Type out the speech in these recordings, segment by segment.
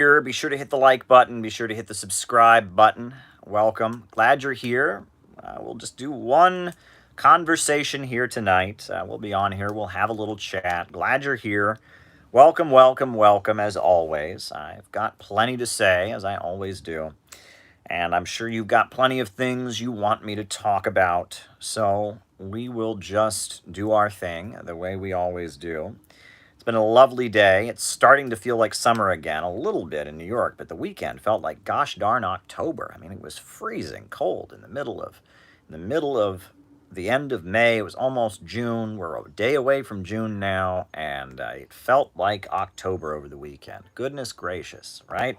here, be sure to hit the like button. Be sure to hit the subscribe button. Welcome. Glad you're here. We'll just do one conversation here tonight. We'll be on here. We'll have a little chat. Glad you're here. Welcome, welcome, welcome, as always. I've got plenty to say, as I always do. And I'm sure you've got plenty of things you want me to talk about. So we will just do our thing the way we always do. It's been a lovely day. It's starting to feel like summer again, a little bit in New York, but the weekend felt like gosh darn October. I mean, it was freezing cold in the middle of the end of May. It was almost June. We're a day away from June now, and it felt like October over the weekend. Goodness gracious, right?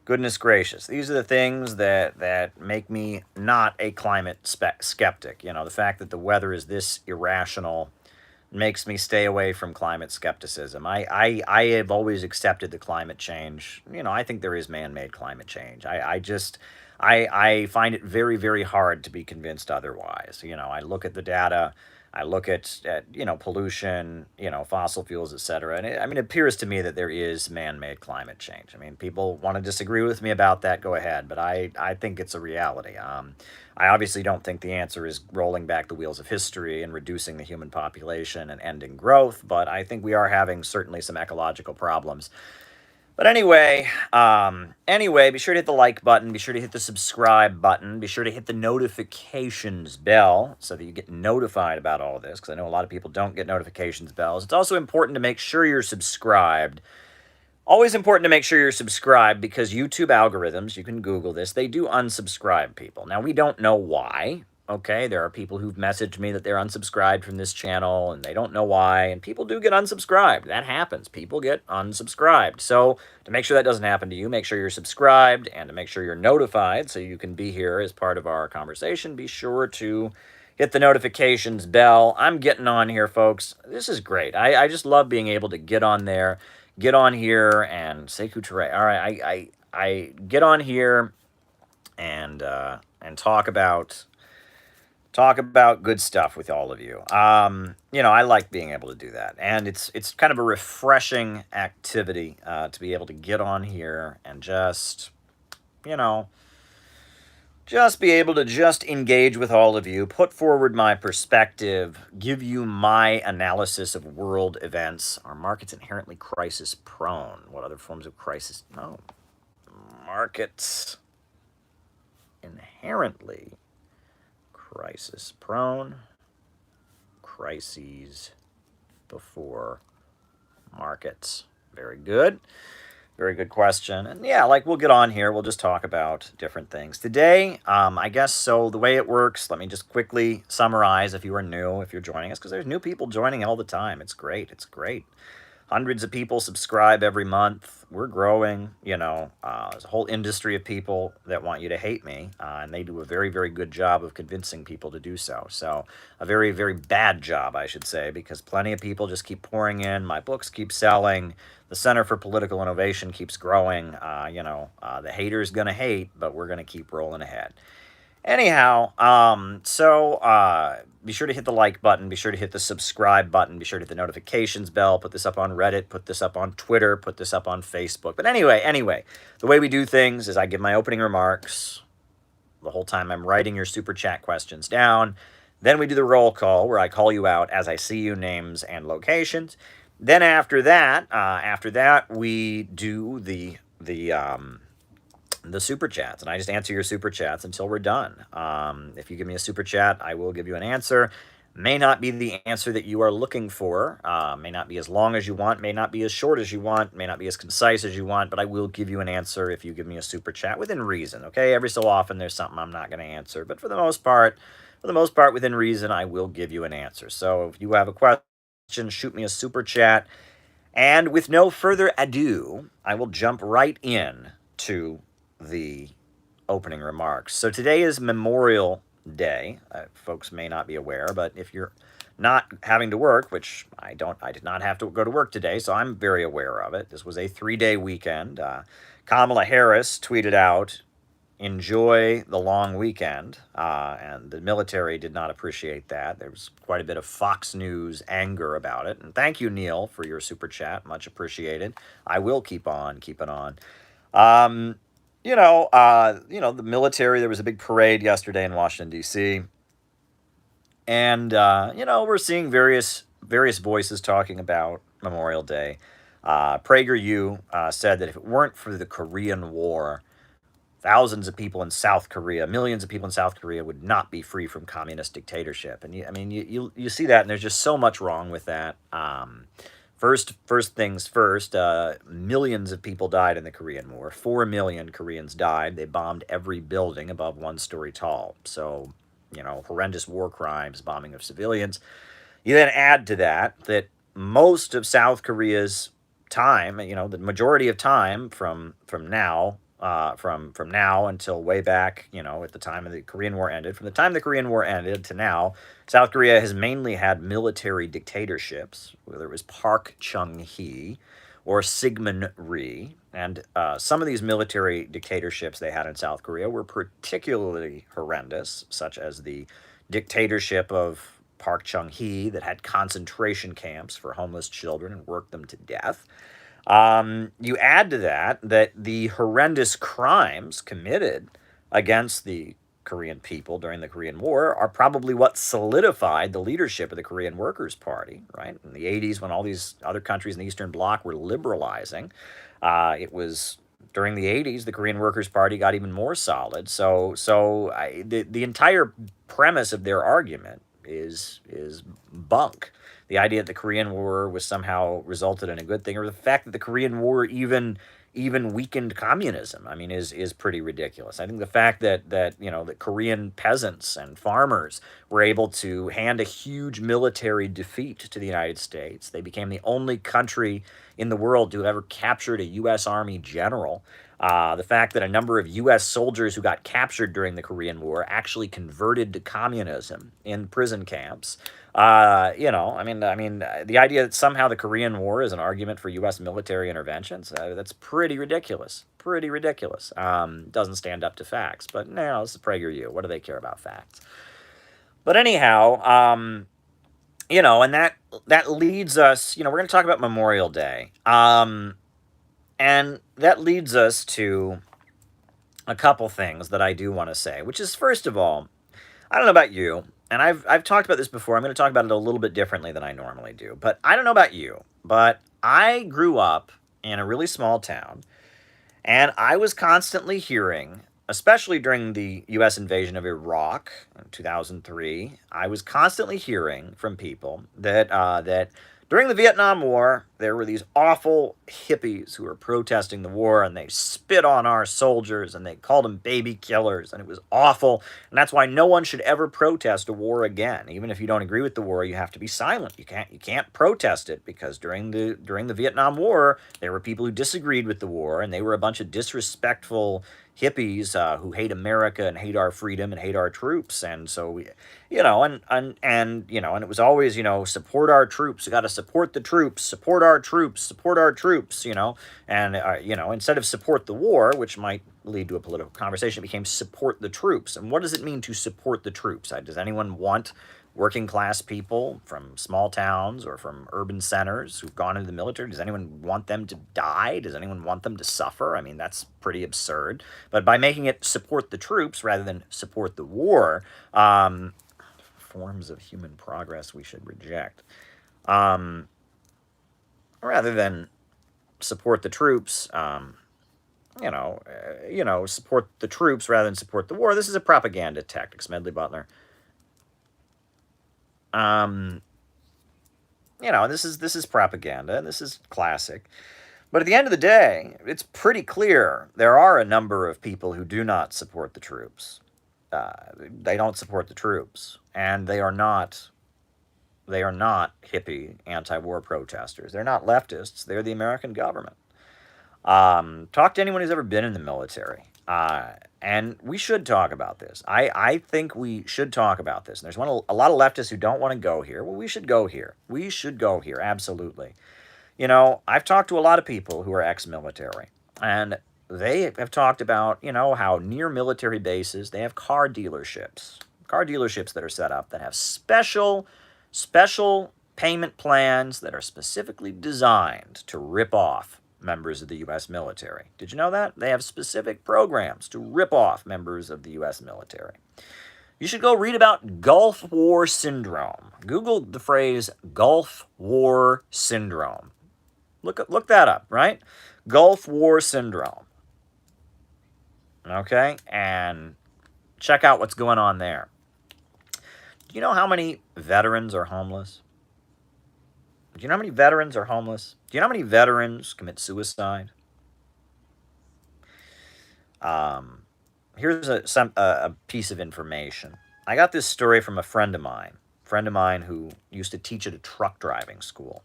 Goodness gracious. These are the things that make me not a climate skeptic. You know, the fact that the weather is this irrational makes me stay away from climate skepticism. I have always accepted the climate change. You know, I think there is man-made climate change. I find it very, very hard to be convinced otherwise. You know, I look at the data, I look at pollution, fossil fuels, et cetera. And it appears to me that there is man-made climate change. I mean, people want to disagree with me about that, go ahead. But I think it's a reality. I obviously don't think the answer is rolling back the wheels of history and reducing the human population and ending growth. But I think we are having certainly some ecological problems. But anyway, be sure to hit the like button. Be sure to hit the subscribe button. Be sure to hit the notifications bell so that you get notified about all of this, because I know a lot of people don't get notifications bells. It's also important to make sure you're subscribed. Always important to make sure you're subscribed, because YouTube algorithms, you can Google this, they do unsubscribe people. Now, we don't know why. Okay, there are people who've messaged me that they're unsubscribed from this channel, and they don't know why, and people do get unsubscribed. That happens. People get unsubscribed. So to make sure that doesn't happen to you, make sure you're subscribed, and to make sure you're notified so you can be here as part of our conversation, be sure to hit the notifications bell. I'm getting on here, folks. This is great. I just love being able to get on there, get on here, and say Couture. All right, I get on here and talk about good stuff with all of you. I like being able to do that, and it's kind of a refreshing activity to be able to get on here and just be able to just engage with all of you, put forward my perspective, give you my analysis of world events. Are markets inherently crisis prone? What other forms of crisis? No, markets inherently crisis prone. Crises before markets. Very good. Very good question. And yeah, we'll get on here. We'll just talk about different things. Today, I guess, so the way it works, let me just quickly summarize if you are new, if you're joining us, because there's new people joining all the time. It's great. It's great. Hundreds of people subscribe every month. We're growing, there's a whole industry of people that want you to hate me, and they do a very, very good job of convincing people to do so. So a very, very bad job, I should say, because plenty of people just keep pouring in. My books keep selling. The Center for Political Innovation keeps growing. The hater's going to hate, but we're going to keep rolling ahead. Anyhow, be sure to hit the like button, be sure to hit the subscribe button, be sure to hit the notifications bell, put this up on Reddit, put this up on Twitter, put this up on Facebook. But anyway, the way we do things is I give my opening remarks the whole time I'm writing your super chat questions down. Then we do the roll call where I call you out as I see you, names and locations. Then after that, we do the super chats, and I just answer your super chats until we're done. If you give me a super chat, I will give you an answer. May not be the answer that you are looking for, may not be as long as you want, may not be as short as you want, may not be as concise as you want, but I will give you an answer if you give me a super chat within reason, okay? Every so often there's something I'm not going to answer, but for the most part, within reason, I will give you an answer. So if you have a question, shoot me a super chat, and with no further ado, I will jump right in to the opening remarks. So today is Memorial Day. Folks may not be aware, but if you're not having to work, which I did not have to go to work today, so I'm very aware of it. This was a 3-day weekend. Kamala Harris tweeted out, "Enjoy the long weekend," and the military did not appreciate that. There was quite a bit of Fox News anger about it. And thank you, Neil, for your super chat. Much appreciated. I will keep on keeping on. Um, the military. There was a big parade yesterday in Washington D.C., and we're seeing various voices talking about Memorial Day. PragerU said that if it weren't for the Korean War, thousands of people in South Korea, millions of people in South Korea would not be free from communist dictatorship. And you see that, and there's just so much wrong with that. First things first, millions of people died in the Korean War. 4 million Koreans died. They bombed every building above 1 story tall. So, horrendous war crimes, bombing of civilians. You then add to that most of South Korea's time, the majority of time from now until way back, at the time of the Korean War ended, from the time the Korean War ended to now, South Korea has mainly had military dictatorships, whether it was Park Chung-hee or Syngman Rhee. And some of these military dictatorships they had in South Korea were particularly horrendous, such as the dictatorship of Park Chung-hee that had concentration camps for homeless children and worked them to death. You add to that the horrendous crimes committed against the Korean people during the Korean War are probably what solidified the leadership of the Korean Workers' Party, right? In the 80s, when all these other countries in the Eastern Bloc were liberalizing, it was during the 80s the Korean Workers' Party got even more solid. The entire premise of their argument is bunk. The idea that the Korean War was somehow resulted in a good thing, or the fact that the Korean War even weakened communism, is pretty ridiculous. I think the fact that Korean peasants and farmers were able to hand a huge military defeat to the United States. They became the only country in the world to have ever captured a U.S. Army general. The fact that a number of U.S. soldiers who got captured during the Korean War actually converted to communism in prison camps. The idea that somehow the Korean War is an argument for U.S. military interventions, that's pretty ridiculous. Pretty ridiculous. Doesn't stand up to facts. But no, this is PragerU. What do they care about facts? But anyhow, and that leads us, we're going to talk about Memorial Day. And that leads us to a couple things that I do want to say, which is, first of all, I don't know about you, and I've talked about this before. I'm going to talk about it a little bit differently than I normally do. But I don't know about you, but I grew up in a really small town, and I was constantly hearing, especially during the U.S. invasion of Iraq in 2003, I was constantly hearing from people that during the Vietnam War, there were these awful hippies who were protesting the war, and they spit on our soldiers, and they called them baby killers, and it was awful. And that's why no one should ever protest a war again. Even if you don't agree with the war, you have to be silent. You can't protest it, because during the Vietnam War, there were people who disagreed with the war, and they were a bunch of disrespectful hippies who hate America and hate our freedom and hate our troops. And so we, and it was always, support our troops. You got to support the troops, support our troops, support our troops, and instead of support the war, which might lead to a political conversation, it became support the troops. And what does it mean to support the troops? Does anyone want working class people from small towns or from urban centers who've gone into the military? Does anyone want them to die? Does anyone want them to suffer? That's pretty absurd. But by making it support the troops rather than support the war, forms of human progress we should reject. Rather than support the troops, support the troops rather than support the war. This is a propaganda tactic, Smedley Butler. This is propaganda. This is classic. But at the end of the day, it's pretty clear there are a number of people who do not support the troops. They don't support the troops, and they are not hippie anti-war protesters. They're not leftists. They're the American government. Talk to anyone who's ever been in the military. And we should talk about this. I think we should talk about this. And there's a lot of leftists who don't want to go here. Well, we should go here. We should go here, absolutely. I've talked to a lot of people who are ex-military, and they have talked about, how near military bases, they have car dealerships that are set up that have special payment plans that are specifically designed to rip off members of the U.S. military. Did you know that? They have specific programs to rip off members of the U.S. military. You should go read about Gulf War Syndrome. Google the phrase Gulf War Syndrome. Look that up, right? Gulf War Syndrome. Okay? And check out what's going on there. Do you know how many veterans are homeless? Do you know how many veterans are homeless? Do you know how many veterans commit suicide? Here's a piece of information. I got this story from a friend of mine who used to teach at a truck driving school.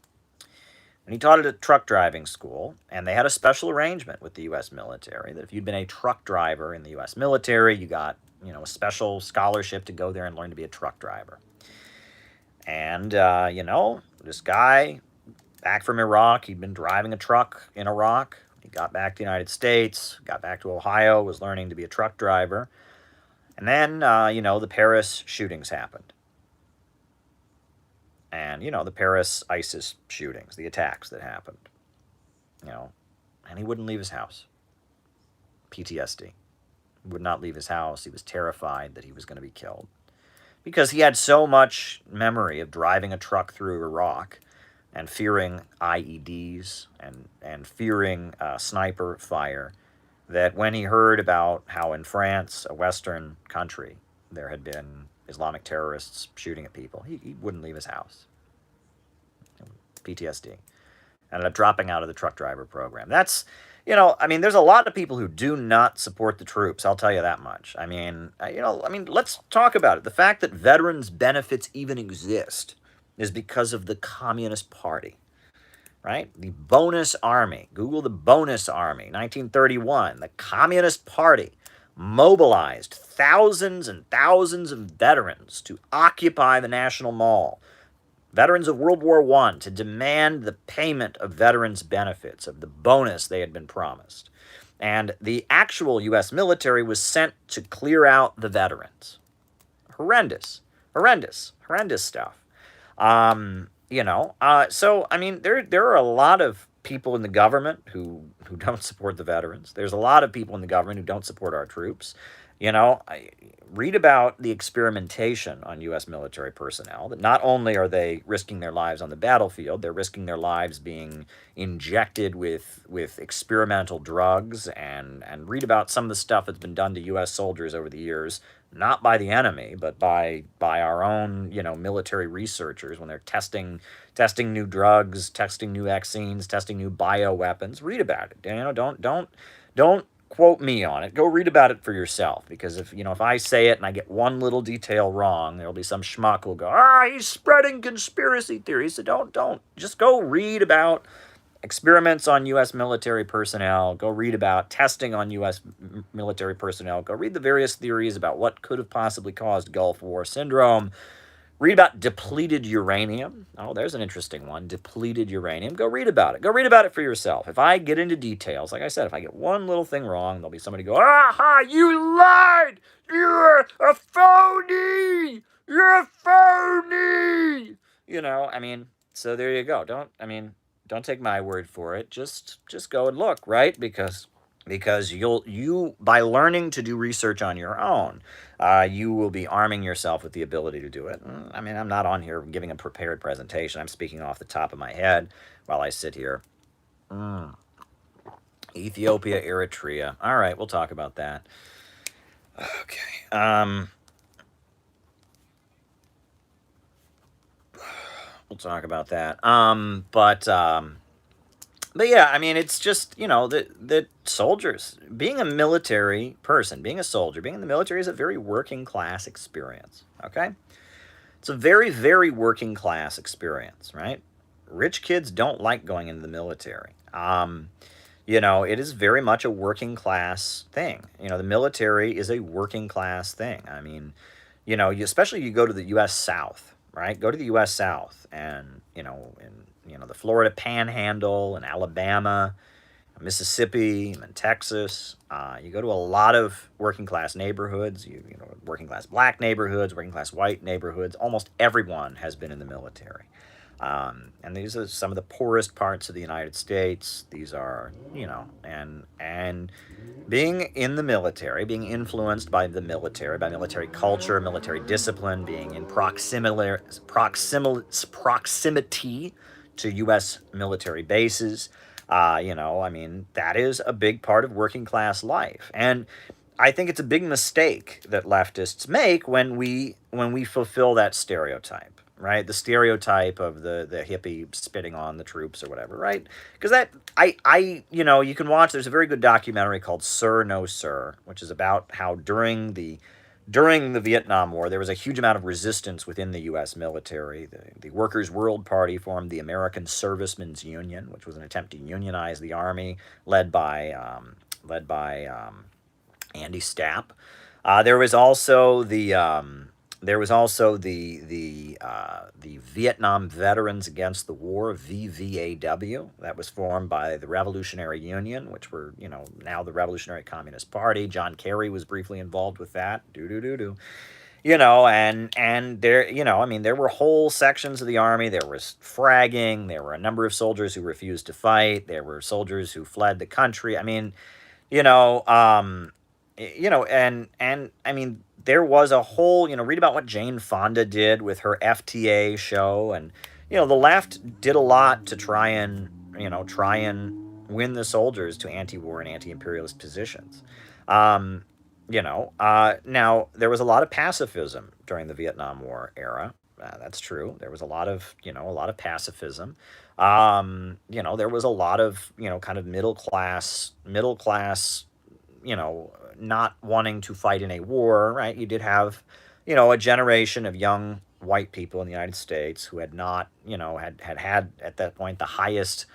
And he taught at a truck driving school, and they had a special arrangement with the U.S. military that if you'd been a truck driver in the U.S. military, you got, a special scholarship to go there and learn to be a truck driver. And, this guy, back from Iraq, he'd been driving a truck in Iraq. He got back to the United States, got back to Ohio, was learning to be a truck driver. And then, the Paris shootings happened. And, the Paris ISIS shootings, the attacks that happened. And he wouldn't leave his house. PTSD. He would not leave his house. He was terrified that he was going to be killed. Because he had so much memory of driving a truck through Iraq and fearing IEDs and fearing sniper fire, that when he heard about how in France, a Western country, there had been Islamic terrorists shooting at people, he wouldn't leave his house. PTSD. Ended up dropping out of the truck driver program. That's, there's a lot of people who do not support the troops. I'll tell you that much. Let's talk about it. The fact that veterans benefits even exist is because of the Communist Party, right? The Bonus Army. Google the Bonus Army. 1931, the Communist Party mobilized thousands and thousands of veterans to occupy the National Mall. Veterans of World War I, to demand the payment of veterans' benefits, of the bonus they had been promised. And the actual U.S. military was sent to clear out the veterans. Horrendous stuff. There are a lot of people in the government who don't support the veterans. There's a lot of people in the government who don't support our troops. Read about the experimentation on U.S. military personnel, that not only are they risking their lives on the battlefield, they're risking their lives being injected with experimental drugs, and read about some of the stuff that's been done to U.S. soldiers over the years, not by the enemy, but by our own, military researchers when they're testing new drugs, testing new vaccines, testing new bioweapons. Read about it. Don't quote me on it. Go read about it for yourself, because if I say it and I get one little detail wrong, there'll be some schmuck who'll go, he's spreading conspiracy theories. So don't. Just go read about experiments on U.S. military personnel. Go read about testing on U.S. military personnel. Go read the various theories about what could have possibly caused Gulf War Syndrome. Read about depleted uranium. Oh, there's an interesting one. Depleted uranium. Go read about it. Go read about it for yourself. If I get into details, like I said, if I get one little thing wrong, there'll be somebody go, you lied! You're a phony! You're a phony! So there you go. Don't take my word for it. Just go and look, right? Because you by learning to do research on your own, you will be arming yourself with the ability to do it. I'm not on here giving a prepared presentation. I'm speaking off the top of my head while I sit here. Ethiopia, Eritrea. All right, we'll talk about that. Okay. We'll talk about that. But yeah, it's just, the soldiers, being a military person, being a soldier, being in the military is a very working class experience, okay? It's a very, very working class experience, right? Rich kids don't like going into the military. It is very much a working class thing. The military is a working class thing. Especially you go to the U.S. South, right? Go to the U.S. South and, the Florida Panhandle and Alabama, Mississippi, and Texas. You go to a lot of working class neighborhoods, working class black neighborhoods, working class white neighborhoods. Almost everyone has been in the military. And these are some of the poorest parts of the United States. These are, and being in the military, being influenced by the military, by military culture, military discipline, being in proximity to U.S. military bases, that is a big part of working class life. And I think it's a big mistake that leftists make when we fulfill that stereotype, right? The stereotype of the hippie spitting on the troops or whatever, right? Because you can watch. There's a very good documentary called "Sir, No Sir," which is about how during the Vietnam War, there was a huge amount of resistance within the U.S. military. The Workers' World Party formed the American Servicemen's Union, which was an attempt to unionize the army, led by Andy Stapp. There was also the Vietnam Veterans Against the War, VVAW. That was formed by the Revolutionary Union, which were now the Revolutionary Communist Party. John Kerry was briefly involved with that. And there, there were whole sections of the army. There was fragging. There were a number of soldiers who refused to fight. There were soldiers who fled the country. You know, um, there was a whole, read about what Jane Fonda did with her FTA show, and the left did a lot to try and win the soldiers to anti-war and anti-imperialist positions. Um, Now there was a lot of pacifism during the Vietnam War era. That's true. There was a lot of pacifism. There was a lot of, kind of middle class, not wanting to fight in a war, right? You did have, a generation of young white people in the United States who had not, had at that point the highest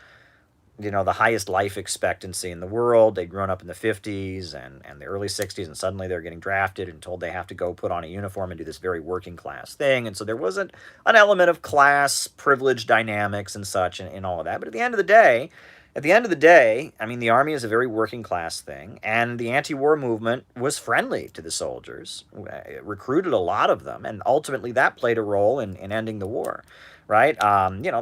life expectancy in the world. They'd grown up in the 50s and the early 60s, and suddenly they're getting drafted and told they have to go put on a uniform and do this very working class thing. And so there was an element of class privilege dynamics and such in all of that. But at the end of the day, the army is a very working class thing, and the anti-war movement was friendly to the soldiers. It recruited a lot of them, and ultimately that played a role in ending the war, right?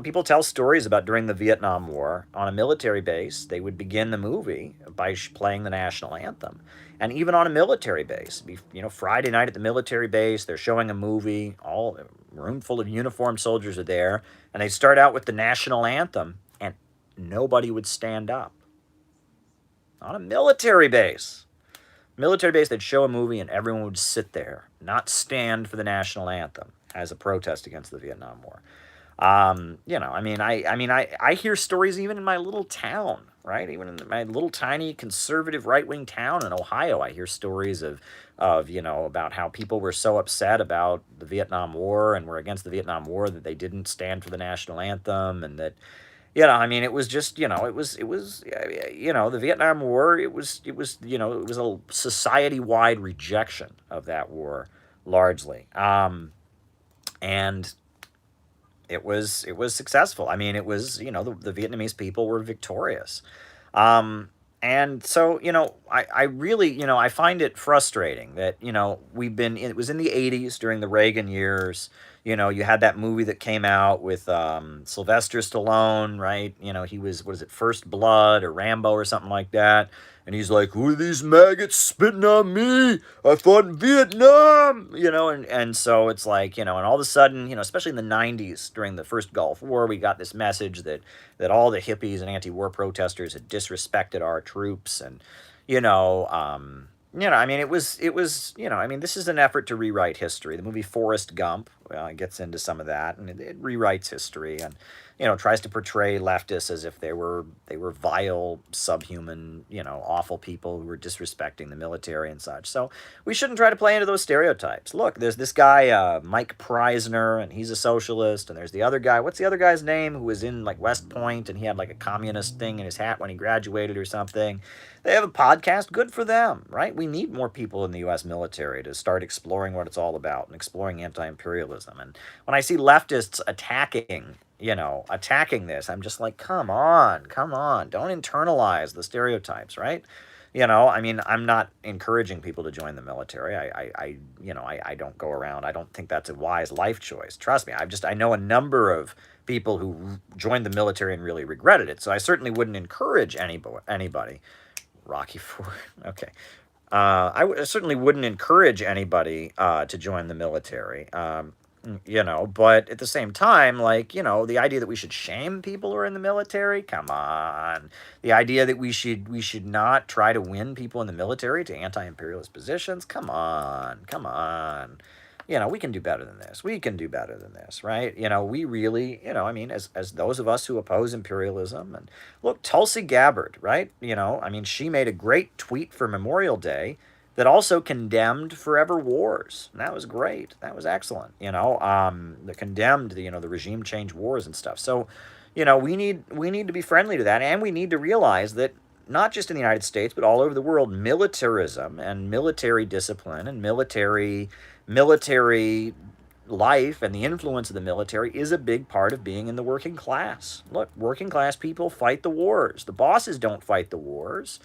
People tell stories about during the Vietnam War on a military base, they would begin the movie by playing the national anthem. And even on a military base, Friday night at the military base, they're showing a movie, all a room full of uniformed soldiers are there, and they start out with the national anthem, and nobody would stand up. On a military base. Military base, they'd show a movie and everyone would sit there, not stand for the national anthem as a protest against the Vietnam War. I hear stories even in my little town, right? Even in my little tiny conservative right-wing town in Ohio, I hear stories about how people were so upset about the Vietnam War and were against the Vietnam War that they didn't stand for the national anthem, and that, it was just, the Vietnam War, it was a society-wide rejection of that war, largely. And it was successful. The Vietnamese people were victorious. And so, I really, I find it frustrating that, it was in the 80s during the Reagan years. You had that movie that came out with Sylvester Stallone, right? He was, what is it, First Blood or Rambo or something like that. And he's like, who are these maggots spitting on me? I fought in Vietnam, and so it's like, and all of a sudden, especially in the 90s during the first Gulf War, we got this message that all the hippies and anti-war protesters had disrespected our troops. And, this is an effort to rewrite history. The movie Forrest Gump gets into some of that, and it rewrites history, and tries to portray leftists as if they were vile, subhuman, awful people who were disrespecting the military and such. So we shouldn't try to play into those stereotypes. Look, there's this guy Mike Preisner, and he's a socialist, and there's the other guy. What's the other guy's name? Who was in like West Point, and he had like a communist thing in his hat when he graduated or something. They have a podcast. Good for them, right? We need more people in the U.S. military to start exploring what it's all about and exploring anti-imperialism. And when I see leftists attacking this, I'm just like, come on, don't internalize the stereotypes, right? I mean, I'm not encouraging people to join the military. I don't go around. I don't think that's a wise life choice. Trust me. I know a number of people who joined the military and really regretted it. So I certainly wouldn't encourage anybody. Rocky Four. Okay. Certainly wouldn't encourage anybody to join the military. But at the same time, like, the idea that we should shame people who are in the military, come on. The idea that we should not try to win people in the military to anti-imperialist positions, come on, come on. We can do better than this. We can do better than this, right? We really, I mean, as those of us who oppose imperialism, and look, Tulsi Gabbard, right? I mean, she made a great tweet for Memorial Day that also condemned forever wars. And that was great. That was excellent. That condemned the regime change wars and stuff. So, we need to be friendly to that, and we need to realize that not just in the United States, but all over the world, militarism and military discipline and military life and the influence of the military is a big part of being in the working class. Look, working class people fight the wars. The bosses don't fight the wars.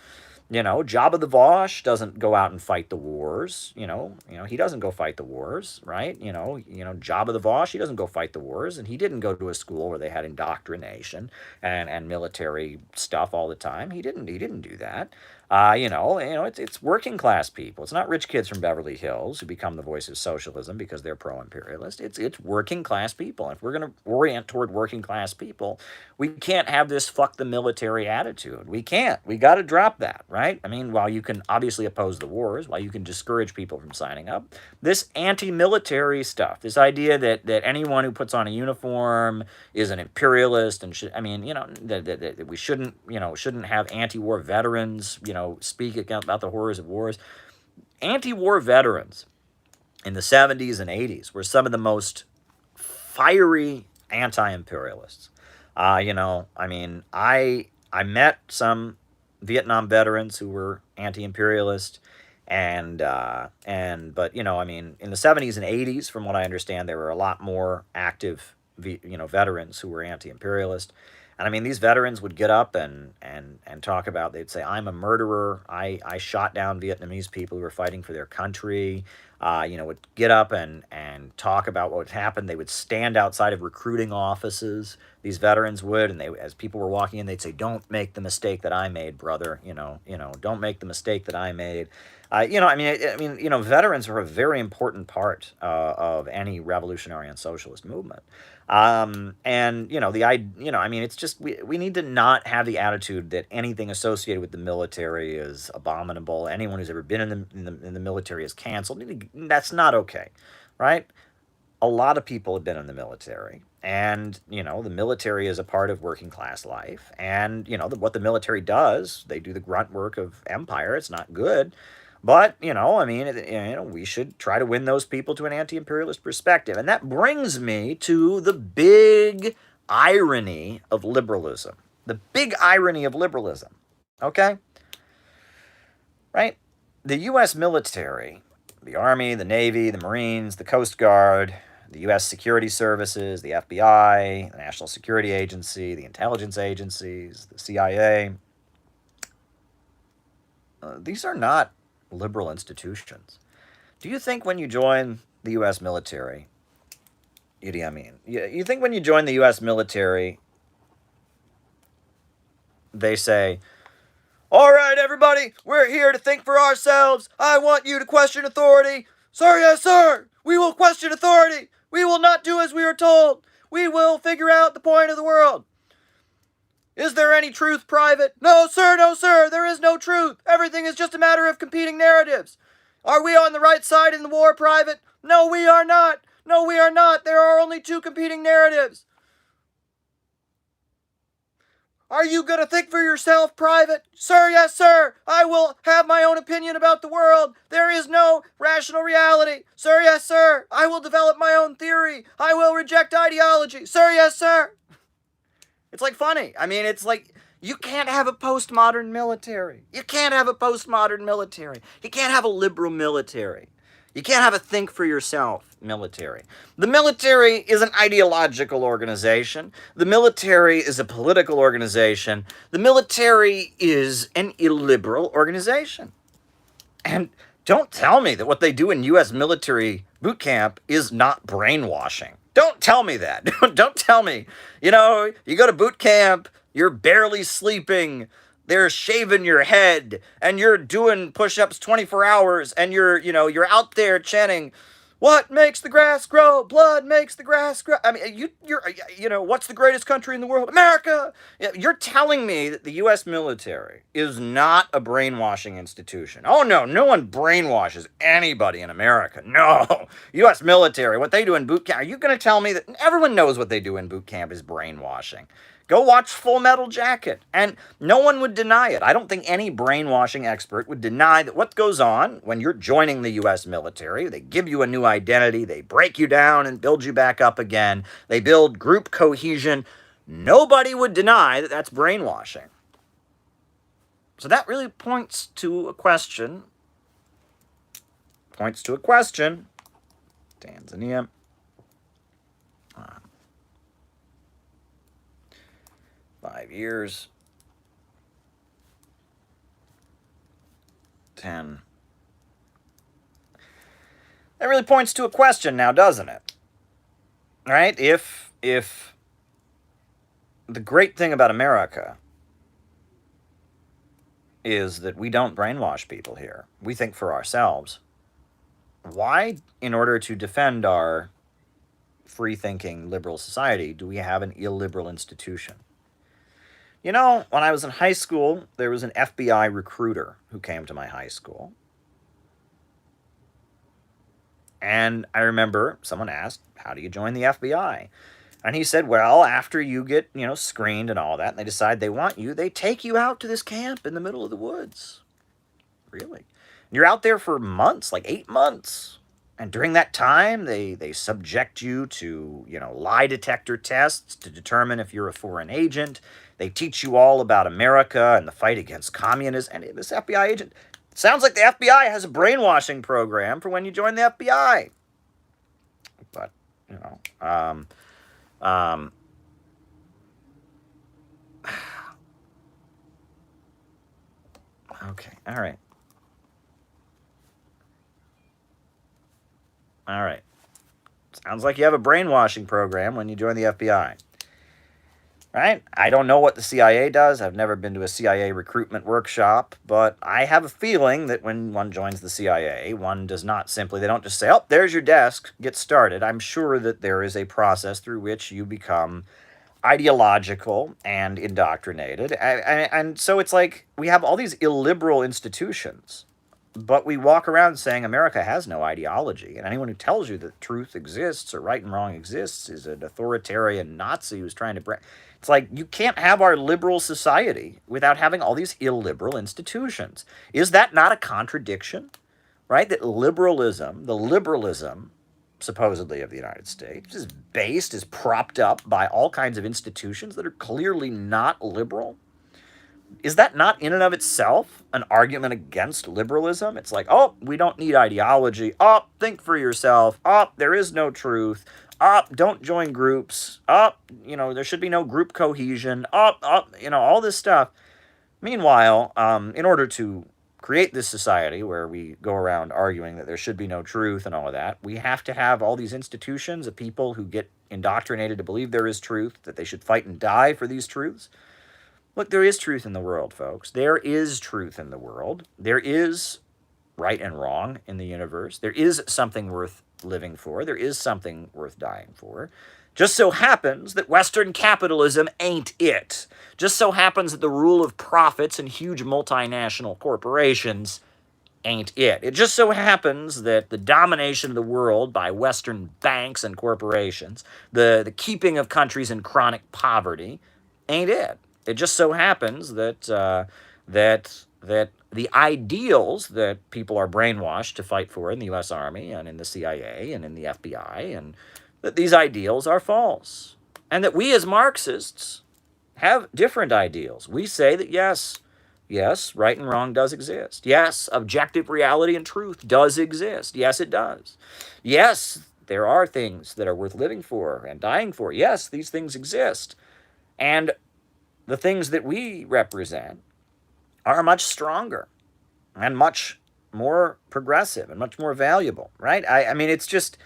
Jabba the Vosh doesn't go out and fight the wars. He doesn't go fight the wars, right? Jabba the Vosh, he doesn't go fight the wars, and he didn't go to a school where they had indoctrination and military stuff all the time. He didn't do that. It's working class people. It's not rich kids from Beverly Hills who become the voice of socialism because they're pro-imperialist. It's working class people. If we're going to orient toward working class people, we can't have this fuck the military attitude. We can't. We got to drop that, right? I mean, while you can obviously oppose the wars, while you can discourage people from signing up, this anti-military stuff, this idea that anyone who puts on a uniform is an imperialist and that we shouldn't have anti-war veterans, speak about the horrors of wars. Anti-war veterans in the 70s and 80s were some of the most fiery anti-imperialists. I met some Vietnam veterans who were anti-imperialist, but in the 70s and 80s, from what I understand, there were a lot more active veterans who were anti-imperialist. And I mean, these veterans would get up and talk about, they'd say, I'm a murderer. I shot down Vietnamese people who were fighting for their country. Would get up and talk about what had happened. They would stand outside of recruiting offices. These veterans would, and as people were walking in, they'd say, don't make the mistake that I made, brother. Don't make the mistake that I made. Veterans are a very important part of any revolutionary and socialist movement. It's just we need to not have the attitude that anything associated with the military is abominable. Anyone who's ever been in the military is canceled. That's not okay, right? A lot of people have been in the military, and the military is a part of working class life. And what the military does, they do the grunt work of empire. It's not good. But, we should try to win those people to an anti-imperialist perspective. And that brings me to the big irony of liberalism. The big irony of liberalism. Okay? Right? The U.S. military, the Army, the Navy, the Marines, the Coast Guard, the U.S. Security Services, the FBI, the National Security Agency, the intelligence agencies, the CIA, these are not liberal institutions. Do you think when you join the U.S. military, Idi Amin, you think when you join the U.S. military, they say, all right, everybody, we're here to think for ourselves. I want you to question authority. Sir, yes, sir. We will question authority. We will not do as we are told. We will figure out the point of the world. Is there any truth, Private? No, sir, there is no truth. Everything is just a matter of competing narratives. Are we on the right side in the war, Private? No, we are not. No, we are not. There are only two competing narratives. Are you going to think for yourself, Private? Sir, yes, sir. I will have my own opinion about the world. There is no rational reality. Sir, yes, sir. I will develop my own theory. I will reject ideology. Sir, yes, sir. It's like funny. I mean, it's like you can't have a postmodern military. You can't have a postmodern military. You can't have a liberal military. You can't have a think for yourself military. The military is an ideological organization. The military is a political organization. The military is an illiberal organization. And don't tell me that what they do in U.S. military boot camp is not brainwashing. Don't tell me that. Don't tell me. You know, you go to boot camp, you're barely sleeping, they're shaving your head, and you're doing push-ups 24 hours, and you're out there chanting, "What makes the grass grow? Blood makes the grass grow." I mean, what's the greatest country in the world? America! You're telling me that the U.S. military is not a brainwashing institution. Oh, no, no one brainwashes anybody in America. No. U.S. military, what they do in boot camp, are you going to tell me that everyone knows what they do in boot camp is brainwashing? Go watch Full Metal Jacket, and no one would deny it. I don't think any brainwashing expert would deny that what goes on when you're joining the U.S. military, they give you a new identity, they break you down and build you back up again, they build group cohesion. Nobody would deny that that's brainwashing. So that really points to a question. Tanzania. 5 years. 10. That really points to a question now, doesn't it? Right? If the great thing about America is that we don't brainwash people here. We think for ourselves. Why, in order to defend our free-thinking liberal society, do we have an illiberal institution? You know, when I was in high school, there was an FBI recruiter who came to my high school. And I remember someone asked, "How do you join the FBI?" And he said, "Well, after you get, screened and all that, and they decide they want you, they take you out to this camp in the middle of the woods." Really? You're out there for months, like 8 months. And during that time, they subject you to, lie detector tests to determine if you're a foreign agent. They teach you all about America and the fight against communism. And this FBI agent, it sounds like the FBI has a brainwashing program for when you join the FBI. But, okay, all right. All right. Sounds like you have a brainwashing program when you join the FBI. Right? I don't know what the CIA does. I've never been to a CIA recruitment workshop, but I have a feeling that when one joins the CIA, one does not simply, they don't just say, "Oh, there's your desk, get started." I'm sure that there is a process through which you become ideological and indoctrinated. And so it's like we have all these illiberal institutions, but we walk around saying America has no ideology, and anyone who tells you that truth exists or right and wrong exists is an authoritarian Nazi who's trying to It's like you can't have our liberal society without having all these illiberal institutions. Is that not a contradiction? Right? That liberalism, the liberalism supposedly of the United States, is propped up by all kinds of institutions that are clearly not liberal. Is that not in and of itself an argument against liberalism? It's like, oh, we don't need ideology. Oh, think for yourself. Oh, there is no truth. Oh, don't join groups. Oh, there should be no group cohesion. Oh, all this stuff. Meanwhile, in order to create this society where we go around arguing that there should be no truth and all of that, we have to have all these institutions of people who get indoctrinated to believe there is truth, that they should fight and die for these truths. Look, there is truth in the world, folks. There is truth in the world. There is right and wrong in the universe. There is something worth living for. There is something worth dying for. Just so happens that Western capitalism ain't it. Just so happens that the rule of profits and huge multinational corporations ain't it. It just so happens that the domination of the world by Western banks and corporations, the keeping of countries in chronic poverty, ain't it. It just so happens that the ideals that people are brainwashed to fight for in the U.S. Army and in the CIA and in the FBI, and that these ideals are false. And that we as Marxists have different ideals. We say that, yes, Yes, right and wrong does exist. Yes, objective reality and truth does exist. Yes, it does. Yes, there are things that are worth living for and dying for. Yes, these things exist. And the things that we represent are much stronger and much more progressive and much more valuable, right? I mean, it's just,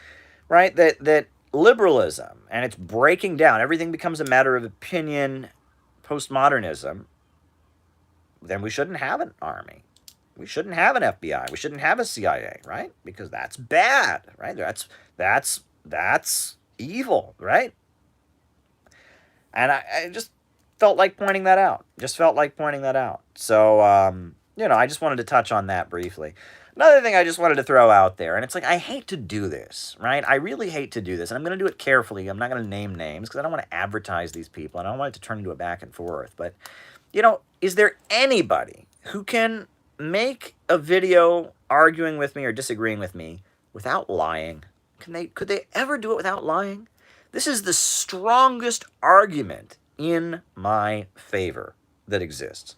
right, that liberalism and it's breaking down, everything becomes a matter of opinion, postmodernism, then we shouldn't have an army. We shouldn't have an FBI. We shouldn't have a CIA, right? Because that's bad, right? That's evil, right? And I just felt like pointing that out. So, I just wanted to touch on that briefly. Another thing I just wanted to throw out there, and it's like, I hate to do this, right? I really hate to do this, and I'm going to do it carefully. I'm not going to name names because I don't want to advertise these people, and I don't want it to turn into a back and forth. But, is there anybody who can make a video arguing with me or disagreeing with me without lying? Could they ever do it without lying? This is the strongest argument in my favor that exists.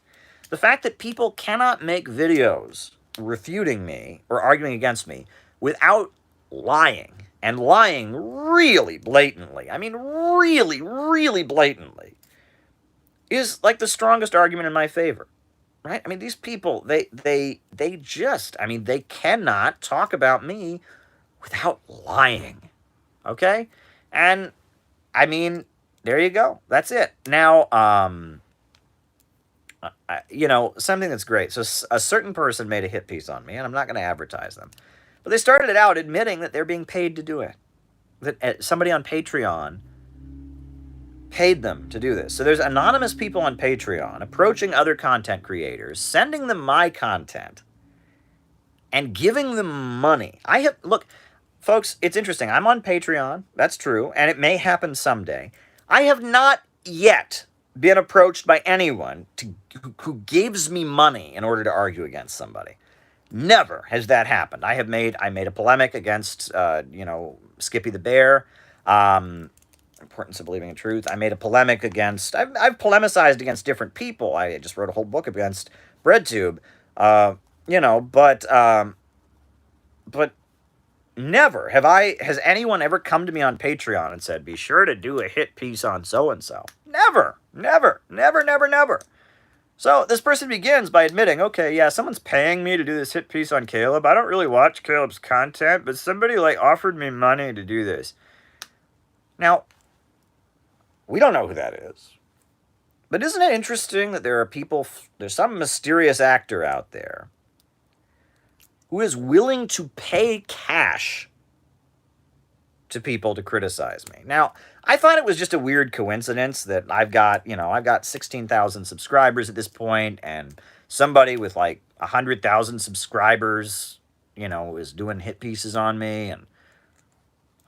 The fact that people cannot make videos refuting me or arguing against me without lying, and lying really blatantly, I mean really, really blatantly, is like the strongest argument in my favor. Right? I mean, these people, they just, I mean, they cannot talk about me without lying. Okay? And I mean, there you go. That's it. Now, something that's great. So a certain person made a hit piece on me, and I'm not going to advertise them. But they started it out admitting that they're being paid to do it. That somebody on Patreon paid them to do this. So there's anonymous people on Patreon approaching other content creators, sending them my content, and giving them money. Look, folks, it's interesting. I'm on Patreon. That's true. And it may happen someday. I have not yet been approached by anyone who gives me money in order to argue against somebody. Never has that happened. I made a polemic against, Skippy the Bear, importance of believing in truth. I made a polemic against, I've polemicized against different people. I just wrote a whole book against BreadTube, but never has anyone ever come to me on Patreon and said, be sure to do a hit piece on so-and-so. Never. So this person begins by admitting, okay, yeah, someone's paying me to do this hit piece on Caleb. I don't really watch Caleb's content, but somebody offered me money to do this. Now, we don't know who that is. But isn't it interesting that there's some mysterious actor out there who is willing to pay cash to people to criticize me? Now, I thought it was just a weird coincidence that I've got 16,000 subscribers at this point, and somebody with 100,000 subscribers, is doing hit pieces on me, and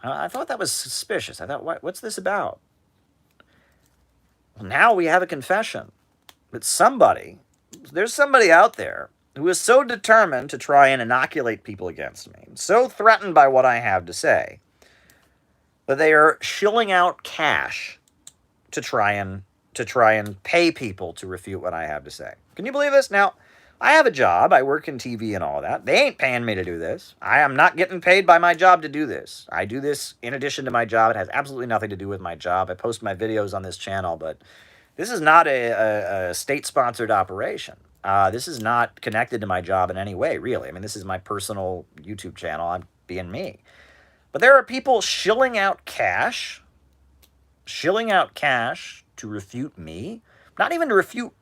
I thought that was suspicious. I thought, what's this about? Well, now we have a confession that there's somebody out there who is so determined to try and inoculate people against me, so threatened by what I have to say, that they are shilling out cash to try and pay people to refute what I have to say. Can you believe this? Now, I have a job. I work in TV and all that. They ain't paying me to do this. I am not getting paid by my job to do this. I do this in addition to my job. It has absolutely nothing to do with my job. I post my videos on this channel, but this is not a state-sponsored operation. This is not connected to my job in any way, really. I mean, this is my personal YouTube channel. I'm being me. But there are people shilling out cash to refute me. Not even to refute,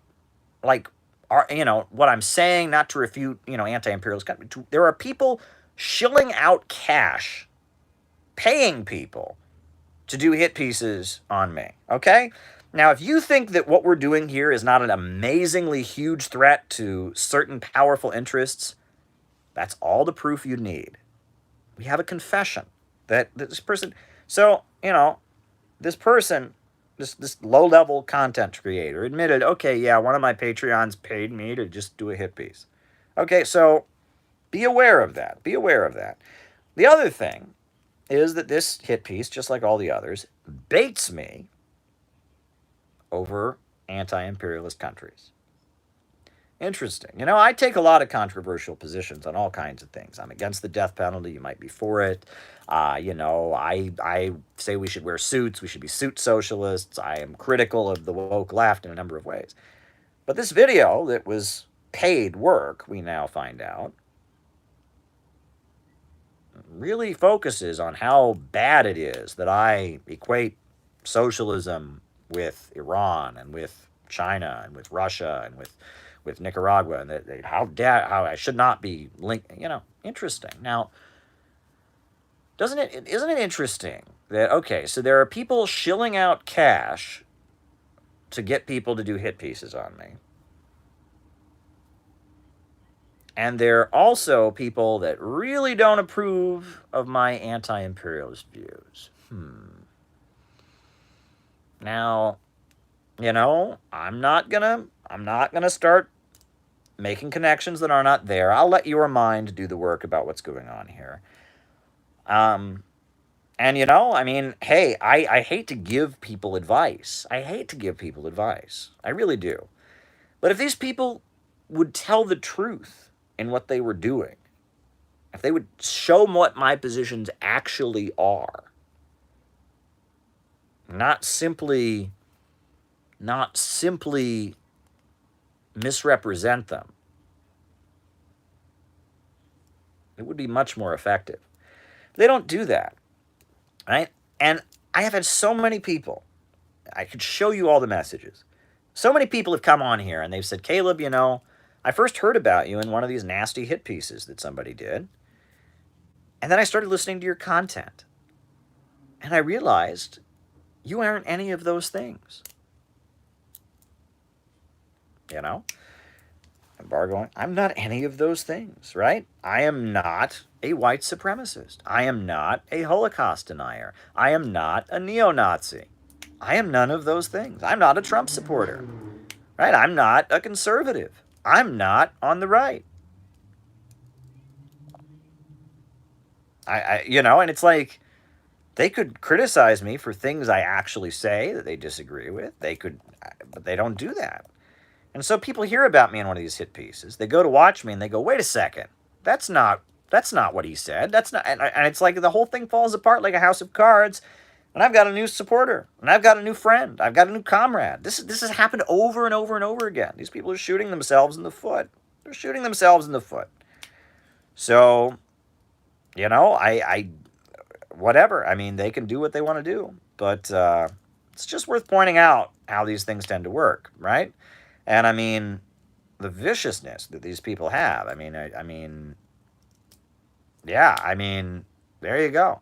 what I'm saying, not to refute, anti-imperialist. There are people shilling out cash, paying people to do hit pieces on me, okay? Now, if you think that what we're doing here is not an amazingly huge threat to certain powerful interests, that's all the proof you need. We have a confession that this person... So, this person, this low-level content creator admitted, okay, yeah, one of my Patreons paid me to just do a hit piece. Okay, so be aware of that. The other thing is that this hit piece, just like all the others, baits me over anti-imperialist countries. Interesting. You know, I take a lot of controversial positions on all kinds of things. I'm against the death penalty. You might be for it. I say we should wear suits. We should be suit socialists. I am critical of the woke left in a number of ways. But this video that was paid work, we now find out, really focuses on how bad it is that I equate socialism with Iran and with China and with Russia and with Nicaragua, and that how I should not be linked. Interesting. Now, isn't it interesting that okay, so there are people shilling out cash to get people to do hit pieces on me. And there are also people that really don't approve of my anti-imperialist views. Now, I'm not gonna start making connections that are not there. I'll let your mind do the work about what's going on here. And hey, I hate to give people advice. I really do. But if these people would tell the truth in what they were doing, if they would show what my positions actually are, not simply misrepresent them, it would be much more effective. They don't do that, right? And I have had so many people, I could show you all the messages. So many people have come on here and they've said, Caleb, I first heard about you in one of these nasty hit pieces that somebody did. And then I started listening to your content. And I realized you aren't any of those things. Embargo, I'm not any of those things, right? I am not a white supremacist. I am not a Holocaust denier. I am not a neo-Nazi. I am none of those things. I'm not a Trump supporter, right? I'm not a conservative. I'm not on the right. And it's like they could criticize me for things I actually say that they disagree with. But they don't do that. And so people hear about me in one of these hit pieces. They go to watch me and they go, wait a second. That's not what he said. That's not, and it's like the whole thing falls apart like a house of cards. And I've got a new supporter, and I've got a new friend, I've got a new comrade. This has happened over and over and over again. These people are shooting themselves in the foot. They're shooting themselves in the foot. So, whatever. I mean, they can do what they want to do, but it's just worth pointing out how these things tend to work, right? And I mean, the viciousness that these people have. There you go.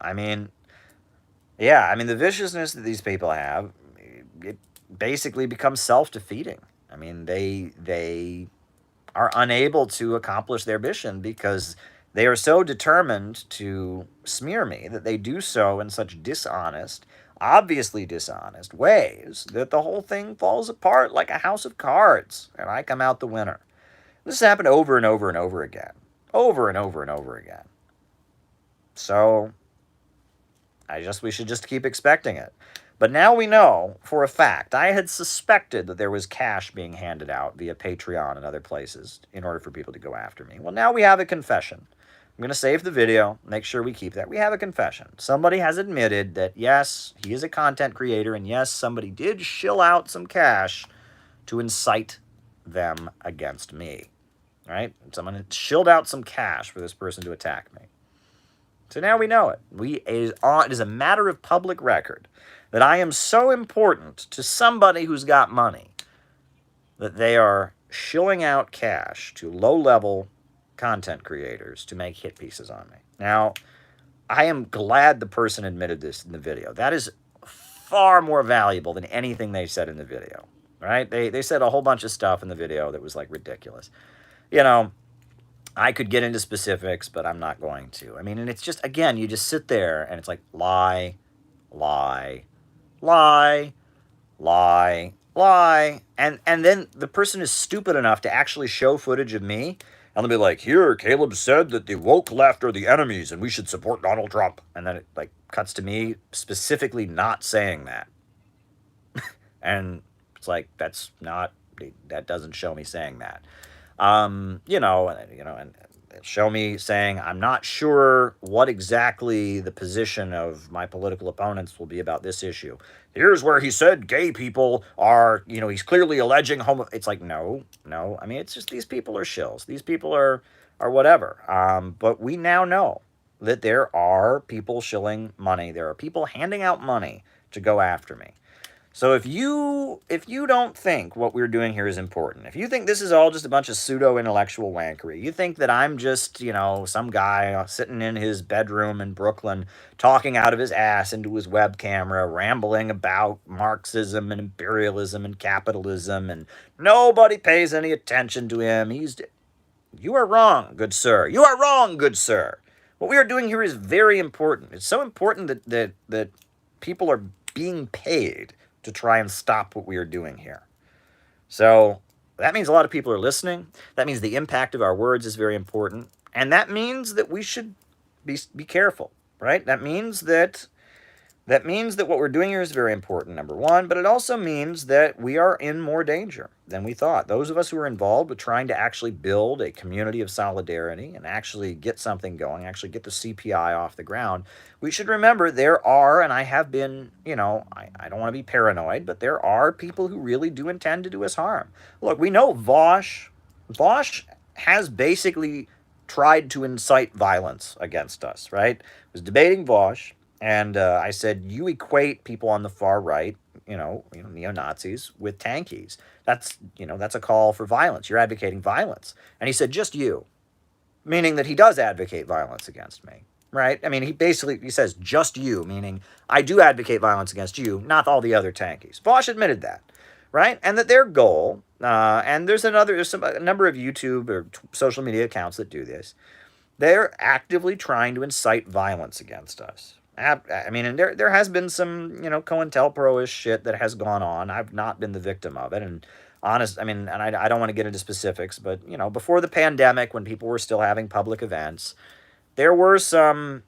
The viciousness that these people have, it basically becomes self-defeating. They are unable to accomplish their mission because they are so determined to smear me that they do so in such obviously dishonest ways that the whole thing falls apart like a house of cards, and I come out the winner. This has happened over and over and over again. Over and over and over again. So we should just keep expecting it. But now we know for a fact. I had suspected that there was cash being handed out via Patreon and other places in order for people to go after me. Well, now we have a confession. I'm going to save the video, make sure we keep that. We have a confession. Somebody has admitted that, yes, he is a content creator, and yes, somebody did shill out some cash to incite them against me. Right? Someone had shilled out some cash for this person to attack me. So now we know it. It is a matter of public record that I am so important to somebody who's got money that they are shilling out cash to low-level content creators to make hit pieces on me. Now, I am glad the person admitted this in the video. That is far more valuable than anything they said in the video, right? They said a whole bunch of stuff in the video that was, like, ridiculous. I could get into specifics, but I'm not going to. And it's just, again, you just sit there, and it's like, lie, lie, lie, lie, lie. And then the person is stupid enough to actually show footage of me, and they'll be like, here, Caleb said that the woke left are the enemies, and we should support Donald Trump. And then it, like, cuts to me specifically not saying that. And it's like, that doesn't show me saying that. And show me saying, I'm not sure what exactly the position of my political opponents will be about this issue. Here's where he said gay people are, he's clearly alleging homo. It's like, no, no. I mean, it's just these people are shills. These people are whatever. But we now know that there are people shilling money. There are people handing out money to go after me. So if you don't think what we're doing here is important, if you think this is all just a bunch of pseudo-intellectual wankery, you think that I'm just, some guy sitting in his bedroom in Brooklyn talking out of his ass into his web camera, rambling about Marxism and imperialism and capitalism, and nobody pays any attention to him. You are wrong, good sir. You are wrong, good sir. What we are doing here is very important. It's so important that people are being paid to try and stop what we are doing here. So that means a lot of people are listening. That means the impact of our words is very important. And that means that we should be careful, right? That means that what we're doing here is very important, number one, but it also means that we are in more danger than we thought. Those of us who are involved with trying to actually build a community of solidarity and actually get something going, actually get the CPI off the ground, we should remember there are, and I have been, I don't want to be paranoid, but there are people who really do intend to do us harm. Look, we know Vosh has basically tried to incite violence against us, right? I was debating Vosh. And I said, you equate people on the far right, neo-Nazis, with tankies. That's a call for violence. You're advocating violence. And he said, just you, meaning that he does advocate violence against me, right? I mean, he says, just you, meaning I do advocate violence against you, not all the other tankies. Vosh admitted that, right? And that their goal, and there's a number of YouTube or social media accounts that do this, they're actively trying to incite violence against us. I mean, and there has been some, COINTELPRO-ish shit that has gone on. I've not been the victim of it. And I don't want to get into specifics, but, before the pandemic, when people were still having public events, there were some,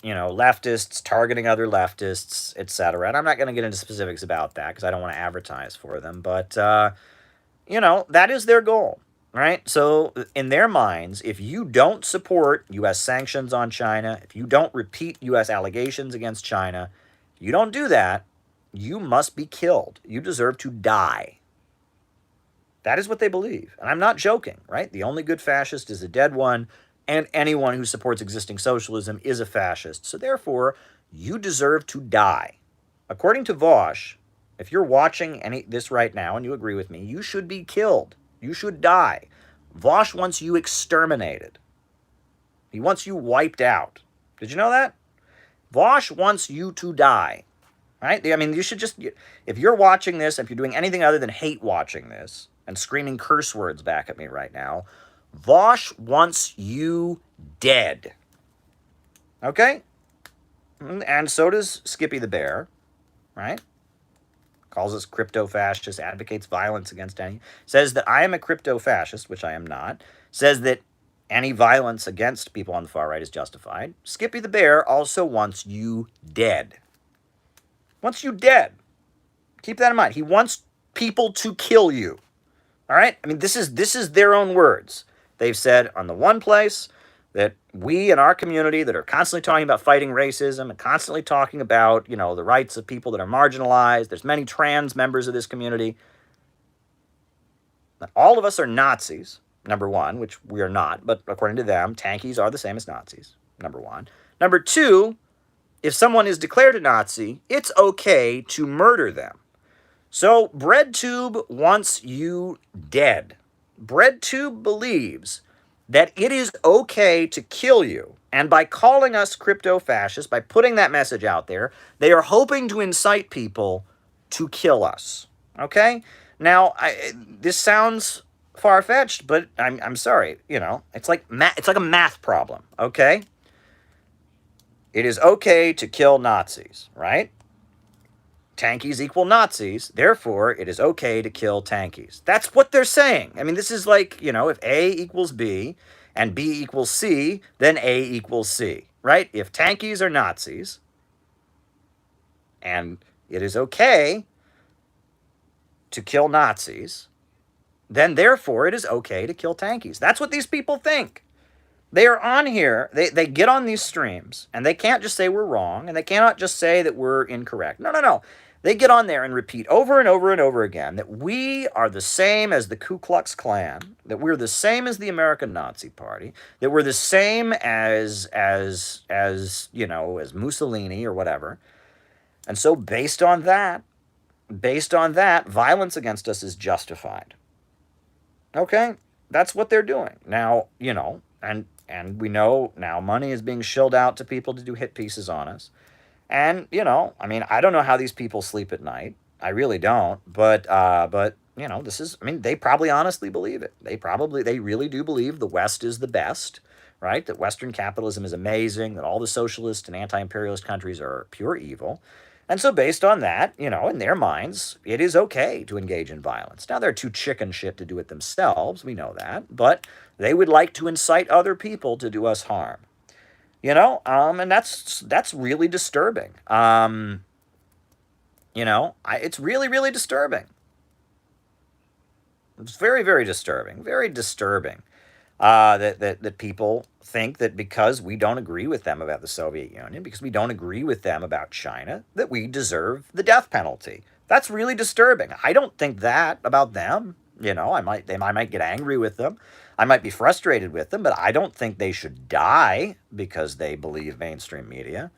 leftists targeting other leftists, etc. And I'm not going to get into specifics about that because I don't want to advertise for them. But, that is their goal. Right? So in their minds, if you don't support U.S. sanctions on China, if you don't repeat U.S. allegations against China, if you don't do that, you must be killed. You deserve to die. That is what they believe. And I'm not joking, right? The only good fascist is a dead one, and anyone who supports existing socialism is a fascist. So therefore, you deserve to die. According to Vosh, if you're watching this right now and you agree with me, you should be killed. You should die. Vosh wants you exterminated. He wants you wiped out. Did you know that? Vosh wants you to die. Right? I mean, you should just, if you're watching this, if you're doing anything other than hate watching this and screaming curse words back at me right now, Vosh wants you dead. Okay? And so does Skippy the Bear. Right? Calls us crypto-fascists, advocates violence against any, says that I am a crypto-fascist, which I am not, says that any violence against people on the far right is justified. Skippy the Bear also wants you dead. Wants you dead. Keep that in mind. He wants people to kill you. All right? I mean, this is their own words. They've said on the one place that we in our community that are constantly talking about fighting racism and constantly talking about, the rights of people that are marginalized, there's many trans members of this community. All of us are Nazis, number one, which we are not, but according to them, tankies are the same as Nazis, number one. Number two, if someone is declared a Nazi, it's okay to murder them. So BreadTube wants you dead. BreadTube believes that it is okay to kill you. And by calling us crypto-fascists, by putting that message out there, they are hoping to incite people to kill us. Okay? Now, this sounds far-fetched, but I'm sorry. It's like a math problem. Okay? It is okay to kill Nazis, right? Tankies equal Nazis, therefore it is okay to kill tankies. That's what they're saying. I mean, this is like, if A equals B and B equals C, then A equals C, right? If tankies are Nazis, and it is okay to kill Nazis, then therefore it is okay to kill tankies. That's what these people think. They are on here, they get on these streams, and they can't just say we're wrong, and they cannot just say that we're incorrect. No, no, no. They get on there and repeat over and over and over again that we are the same as the Ku Klux Klan, that we're the same as the American Nazi Party, that we're the same as you know, as Mussolini or whatever. And so based on that, violence against us is justified. Okay? That's what they're doing. Now, you know, and we know now money is being shilled out to people to do hit pieces on us. And, you know, I mean, I don't know how these people sleep at night. I really don't. But you know, this is, I mean, they probably honestly believe it. They really do believe the West is the best, right? That Western capitalism is amazing, that all the socialist and anti-imperialist countries are pure evil. And so based on that, you know, in their minds, it is okay to engage in violence. Now, they're too chicken shit to do it themselves. We know that. But they would like to incite other people to do us harm. You know, and that's really disturbing. You know, it's really, really disturbing. It's very, very disturbing. Very disturbing that people think that because we don't agree with them about the Soviet Union, because we don't agree with them about China, that we deserve the death penalty. That's really disturbing. I don't think that about them. You know, I might get angry with them. I might be frustrated with them, but I don't think they should die because they believe mainstream media.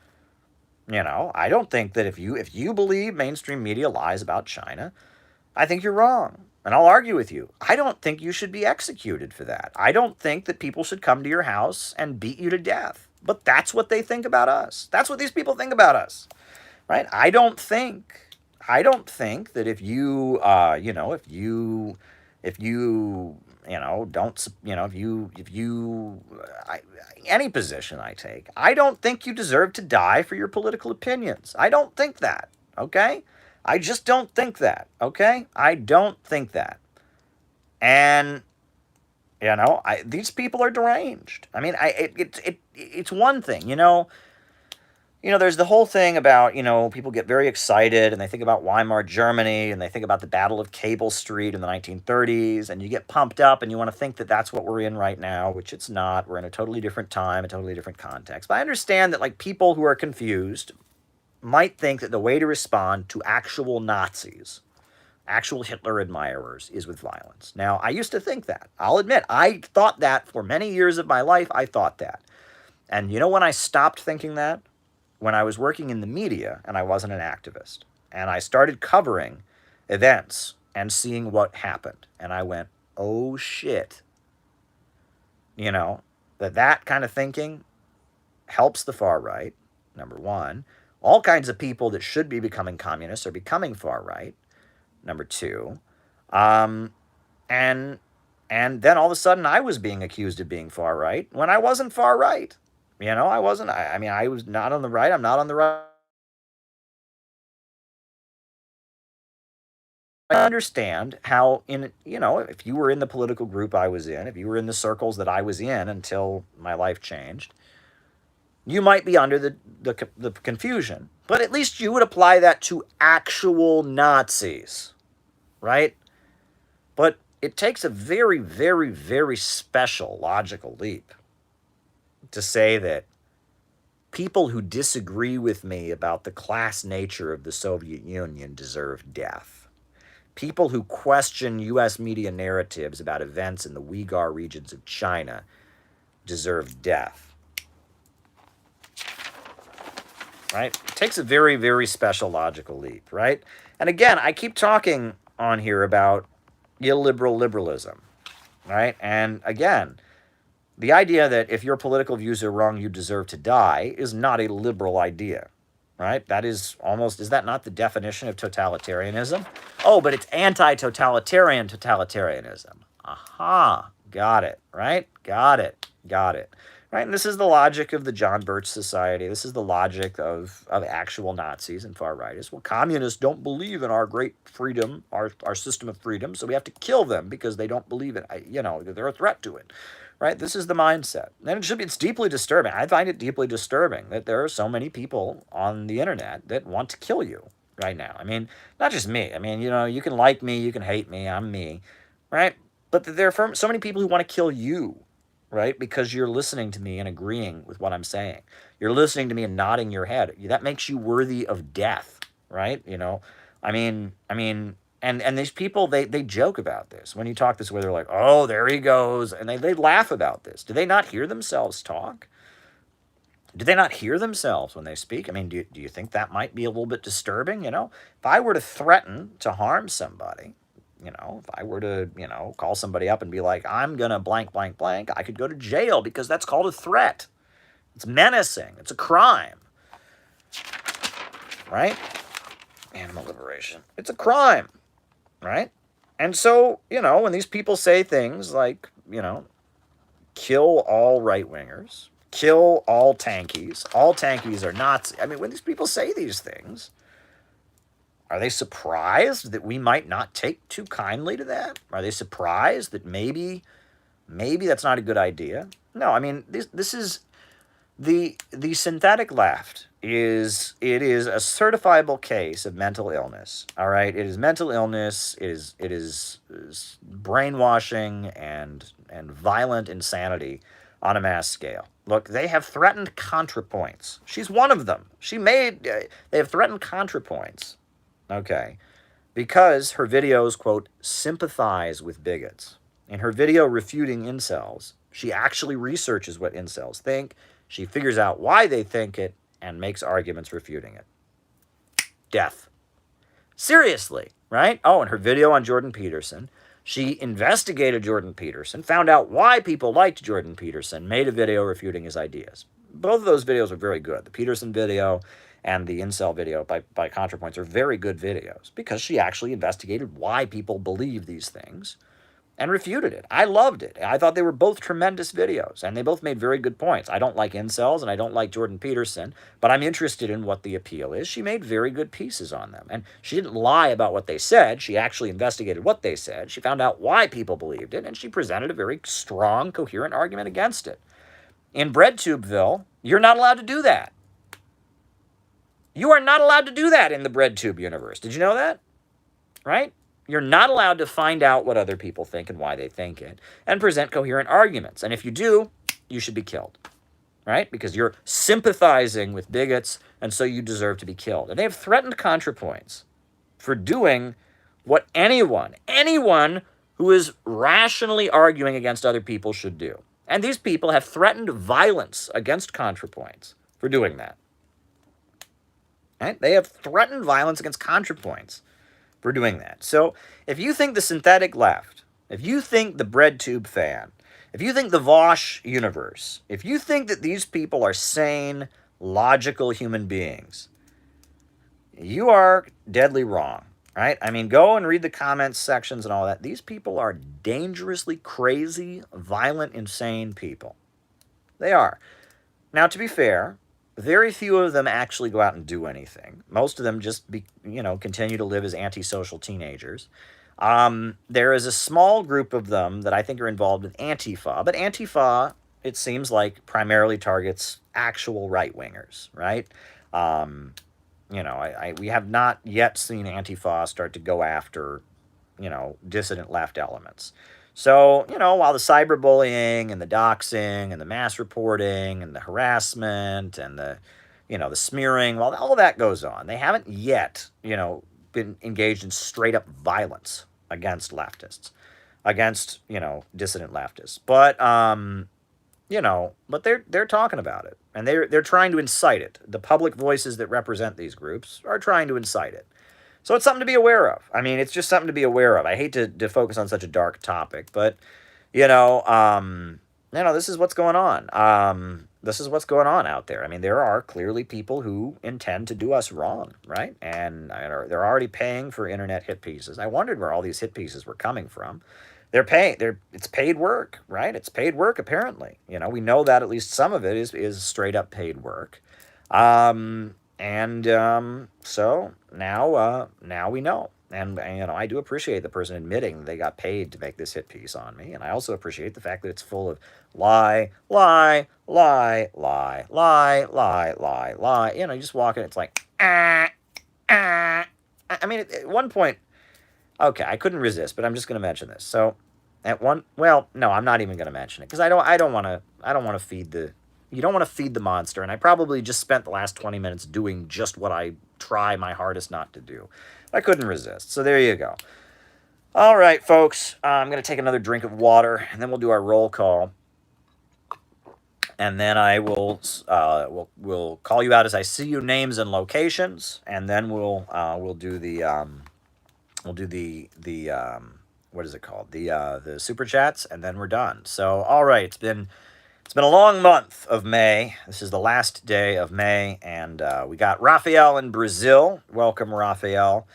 You know, I don't think that if you believe mainstream media lies about China, I think you're wrong. And I'll argue with you. I don't think you should be executed for that. I don't think that people should come to your house and beat you to death. But that's what they think about us. That's what these people think about us. Right? I don't think that if you you know, if you you know, don't, you know, if you any position I take, I don't think you deserve to die for your political opinions. I don't think that, okay? I just don't think that, okay? I don't think that. And, you know, these people are deranged. I mean, it's one thing, you know, there's the whole thing about, you know, people get very excited and they think about Weimar Germany and they think about the Battle of Cable Street in the 1930s, and you get pumped up and you want to think that that's what we're in right now, which it's not. We're in a totally different time, a totally different context. But I understand that, like, people who are confused might think that the way to respond to actual Nazis, actual Hitler admirers, is with violence. Now, I used to think that. I'll admit, I thought that for many years of my life. I thought that. And you know when I stopped thinking that? When I was working in the media and I wasn't an activist. And I started covering events and seeing what happened. And I went, oh shit. You know, that kind of thinking helps the far right, number one. All kinds of people that should be becoming communists are becoming far right, number two. And then all of a sudden I was being accused of being far right when I wasn't far right. You know, I wasn't. I mean, I was not on the right. I'm not on the right. I understand how, you know, if you were in the political group I was in, if you were in the circles that I was in until my life changed, you might be under the confusion. But at least you would apply that to actual Nazis, right? But it takes a very, very, very special logical leap to say that people who disagree with me about the class nature of the Soviet Union deserve death. People who question U.S. media narratives about events in the Uyghur regions of China deserve death. Right? It takes a very, very special logical leap, right? And again, I keep talking on here about illiberal liberalism, right? And again, the idea that if your political views are wrong, you deserve to die is not a liberal idea, right? That is almost, is that not the definition of totalitarianism? Oh, but it's anti-totalitarian totalitarianism. Aha, got it, right? Got it. Right? And this is the logic of the John Birch Society. This is the logic of actual Nazis and far rightists. Well, communists don't believe in our great freedom, our system of freedom, so we have to kill them because they don't believe it. You know, they're a threat to it. Right? This is the mindset. And it's deeply disturbing. I find it deeply disturbing that there are so many people on the internet that want to kill you right now. I mean, not just me. I mean, you know, you can like me, you can hate me, I'm me. right? But there are so many people who want to kill you, right? Because you're listening to me and agreeing with what I'm saying. You're listening to me and nodding your head. That makes you worthy of death, right? And these people, they joke about this. When you talk this way, they're like, oh, there he goes. And they laugh about this. Do they not hear themselves talk? Do they not hear themselves when they speak? I mean, do you think that might be a little bit disturbing? If I were to threaten to harm somebody, if I were to, call somebody up and be like, I'm going to blank, blank, blank, I could go to jail because that's called a threat. It's menacing. It's a crime. Right? Animal liberation. It's a crime. Right? And so, when these people say things like, kill all right-wingers, kill all tankies are Nazi. I mean, when these people say these things, are they surprised that we might not take too kindly to that? Are they surprised that maybe that's not a good idea? No, I mean, this is the synthetic left is a certifiable case of mental illness. All right, it is mental illness. It is brainwashing and violent insanity on a mass scale. Look, they have threatened ContraPoints. She's one of them. They have threatened ContraPoints. Okay, because her videos, quote, sympathize with bigots. In her video refuting incels, she actually researches what incels think. She figures out why they think it and makes arguments refuting it. Death. Seriously, right? Oh, and her video on Jordan Peterson, she investigated Jordan Peterson, found out why people liked Jordan Peterson, made a video refuting his ideas. Both of those videos are very good. The Peterson video and the incel video by ContraPoints are very good videos because she actually investigated why people believe these things and refuted it. I loved it. I thought they were both tremendous videos, and they both made very good points. I don't like incels, and I don't like Jordan Peterson, but I'm interested in what the appeal is. She made very good pieces on them, and she didn't lie about what they said. She actually investigated what they said. She found out why people believed it, and she presented a very strong, coherent argument against it. In BreadTubeville, you're not allowed to do that. You are not allowed to do that in the BreadTube universe. Did you know that? Right? You're not allowed to find out what other people think and why they think it and present coherent arguments. And if you do, you should be killed, right? Because you're sympathizing with bigots, and so you deserve to be killed. And they have threatened ContraPoints for doing what anyone who is rationally arguing against other people should do. And these people have threatened violence against ContraPoints for doing that. Right? They have threatened violence against ContraPoints for doing that. So if you think the synthetic left, if you think the BreadTube fan, if you think the Vosh universe, if you think that these people are sane, logical human beings, you are deadly wrong, right? I mean, go and read the comments sections and all that. These people are dangerously crazy, violent, insane people. They are. Now, to be fair, very few of them actually go out and do anything. Most of them just, continue to live as antisocial teenagers. There is a small group of them that I think are involved with Antifa, but Antifa, it seems like, primarily targets actual right-wingers, right? We have not yet seen Antifa start to go after, dissident left elements. So, while the cyberbullying and the doxing and the mass reporting and the harassment and the smearing, while all that goes on, they haven't yet, been engaged in straight up violence against leftists, against, dissident leftists. But, but they're talking about it, and they're trying to incite it. The public voices that represent these groups are trying to incite it. So it's something to be aware of. I mean, it's just something to be aware of. I hate to focus on such a dark topic, but, this is what's going on. This is what's going on out there. I mean, there are clearly people who intend to do us wrong, right? And they're already paying for internet hit pieces. I wondered where all these hit pieces were coming from. It's paid work, right? It's paid work, apparently. We know that at least some of it is straight up paid work. So now we know. And, I do appreciate the person admitting they got paid to make this hit piece on me. And I also appreciate the fact that it's full of lie. You just walk in, it's like, I mean, at one point, Okay, I couldn't resist, but I'm just going to mention this. So, at one, well, no, I'm not even going to mention it because I don't want to feed the, you don't want to feed the monster, and I probably just spent the last 20 minutes doing just what I try my hardest not to do. I couldn't resist. So there you go. All right, folks, I'm going to take another drink of water, and then we'll do our roll call. And then I will call you out as I see you, names and locations, and then we'll do the what is it called, the super chats, and then we're done. So all right, it's been a long month of May. This is the last day of May, and we got Rafael in Brazil. Welcome, Rafael.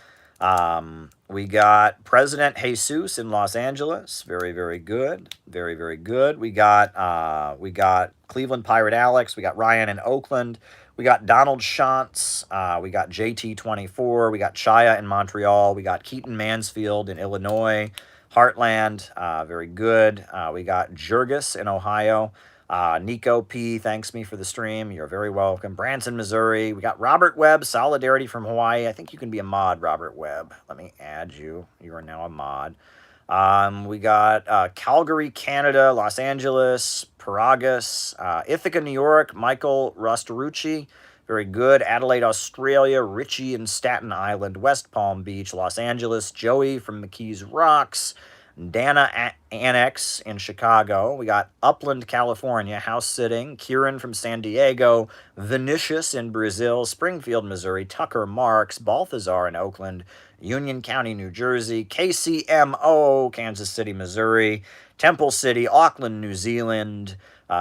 We got President Jesus in Los Angeles. Very, very good. Very, very good. We got Cleveland Pirate Alex. We got Ryan in Oakland. We got Donald Shantz. We got JT24. We got Chaya in Montreal. We got Keaton Mansfield in Illinois. Heartland. Very good. We got Jurgis in Ohio. Nico P, thanks me for the stream. You're very welcome. Branson, Missouri. We got Robert Webb, Solidarity from Hawaii. I think you can be a mod, Robert Webb. Let me add you. You are now a mod. We got Calgary, Canada, Los Angeles, Paragus, Ithaca, New York, Michael Rostarucci. Very good. Adelaide, Australia, Richie in Staten Island, West Palm Beach, Los Angeles, Joey from McKees Rocks, Dana Annex in Chicago. We got Upland, California, house sitting. Kieran from San Diego. Vinicius in Brazil. Springfield, Missouri. Tucker Marks. Balthazar in Oakland. Union County, New Jersey. KCMO, Kansas City, Missouri. Temple City, Auckland, New Zealand.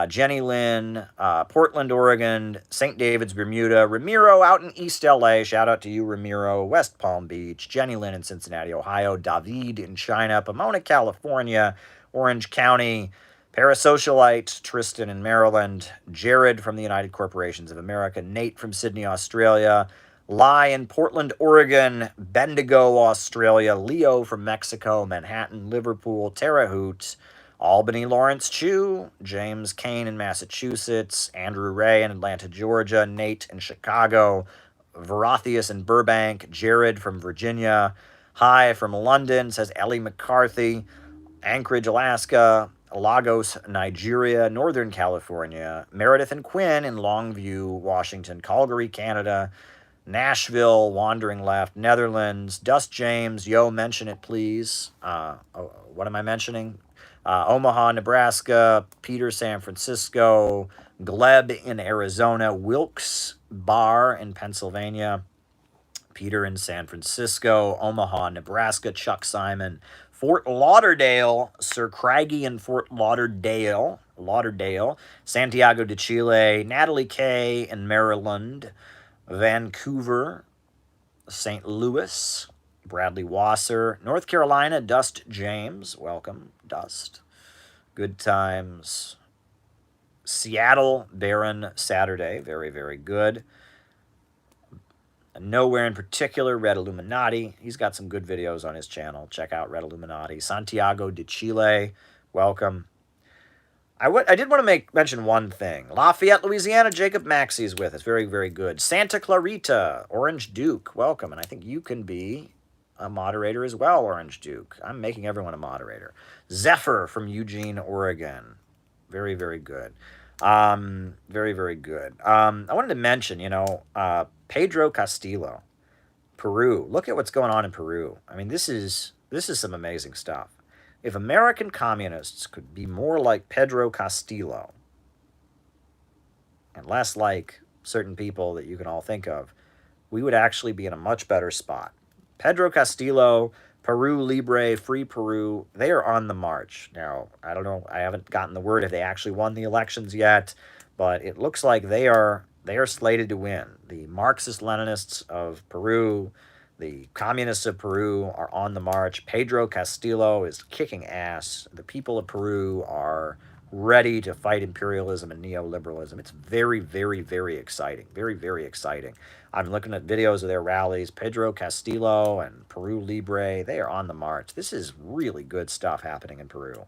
Jenny Lynn, Portland, Oregon, St. David's, Bermuda, Ramiro out in East LA. Shout out to you, Ramiro. West Palm Beach, Jenny Lynn in Cincinnati, Ohio, David in China, Pomona, California, Orange County, Parasocialite, Tristan in Maryland, Jared from the United Corporations of America, Nate from Sydney, Australia, Lai in Portland, Oregon, Bendigo, Australia, Leo from Mexico, Manhattan, Liverpool, Terre Haute, Albany, Lawrence Chu, James Kane in Massachusetts, Andrew Ray in Atlanta, Georgia, Nate in Chicago, Verathius in Burbank, Jared from Virginia, Hi from London, says Ellie McCarthy, Anchorage, Alaska, Lagos, Nigeria, Northern California, Meredith and Quinn in Longview, Washington, Calgary, Canada, Nashville, Wandering Left, Netherlands, Dust James, yo, mention it, please. What am I mentioning? Omaha, Nebraska, Peter, San Francisco, Gleb in Arizona, Wilkes Bar in Pennsylvania, Peter in San Francisco, Omaha, Nebraska, Chuck Simon, Fort Lauderdale, Sir Craigie in Fort Lauderdale, Santiago de Chile, Natalie K in Maryland, Vancouver, St. Louis, Bradley Wasser, North Carolina, Dust James. Welcome, Dust. Good times. Seattle, Baron Saturday. Very, very good. Nowhere in particular, Red Illuminati. He's got some good videos on his channel. Check out Red Illuminati. Santiago de Chile. Welcome. I did want to mention one thing. Lafayette, Louisiana, Jacob Maxey is with us. Very, very good. Santa Clarita, Orange Duke, welcome. And I think you can be a moderator as well, Orange Duke. I'm making everyone a moderator. Zephyr from Eugene, Oregon. Very, very good. Very, very good. I wanted to mention, Pedro Castillo, Peru. Look at what's going on in Peru. I mean, this is some amazing stuff. If American communists could be more like Pedro Castillo and less like certain people that you can all think of, we would actually be in a much better spot. Pedro Castillo, Peru Libre, Free Peru, they are on the march. Now, I don't know, I haven't gotten the word if they actually won the elections yet, but it looks like they are slated to win. The Marxist-Leninists of Peru, the communists of Peru are on the march. Pedro Castillo is kicking ass. The people of Peru are ready to fight imperialism and neoliberalism. It's very, very, very exciting. Very, very exciting. I'm looking at videos of their rallies. Pedro Castillo and Peru Libre, they are on the march. This is really good stuff happening in Peru.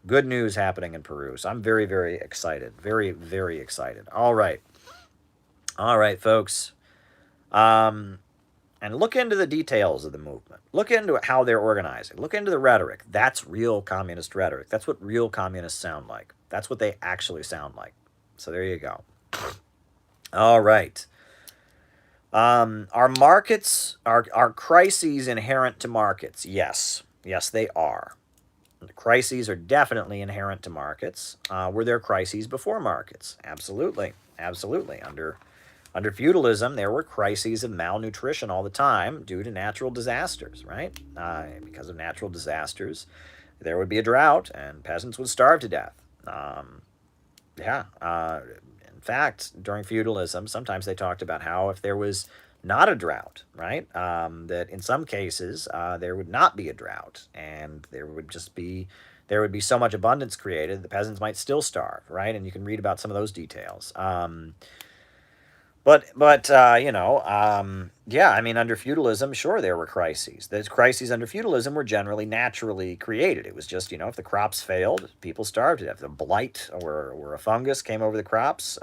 Good news happening in Peru. So I'm very, very excited. Very, very excited. All right. All right, folks. and look into the details of the movement. Look into how they're organizing. Look into the rhetoric. That's real communist rhetoric. That's what real communists sound like. That's what they actually sound like. So there you go. All right. Are markets, are crises inherent to markets? Yes. Yes, they are. The crises are definitely inherent to markets. Were there crises before markets? Absolutely. Absolutely. Under feudalism, there were crises of malnutrition all the time due to natural disasters, right? Because of natural disasters, there would be a drought and peasants would starve to death. Yeah. In fact, during feudalism, sometimes they talked about how if there was not a drought, right, that in some cases there would not be a drought, and there would be so much abundance created, the peasants might still starve, right? And you can read about some of those details. Yeah, I mean, under feudalism, sure, there were crises. The crises under feudalism were generally naturally created. It was just, if the crops failed, people starved to death. If a blight or a fungus came over the crops,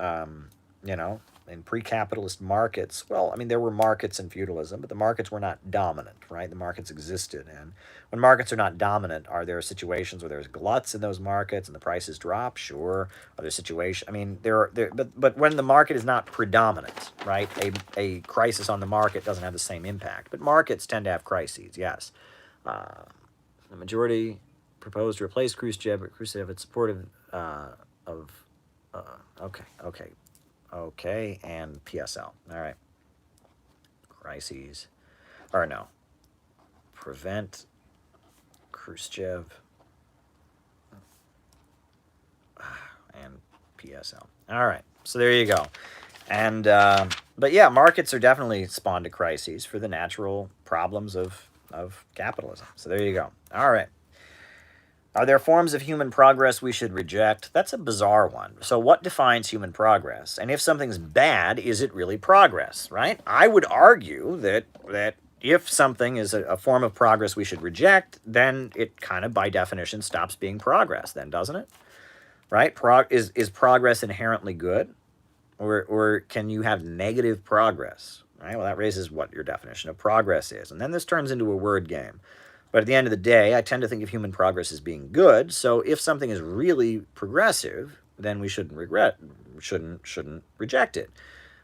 in pre-capitalist markets, well, I mean, there were markets in feudalism, but the markets were not dominant, right? The markets existed. And when markets are not dominant, are there situations where there's gluts in those markets and the prices drop? Sure. Are there situations? I mean, but when the market is not predominant, right? A crisis on the market doesn't have the same impact. But markets tend to have crises, yes. The majority proposed to replace Khrushchev, but Khrushchev had supportive Okay, and PSL. All right. Crises. Or no. Prevent Khrushchev and PSL. All right. So there you go. And, but yeah, markets are definitely spawned to crises for the natural problems of capitalism. So there you go. All right. Are there forms of human progress we should reject? That's a bizarre one. So what defines human progress? And if something's bad, is it really progress, right? I would argue that if something is a form of progress we should reject, then it kind of by definition stops being progress then, doesn't it? Right? Is progress inherently good? Or can you have negative progress? Right? Well, that raises what your definition of progress is. And then this turns into a word game. But at the end of the day, I tend to think of human progress as being good. So if something is really progressive, then we shouldn't reject it.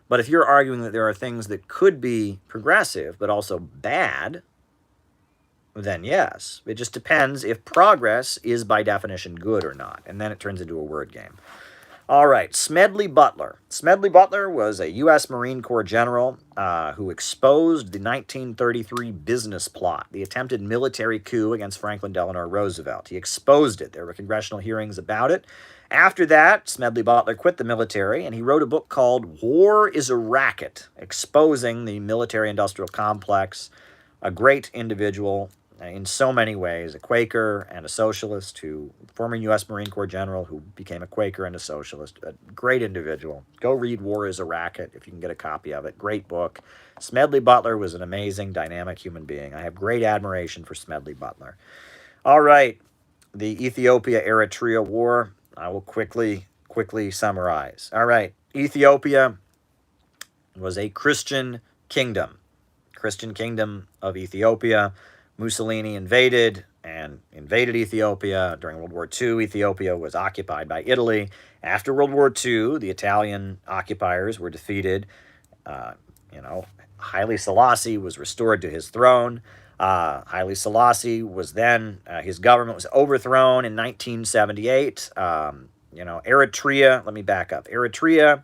But if you're arguing that there are things that could be progressive but also bad, then yes. It just depends if progress is by definition good or not. And then it turns into a word game. All right, Smedley Butler. Smedley Butler was a U.S. Marine Corps general who exposed the 1933 business plot, the attempted military coup against Franklin Delano Roosevelt. He exposed it. There were congressional hearings about it. After that, Smedley Butler quit the military, and he wrote a book called War is a Racket, exposing the military-industrial complex. A great individual in so many ways, a Quaker and a socialist, former U.S. Marine Corps general who became a Quaker and a socialist, a great individual. Go read War is a Racket if you can get a copy of it. Great book. Smedley Butler was an amazing, dynamic human being. I have great admiration for Smedley Butler. All right, the Ethiopia Eritrea War. I will quickly summarize. All right, Ethiopia was a Christian kingdom of Ethiopia. Mussolini invaded Ethiopia. During World War II, Ethiopia was occupied by Italy. After World War II, the Italian occupiers were defeated. Haile Selassie was restored to his throne. Haile Selassie was then, his government was overthrown in 1978. Eritrea, let me back up. Eritrea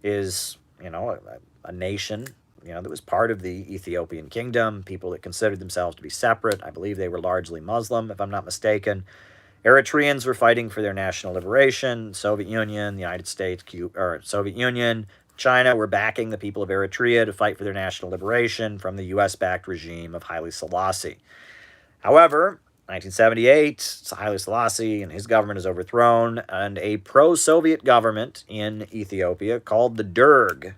is, a nation that was part of the Ethiopian kingdom, people that considered themselves to be separate. I believe they were largely Muslim, if I'm not mistaken. Eritreans were fighting for their national liberation. Soviet Union, the United States, Soviet Union, China were backing the people of Eritrea to fight for their national liberation from the U.S.-backed regime of Haile Selassie. However, 1978, Haile Selassie and his government is overthrown, and a pro-Soviet government in Ethiopia called the Derg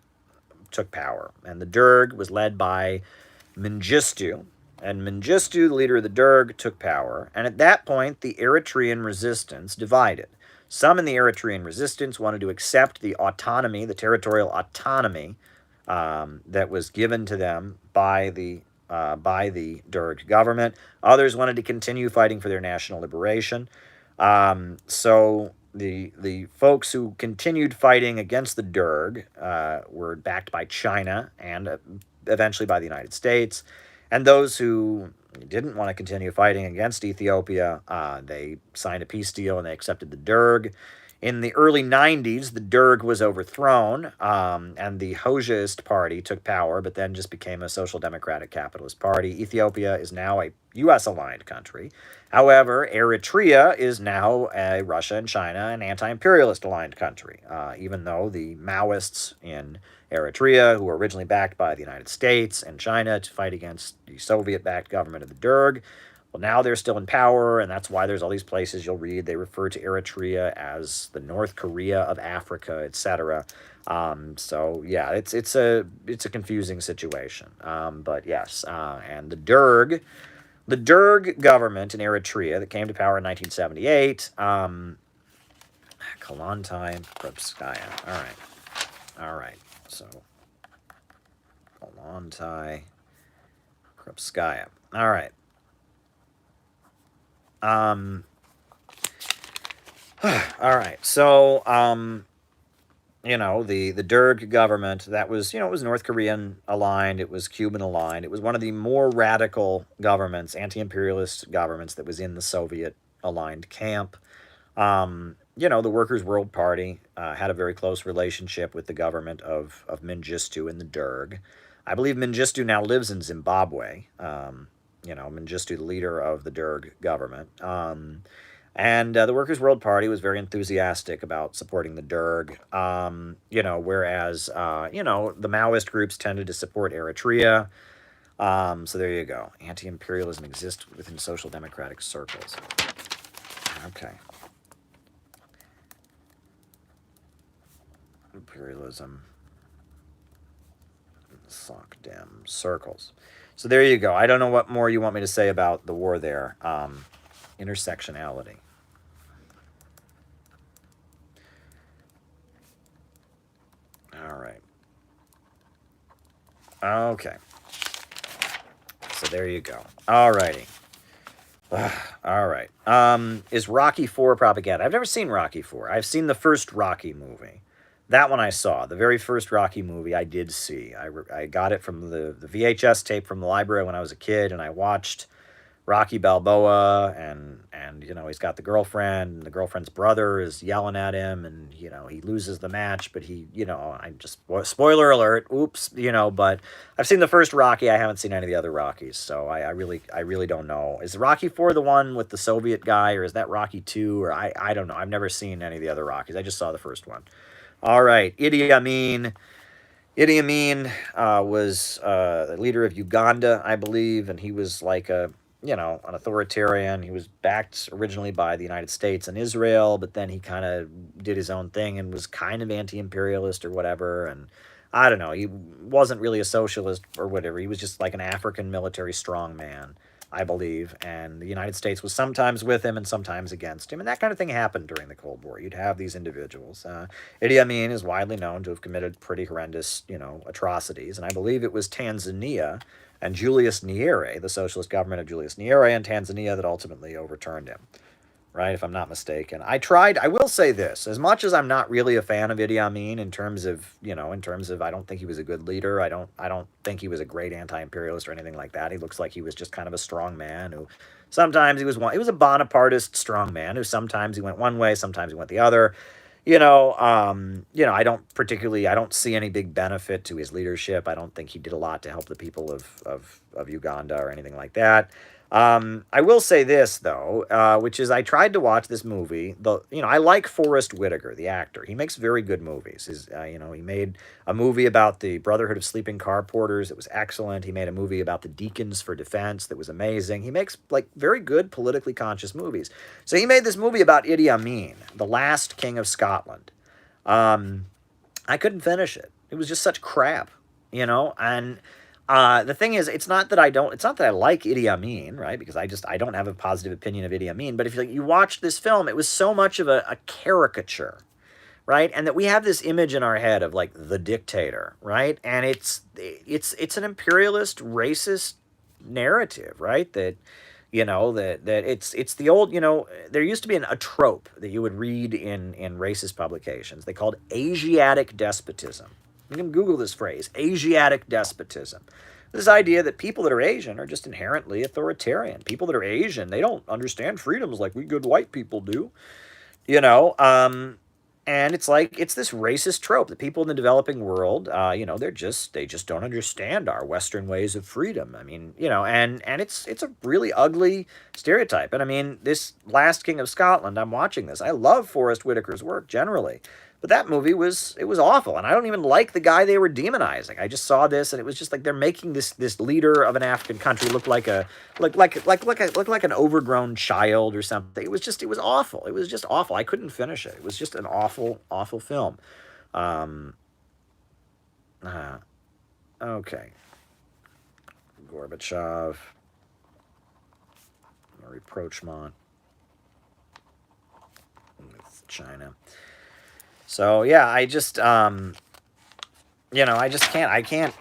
took power. And the Derg was led by Mengistu. And Mengistu, the leader of the Derg, took power. And at that point, the Eritrean resistance divided. Some in the Eritrean resistance wanted to accept the autonomy, the territorial autonomy that was given to them by the Derg government. Others wanted to continue fighting for their national liberation. So the folks who continued fighting against the Derg were backed by China and eventually by the United States. And those who didn't want to continue fighting against Ethiopia, they signed a peace deal and they accepted the Derg. In the early 90s, the Derg was overthrown, and the Hoxhaist party took power, but then just became a social democratic capitalist party. Ethiopia is now a U.S.-aligned country. However, Eritrea is now a Russia and China an anti-imperialist aligned country, even though the Maoists in Eritrea, who were originally backed by the United States and China to fight against the Soviet-backed government of the Derg, well, now they're still in power, and that's why there's all these places you'll read. They refer to Eritrea as the North Korea of Africa, etc. So yeah, it's a confusing situation. But yes, and the Derg government in Eritrea that came to power in 1978. Kalantai Krupskaya. All right. So Kalantai Krupskaya. All right. All right. So, the Derg government, that was, it was North Korean aligned, it was Cuban aligned, it was one of the more radical governments, anti-imperialist governments that was in the Soviet aligned camp. The Workers' World Party had a very close relationship with the government of Mengistu and the Derg. I believe Mengistu now lives in Zimbabwe. Mengistu, the leader of the Derg government. And the Workers' World Party was very enthusiastic about supporting the Derg, whereas, the Maoist groups tended to support Eritrea. So there you go. Anti-imperialism exists within social democratic circles. Okay. Imperialism. Soc Dem circles. So there you go. I don't know what more you want me to say about the war there. Intersectionality. All right. Okay. So there you go. All righty. All right. Is Rocky IV propaganda? I've never seen Rocky IV. I've seen the first Rocky movie. That one I saw. The very first Rocky movie I did see. I got it from the VHS tape from the library when I was a kid, and I watched Rocky Balboa, and he's got the girlfriend, and the girlfriend's brother is yelling at him, and, he loses the match, but spoiler alert, oops, but I've seen the first Rocky. I haven't seen any of the other Rockies, so I really don't know. Is Rocky IV the one with the Soviet guy, or is that Rocky II, or I don't know. I've never seen any of the other Rockies. I just saw the first one. All right, Idi Amin. Idi Amin was the leader of Uganda, I believe, and he was like an authoritarian. He was backed originally by the United States and Israel, but then he kind of did his own thing and was kind of anti-imperialist or whatever. And I don't know, he wasn't really a socialist or whatever. He was just like an African military strongman, I believe, and the United States was sometimes with him and sometimes against him, and that kind of thing happened during the Cold War. You'd have these individuals. Idi Amin is widely known to have committed pretty horrendous, atrocities, and I believe it was Tanzania and Julius Nyerere, the socialist government of Julius Nyerere in Tanzania, that ultimately overturned him, right, if I'm not mistaken. I will say this, as much as I'm not really a fan of Idi Amin in terms of I don't think he was a good leader. I don't think he was a great anti-imperialist or anything like that. He looks like he was just kind of a strong man who sometimes he was a Bonapartist strong man who sometimes he went one way, sometimes he went the other. I don't see any big benefit to his leadership. I don't think he did a lot to help the people of Uganda or anything like that. I will say this, though, which is I tried to watch this movie. I like Forrest Whitaker, the actor. He makes very good movies. He made a movie about the Brotherhood of Sleeping Car Porters. It was excellent. He made a movie about the Deacons for Defense that was amazing. He makes, very good politically conscious movies. So he made this movie about Idi Amin, the last king of Scotland. I couldn't finish it. It was just such crap, and... the thing is, it's not that I like Idi Amin, right? Because I don't have a positive opinion of Idi Amin. But if you watch this film, it was so much of a caricature, right? And that we have this image in our head of like the dictator, right? And it's an imperialist, racist narrative, right? That it's the old, there used to be a trope that you would read in racist publications. They called Asiatic despotism. You can Google this phrase, Asiatic despotism. This idea that people that are Asian are just inherently authoritarian. People that are Asian, they don't understand freedoms like we good white people do. You know, and it's like it's this racist trope that people in the developing world, they just don't understand our Western ways of freedom. I mean, and it's a really ugly stereotype. And I mean, this Last King of Scotland, I'm watching this. I love Forrest Whitaker's work generally, but that movie was awful, and I don't even like the guy they were demonizing. I just saw this, and it was just like they're making this leader of an African country look like an overgrown child or something. It was awful. It was just awful. I couldn't finish it. It was just an awful film. Um, okay, Gorbachev, rapprochement with China. So yeah, I just I can't,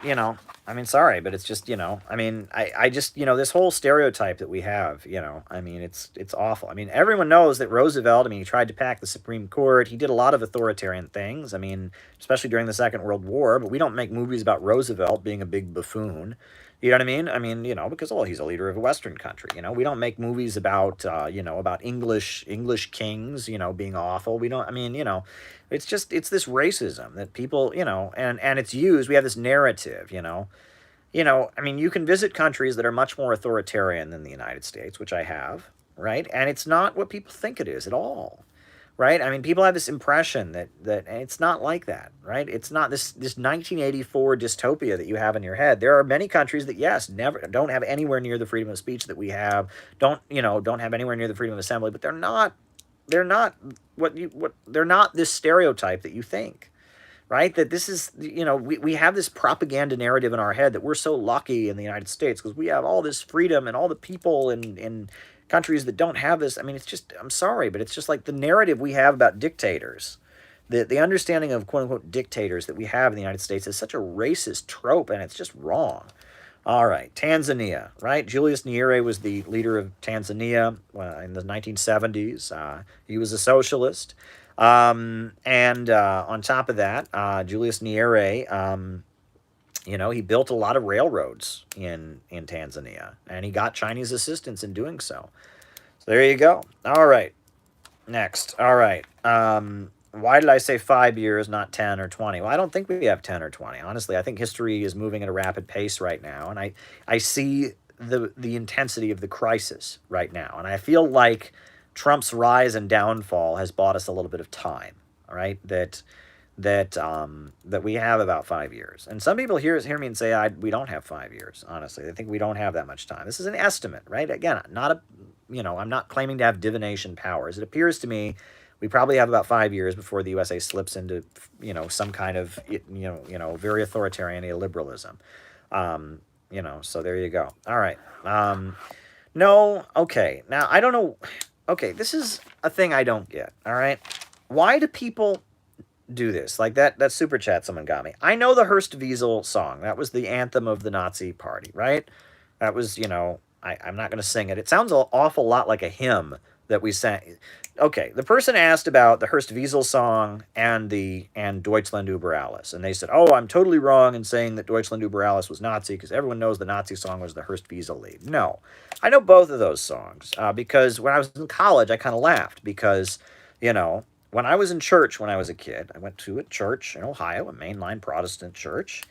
I mean, sorry, but it's just, I mean, I just, this whole stereotype that we have, I mean, it's awful. I mean, everyone knows that Roosevelt, I mean, he tried to pack the Supreme Court. He did a lot of authoritarian things. I mean, especially during the Second World War, but we don't make movies about Roosevelt being a big buffoon. You know what I mean? I mean, because, well, he's a leader of a Western country. We don't make movies about, about English kings, being awful. We don't, I mean, it's this racism that people, and it's used. We have this narrative, I mean, you can visit countries that are much more authoritarian than the United States, which I have, right? And it's not what people think it is at all, right? I mean, people have this impression that and it's not like that, right? It's not this 1984 dystopia that you have in your head. There are many countries that, yes, never don't have anywhere near the freedom of speech that we have, don't have anywhere near the freedom of assembly, but they're not they're not this stereotype that you think, right? That this is, we have this propaganda narrative in our head that we're so lucky in the United States because we have all this freedom and all the people in countries that don't have this. I mean, it's just, I'm sorry, but it's just like the narrative we have about dictators. The understanding of quote unquote dictators that we have in the United States is such a racist trope, and it's just wrong. All right, Tanzania, right? Julius Nyerere was the leader of Tanzania in the 1970s. He was a socialist. And on top of that, Julius Nyerere, he built a lot of railroads in Tanzania, and he got Chinese assistance in doing so. So there you go. All right, next. All right. Why did I say 5 years, not 10 or 20? Well, I don't think we have 10 or 20. Honestly, I think history is moving at a rapid pace right now, and I see the intensity of the crisis right now, and I feel like Trump's rise and downfall has bought us a little bit of time. All right, that we have about 5 years, and some people hear me and say we don't have 5 years. Honestly, they think we don't have that much time. This is an estimate, right? Again, I'm not claiming to have divination powers. It appears to me we probably have about 5 years before the USA slips into, some kind of, very authoritarian illiberalism. So there you go. All right. No, okay. Now, I don't know. Okay, this is a thing I don't get, all right? Why do people do this? Like that super chat someone got me. I know the Hearst Wiesel song. That was the anthem of the Nazi party, right? That was, I'm not going to sing it. It sounds an awful lot like a hymn that we sang. Okay, the person asked about the Hearst Wiesel song and Deutschland über alles, and they said, "Oh, I'm totally wrong in saying that Deutschland über alles was Nazi because everyone knows the Nazi song was the Hearst Wiesel lied." No, I know both of those songs because when I was in college, I kind of laughed because when I was in church when I was a kid, I went to a church in Ohio, a mainline Protestant church,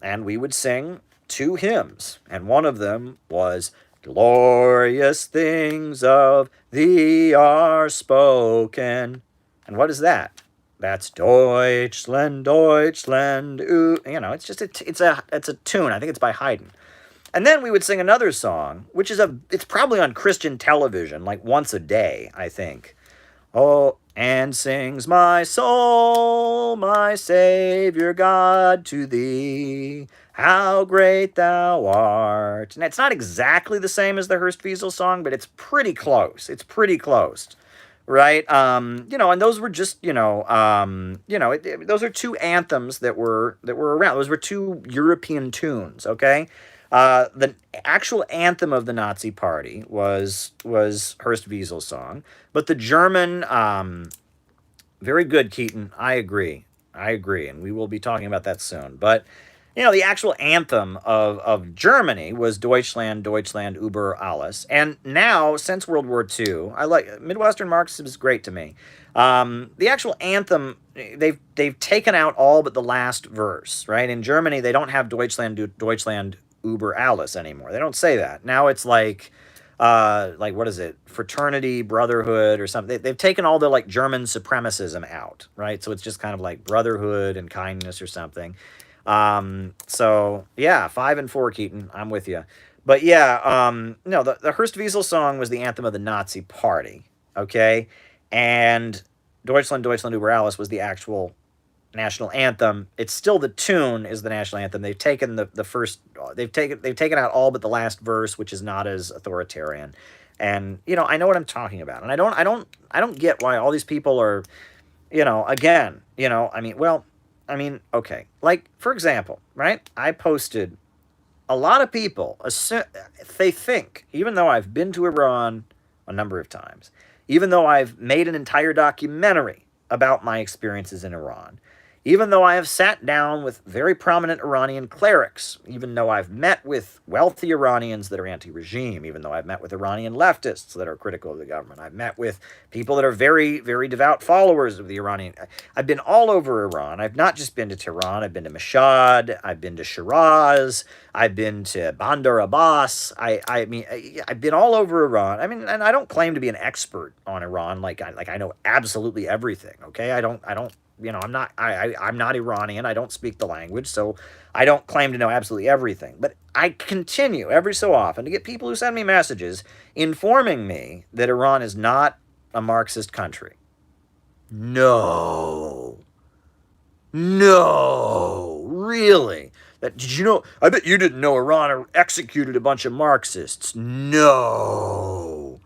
and we would sing two hymns, and one of them was "Glorious things of thee are spoken." And what is that? That's Deutschland, Deutschland. Ooh. It's just it's a tune. I think it's by Haydn. And then we would sing another song, which is it's probably on Christian television, like once a day, I think. Oh, and sings my soul, my Savior God, to thee. How great thou art. And it's not exactly the same as the Hearst Wiesel song, but it's pretty close. It's pretty close, right? And those were just, those are two anthems that were around. Those were two European tunes, okay? The actual anthem of the Nazi Party was Horst Wiesel's song, but the German, very good, Keaton. I agree, and we will be talking about that soon. But the actual anthem of Germany was Deutschland, Deutschland über alles. And now, since World War II, I like Midwestern Marxism is great to me. The actual anthem, they've taken out all but the last verse, right? In Germany, they don't have Deutschland über alles anymore. They don't say that. Now it's like what is it? Fraternity, brotherhood, or something. They've taken all the German supremacism out, right? So it's just kind of like brotherhood and kindness or something. So yeah, 5 and 4, Keaton. I'm with you. But yeah, no, the Horst Wiesel song was the anthem of the Nazi Party, okay? And Deutschland, Deutschland über alles was the actual national anthem. It's still the tune is the national anthem. They've taken the first, they've taken out all but the last verse, which is not as authoritarian. And I know what I'm talking about. And I don't get why all these people are, again, okay. Like, for example, right? I posted, a lot of people, they think, even though I've been to Iran a number of times, even though I've made an entire documentary about my experiences in Iran, even though I have sat down with very prominent Iranian clerics, even though I've met with wealthy Iranians that are anti-regime, even though I've met with Iranian leftists that are critical of the government, I've met with people that are very, very devout followers of the Iranian. I've been all over Iran. I've not just been to Tehran. I've been to Mashhad. I've been to Shiraz. I've been to Bandar Abbas. I've been all over Iran. I mean, and I don't claim to be an expert on Iran. Like I know absolutely everything. Okay, I don't. I'm not Iranian. I don't speak the language, so I don't claim to know absolutely everything. But I continue every so often to get people who send me messages informing me that Iran is not a Marxist country. No, really? Did you know? I bet you didn't know Iran executed a bunch of Marxists. No.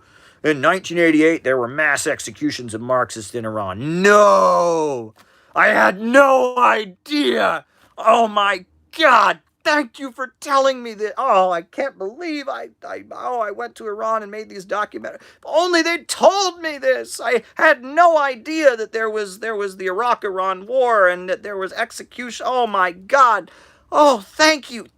In 1988, there were mass executions of Marxists in Iran. No! I had no idea! Oh my God! Thank you for telling me that. Oh, I can't believe I went to Iran and made these documentaries. If only they'd told me this. I had no idea that there was the Iraq-Iran war and that there was execution. Oh my God! Oh, thank you,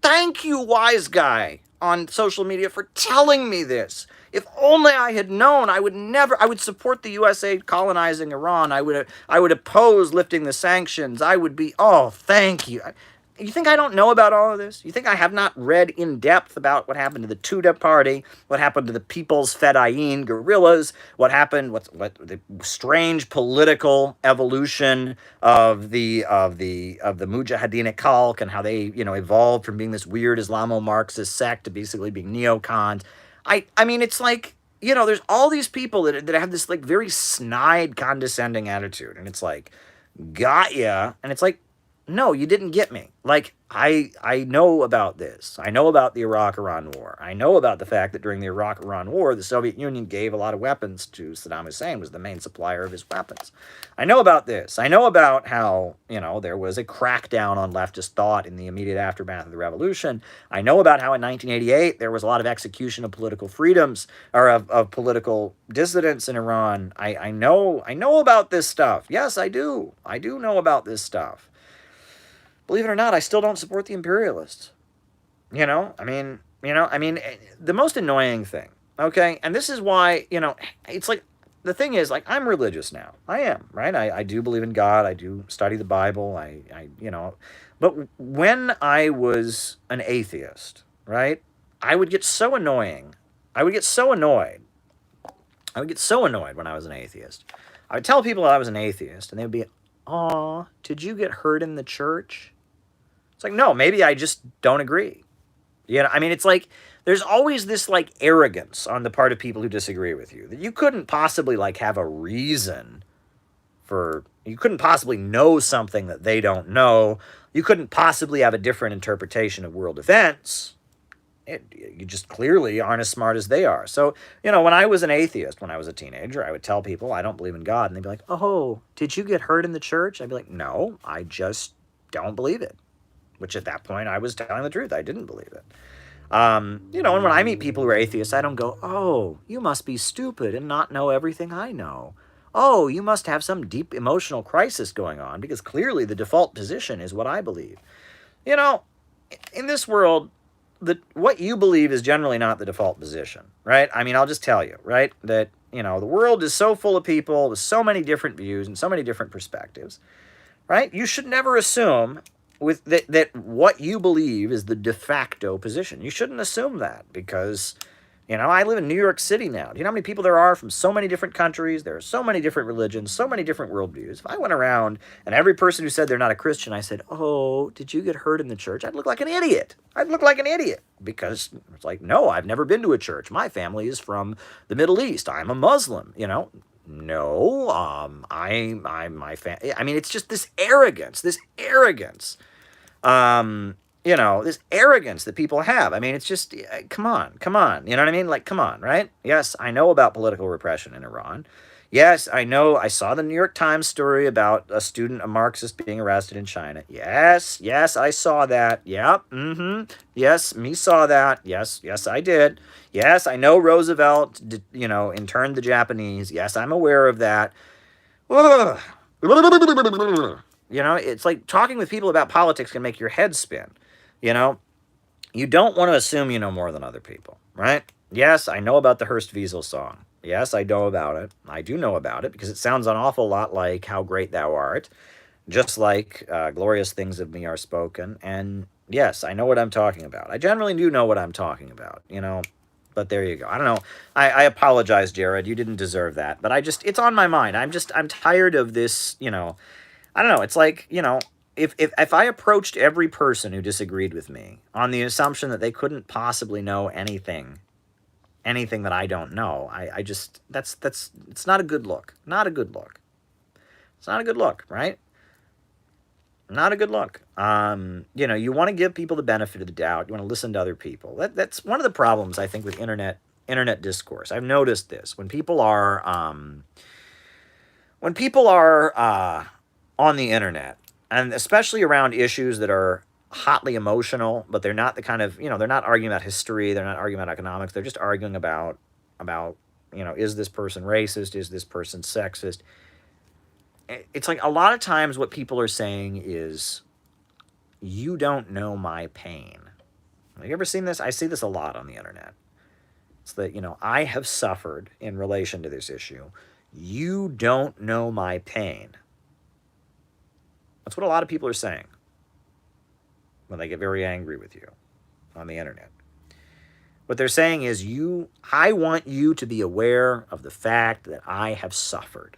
wise guy on social media, for telling me this. If only I had known, I would support the USA colonizing Iran. I would oppose lifting the sanctions. Oh, thank you. You think I don't know about all of this? You think I have not read in depth about what happened to the Tudeh party, what happened to the People's Fedayeen guerrillas, what the strange political evolution of the Mujahideen Khalq, and how they evolved from being this weird Islamo-Marxist sect to basically being neocons. I mean, it's like, there's all these people that have this very snide, condescending attitude, and it's like, got ya, and it's like, no, you didn't get me. I know about this. I know about the Iraq-Iran war. I know about the fact that during the Iraq-Iran war, the Soviet Union gave a lot of weapons to Saddam Hussein, was the main supplier of his weapons. I know about this. I know about how, there was a crackdown on leftist thought in the immediate aftermath of the revolution. I know about how in 1988, there was a lot of execution of political freedoms, or of political dissidents in Iran. I know about this stuff. Yes, I do. I do know about this stuff. Believe it or not, I still don't support the imperialists. The most annoying thing, okay? And this is why, it's like, the thing is, I'm religious now. I am, right? I do believe in God. I do study the Bible. But when I was an atheist, right, I would get so annoyed. I would get so annoyed when I was an atheist. I would tell people that I was an atheist, and they would be, "Aw, did you get hurt in the church?" It's like, no, maybe I just don't agree. It's like, there's always this arrogance on the part of people who disagree with you, that you couldn't possibly have a reason you couldn't possibly know something that they don't know. You couldn't possibly have a different interpretation of world events. You just clearly aren't as smart as they are. So, when I was an atheist, when I was a teenager, I would tell people I don't believe in God. And they'd be like, oh, did you get hurt in the church? I'd be like, no, I just don't believe it. Which at that point, I was telling the truth. I didn't believe it. And when I meet people who are atheists, I don't go, oh, you must be stupid and not know everything I know. Oh, you must have some deep emotional crisis going on, because clearly the default position is what I believe. In this world, what you believe is generally not the default position, right? I mean, I'll just tell you, right, that, the world is so full of people with so many different views and so many different perspectives, right? You should never assume that what you believe is the de facto position. You shouldn't assume that, because, I live in New York City now. Do you know how many people there are from so many different countries? There are so many different religions, so many different worldviews. If I went around and every person who said they're not a Christian, I said, oh, did you get hurt in the church? I'd look like an idiot. Because it's like, no, I've never been to a church. My family is from the Middle East. I'm a Muslim, No, I mean, it's just this arrogance, this arrogance that people have. I mean, it's just, come on. You know what I mean? Like, come on, right? Yes, I know about political repression in Iran. Yes, I know. I saw the New York Times story about a Marxist being arrested in China. Yes, I saw that. Yep, Yes, me saw that. Yes, I did. Yes, I know Roosevelt, interned the Japanese. Yes, I'm aware of that. Ugh. It's like talking with people about politics can make your head spin. You don't want to assume you know more than other people, right? Yes, I know about the Hearst Wiesel song. Yes, I know about it. I do know about it because it sounds an awful lot like How Great Thou Art, just like Glorious Things of Me Are Spoken. And yes, I know what I'm talking about. I generally do know what I'm talking about, But there you go. I don't know. I apologize, Jared. You didn't deserve that. But it's on my mind. I'm tired of this, I don't know. It's like, if I approached every person who disagreed with me on the assumption that they couldn't possibly know anything that I don't know, it's not a good look. Not a good look. It's not a good look, right? Not a good look. You want to give people the benefit of the doubt. You want to listen to other people. That's one of the problems, I think, with internet discourse. I've noticed this. When people are on the internet, and especially around issues that are hotly emotional, but they're not the kind of, they're not arguing about history, they're not arguing about economics, they're just arguing about, is this person racist, is this person sexist? It's like a lot of times what people are saying is, you don't know my pain. Have you ever seen this? I see this a lot on the internet. It's that, I have suffered in relation to this issue. You don't know my pain. That's what a lot of people are saying when they get very angry with you on the internet. What they're saying is, I want you to be aware of the fact that I have suffered.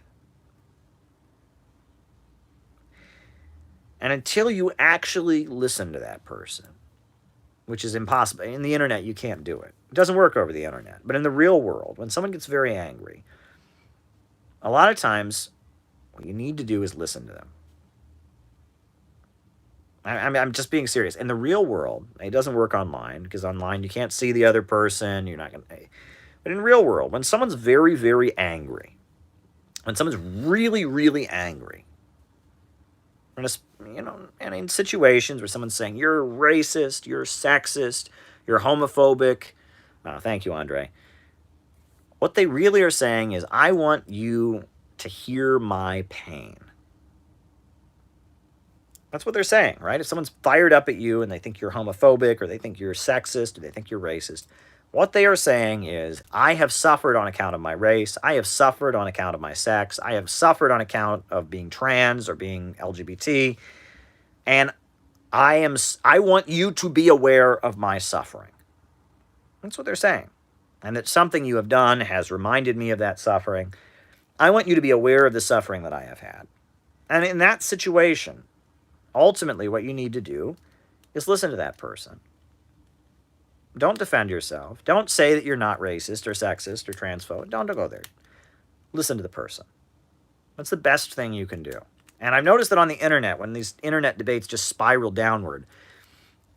And until you actually listen to that person, which is impossible. In the internet, you can't do it. It doesn't work over the internet. But in the real world, when someone gets very angry, a lot of times what you need to do is listen to them. I'm just being serious. In the real world, it doesn't work online, because online you can't see the other person. You're not going to. But in real world, when someone's very, very angry, when someone's really, really angry, and in situations where someone's saying, you're racist, you're sexist, you're homophobic, thank you, Andre. What they really are saying is, I want you to hear my pain. That's what they're saying, right? If someone's fired up at you and they think you're homophobic, or they think you're sexist, or they think you're racist, what they are saying is, I have suffered on account of my race. I have suffered on account of my sex. I have suffered on account of being trans or being LGBT. And I want you to be aware of my suffering. That's what they're saying. And that something you have done has reminded me of that suffering. I want you to be aware of the suffering that I have had. And in that situation, ultimately what you need to do is listen to that person. Don't defend yourself. Don't say that you're not racist or sexist or transphobic. Don't go there. Listen to the person. That's the best thing you can do. And I've noticed that on the internet, when these internet debates just spiral downward,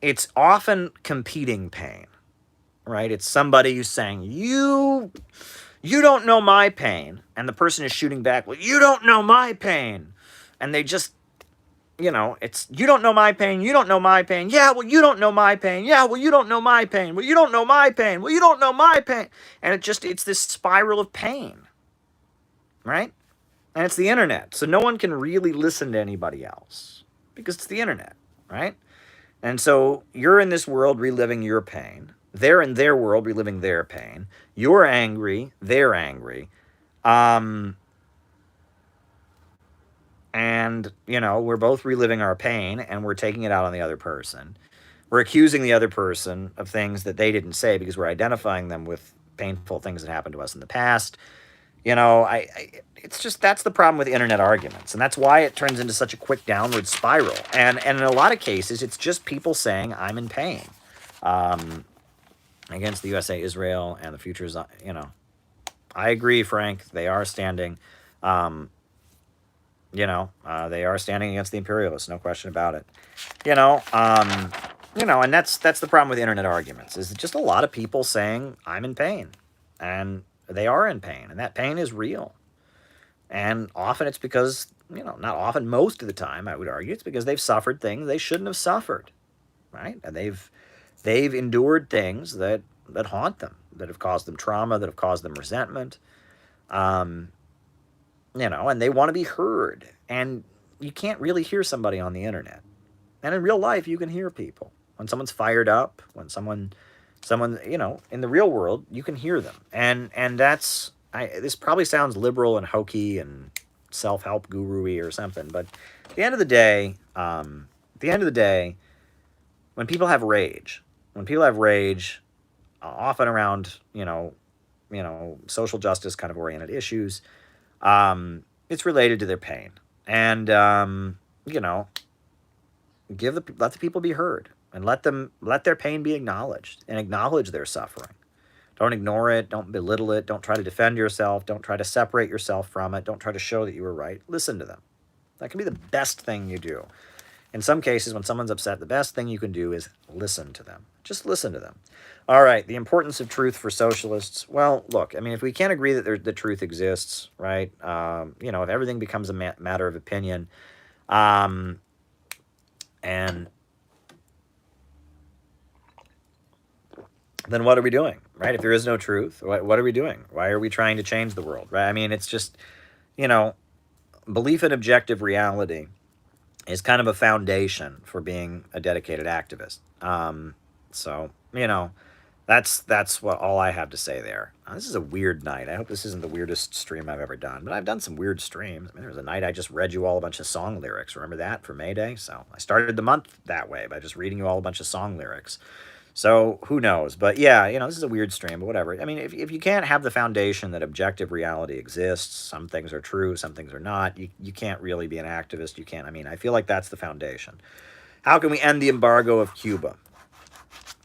it's often competing pain. right? It's somebody who's saying, you don't know my pain. And the person is shooting back, well, you don't know my pain. And they just, it's, you don't know my pain. You don't know my pain. Yeah, well, you don't know my pain. Yeah, well, you don't know my pain. Well, you don't know my pain. Well, you don't know my pain. And it's this spiral of pain, right? And it's the internet. So no one can really listen to anybody else because it's the internet, right? And so you're in this world reliving your pain. They're in their world reliving their pain. You're angry. They're angry. And, we're both reliving our pain and we're taking it out on the other person. We're accusing the other person of things that they didn't say because we're identifying them with painful things that happened to us in the past. It's just, that's the problem with internet arguments. And that's why it turns into such a quick downward spiral. And in a lot of cases, it's just people saying, I'm in pain against the USA, Israel, and the futures, I agree, Frank. They are standing, they are standing against the imperialists, no question about it. And that's the problem with internet arguments, is just a lot of people saying, I'm in pain. And they are in pain, and that pain is real. And often it's because, not often, most of the time, I would argue, it's because they've suffered things they shouldn't have suffered, right? And they've endured things that haunt them, that have caused them trauma, that have caused them resentment, and they want to be heard. And you can't really hear somebody on the internet. And in real life, you can hear people. When someone's fired up, when someone, in the real world, you can hear them. And that's, this probably sounds liberal and hokey and self-help guru-y or something, but at the end of the day, when people have rage, often around, social justice kind of oriented issues, it's related to their pain. And, let the people be heard, and let their pain be acknowledged, and acknowledge their suffering. Don't ignore it. Don't belittle it. Don't try to defend yourself. Don't try to separate yourself from it. Don't try to show that you were right. Listen to them. That can be the best thing you do. In some cases, when someone's upset, the best thing you can do is listen to them. Just listen to them. All right, the importance of truth for socialists. Well, look, if we can't agree that the truth exists, right? If everything becomes a matter of opinion, and then what are we doing, right? If there is no truth, what are we doing? Why are we trying to change the world, right? It's just, belief in objective reality is kind of a foundation for being a dedicated activist. So, that's what all I have to say there. This is a weird night. I hope this isn't the weirdest stream I've ever done, but I've done some weird streams. There was a night I just read you all a bunch of song lyrics. Remember that for May Day? So I started the month that way by just reading you all a bunch of song lyrics. So who knows? But yeah, this is a weird stream, but whatever. If you can't have the foundation that objective reality exists, some things are true, some things are not, you can't really be an activist. You can't, I feel like that's the foundation. How can we end the embargo of Cuba?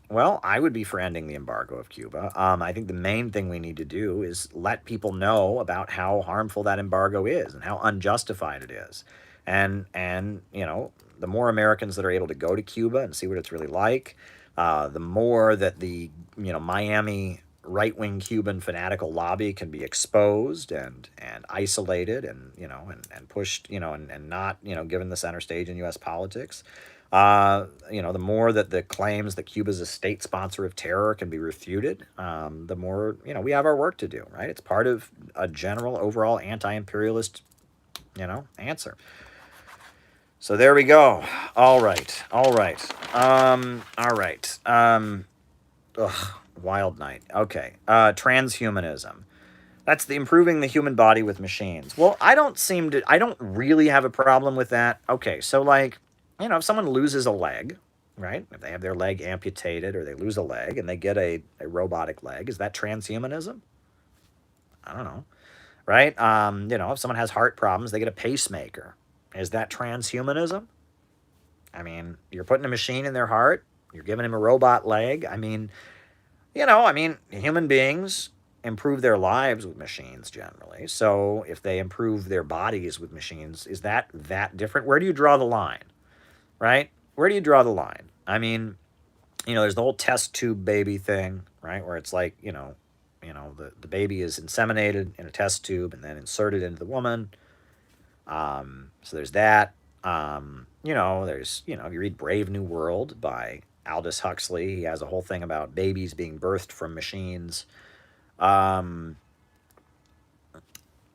Well, I would be for ending the embargo of Cuba. I think the main thing we need to do is let people know about how harmful that embargo is and how unjustified it is. And the more Americans that are able to go to Cuba and see what it's really like, the more that the Miami right-wing Cuban fanatical lobby can be exposed and isolated and and pushed and not given the center stage in U.S. politics. The more that the claims that Cuba's a state sponsor of terror can be refuted, the more we have our work to do. Right? It's part of a general overall anti-imperialist answer. So there we go. All right. All right. Wild night. Okay. Transhumanism. That's the improving the human body with machines. Well, I don't really have a problem with that. Okay. So if someone loses a leg, right? If they have their leg amputated or they lose a leg and they get a robotic leg, is that transhumanism? I don't know. Right? If someone has heart problems, they get a pacemaker. Is that transhumanism? You're putting a machine in their heart. You're giving him a robot leg. Human beings improve their lives with machines generally. So if they improve their bodies with machines, is that different? Where do you draw the line? Right? Where do you draw the line? there's the whole test tube baby thing, right? Where it's like, the baby is inseminated in a test tube and then inserted into the woman. So there's that. If you read Brave New World by Aldous Huxley, he has a whole thing about babies being birthed from machines. Um,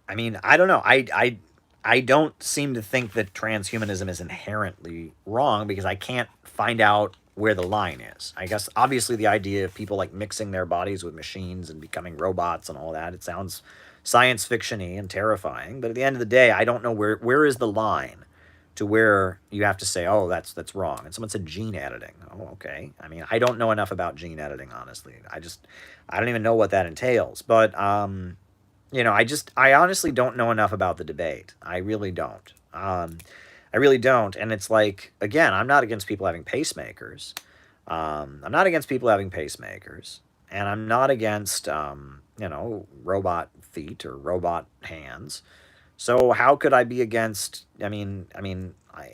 I don't know. I don't seem to think that transhumanism is inherently wrong because I can't find out where the line is. I guess obviously the idea of people like mixing their bodies with machines and becoming robots and all that, it sounds science fiction-y and terrifying. But at the end of the day, I don't know where is the line to where you have to say, oh, that's wrong. And someone said gene editing. Oh, okay. I don't know enough about gene editing, honestly. I don't even know what that entails. But I honestly don't know enough about the debate. I really don't. I really don't. And it's like, again, I'm not against people having pacemakers. I'm not against people having pacemakers. And I'm not against, robot feet or robot hands. So how could I be against?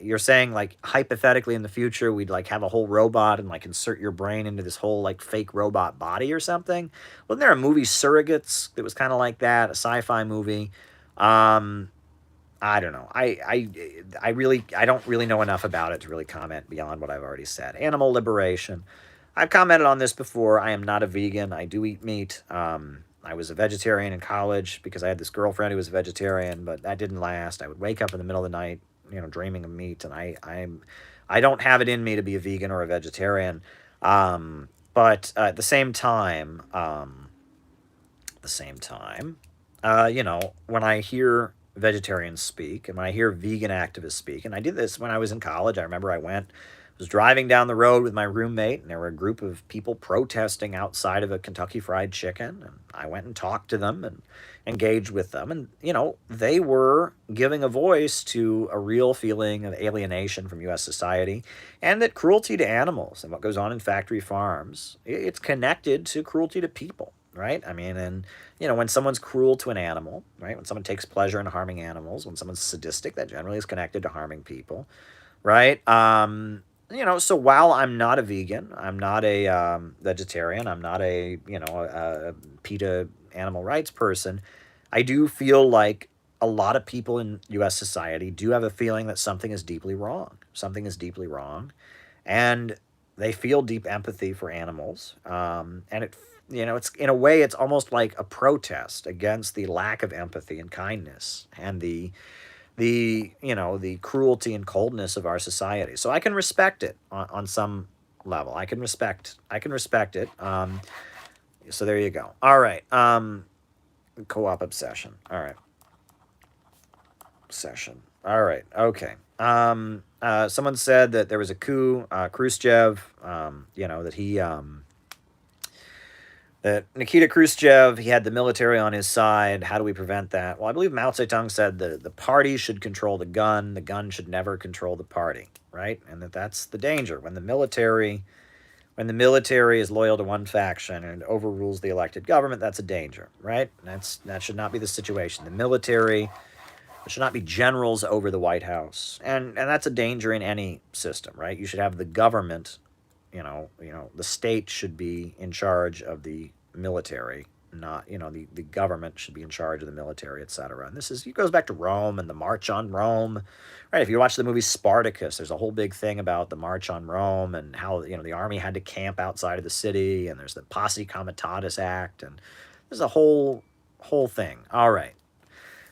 You're saying like hypothetically in the future we'd like have a whole robot and like insert your brain into this whole like fake robot body or something. Wasn't there a movie Surrogates that was kind of like that, a sci-fi movie? Um, I don't know. I don't really know enough about it to really comment beyond what I've already said. Animal liberation. I've commented on this before. I am not a vegan. I do eat meat. I was a vegetarian in college because I had this girlfriend who was a vegetarian, but that didn't last. I would wake up in the middle of the night, dreaming of meat, and I don't have it in me to be a vegan or a vegetarian. But at the same time, when I hear vegetarians speak and when I hear vegan activists speak, and I did this when I was in college. I remember was driving down the road with my roommate, and there were a group of people protesting outside of a Kentucky Fried Chicken, and I went and talked to them and engaged with them, and they were giving a voice to a real feeling of alienation from U.S. society, and that cruelty to animals and what goes on in factory farms, it's connected to cruelty to people, right? When someone's cruel to an animal, right? When someone takes pleasure in harming animals, when someone's sadistic, that generally is connected to harming people, right? So while I'm not a vegan, I'm not a vegetarian, I'm not a PETA animal rights person, I do feel like a lot of people in U.S. society do have a feeling that something is deeply wrong. Something is deeply wrong. And they feel deep empathy for animals. And it's in a way, it's almost like a protest against the lack of empathy and kindness and the cruelty and coldness of our society. So I can respect it on some level. I can respect it. So there you go. All right. Co-op obsession. All right. Obsession. All right. Okay. Someone said that there was a coup, Khrushchev, that Nikita Khrushchev, he had the military on his side. How do we prevent that? Well, I believe Mao Zedong said the party should control the gun should never control the party, right? And that's the danger. When the military is loyal to one faction and overrules the elected government, that's a danger, right? That should not be the situation. The military, there should not be generals over the White House. And that's a danger in any system, right? You should have the government, the state should be in charge of the military, not, the government should be in charge of the military, etc. And it goes back to Rome and the March on Rome, right? If you watch the movie Spartacus, there's a whole big thing about the March on Rome and how, the army had to camp outside of the city, and there's the Posse Comitatus Act, and there's a whole thing. All right.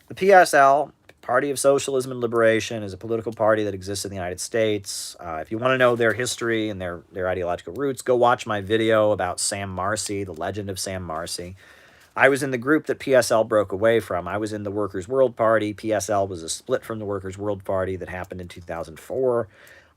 The PSL, Party of Socialism and Liberation, is a political party that exists in the United States. If you want to know their history and their ideological roots, go watch my video about Sam Marcy, the legend of Sam Marcy. I was in the group that PSL broke away from. I was in the Workers' World Party. PSL was a split from the Workers' World Party that happened in 2004.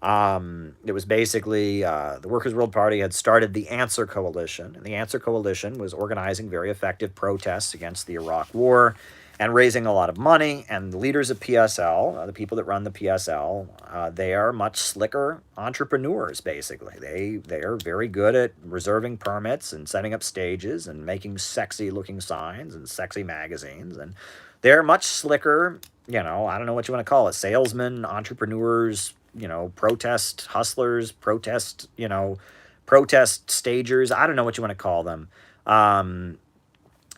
It was basically the Workers' World Party had started the Answer Coalition, and the Answer Coalition was organizing very effective protests against the Iraq War and raising a lot of money. And the leaders of PSL, the people that run the PSL, they are much slicker entrepreneurs, basically. They are very good at reserving permits and setting up stages and making sexy-looking signs and sexy magazines. And they're much slicker, I don't know what you want to call it, salesmen, entrepreneurs, protest hustlers, protest protest stagers. I don't know what you want to call them.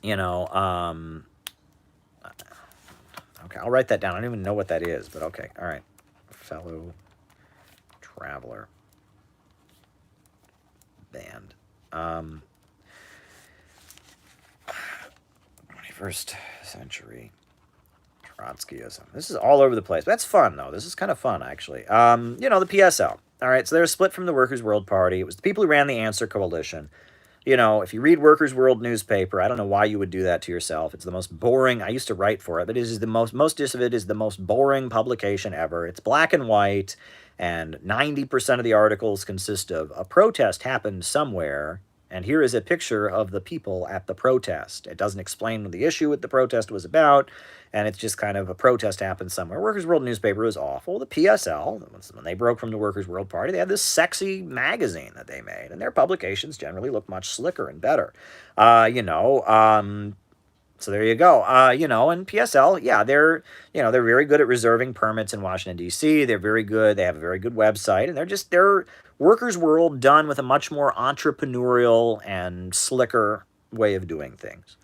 You know, okay, I'll write that down. I don't even know what that is, but okay. All right. Fellow traveler band. 21st century Trotskyism. This is all over the place. That's fun, though. This is kind of fun, actually. You know, the PSL. All right, so they're split from the Workers' World Party. It was the people who ran the Answer Coalition. You know, if you read Workers' World newspaper, I don't know why you would do that to yourself. It's the most boring. I used to write for it, but it is the most of it is the most boring publication ever. It's black and white, and 90% of the articles consist of a protest happened somewhere, and here is a picture of the people at the protest. It doesn't explain what the issue with the protest was about, and it's just kind of a protest happened somewhere. Workers' World newspaper was awful. The PSL, when they broke from the Workers' World Party, they had this sexy magazine that they made, and their publications generally look much slicker and better. So there you go. You know, and PSL, yeah, they're very good at reserving permits in Washington, D.C. They're very good. They have a very good website, and they're Workers' World done with a much more entrepreneurial and slicker way of doing things.